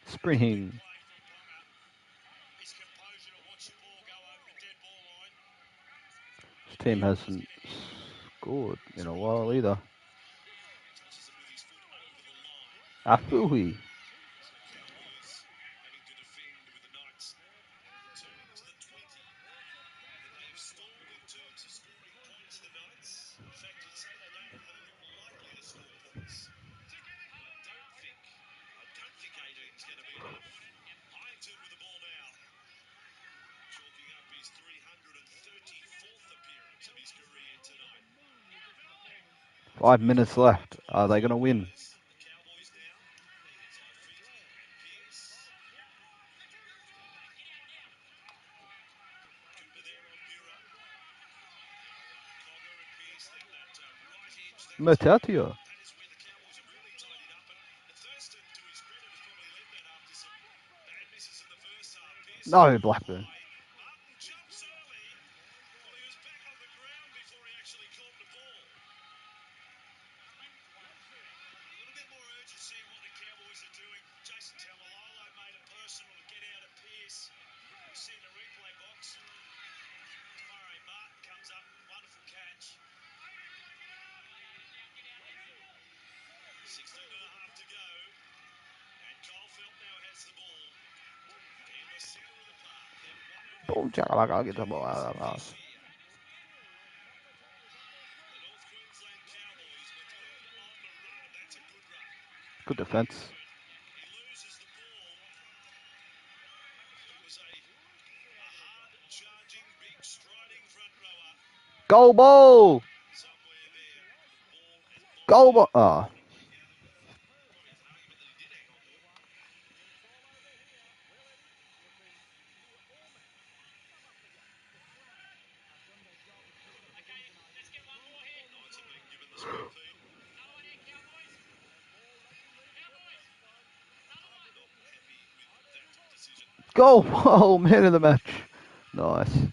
Spring. This team hasn't scored in a while either. Afui. Having to defend with the Knights turning to the 20. And they have stalled in terms of scoring points, the Knights. In fact, you'd say they don't look likely to score points. I don't think 18's going to be enough. Hyington with the ball now. Chalking up his 334th appearance of his career tonight. 5 minutes left. Are they going to win? The Cowboys now. Saifiti and Pierce. Cooper there on Bureau. Cogger and Pierce then that right edge. Mutatia. That is where the Cowboys have really tidied up. And Thurston, to his credit, has probably led that after some bad misses in the first half. Pierce No, Blackburn. Martin jumps early. Well, he was back on the ground before he actually caught the ball. A little bit more urgency in what the Cowboys are doing. Jason Tamalolo made it personal to get out of Pierce. We see in the replay box. Tomorrow Martin comes up. Wonderful catch. 16 and a half to go. And Caulfield now has the ball in the centre of the park. They've won Oh, I'll get the ball out of the house. the North Queensland Cowboys. McLean on the run. That's a good run. Good defense. He loses the ball. It was a hard-charging, big striding front rower Goal ball. somewhere there. Ball and Goal ball. Ah. Knights have been given the spring feed. Not happy with that decision. Goal ball. Man of the match. Nice. Levi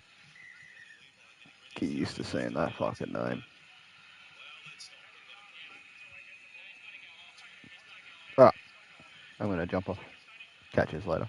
getting ready Get used to saying that fucking name. Well, that's not Alright. I'm going to jump off. Catch us later.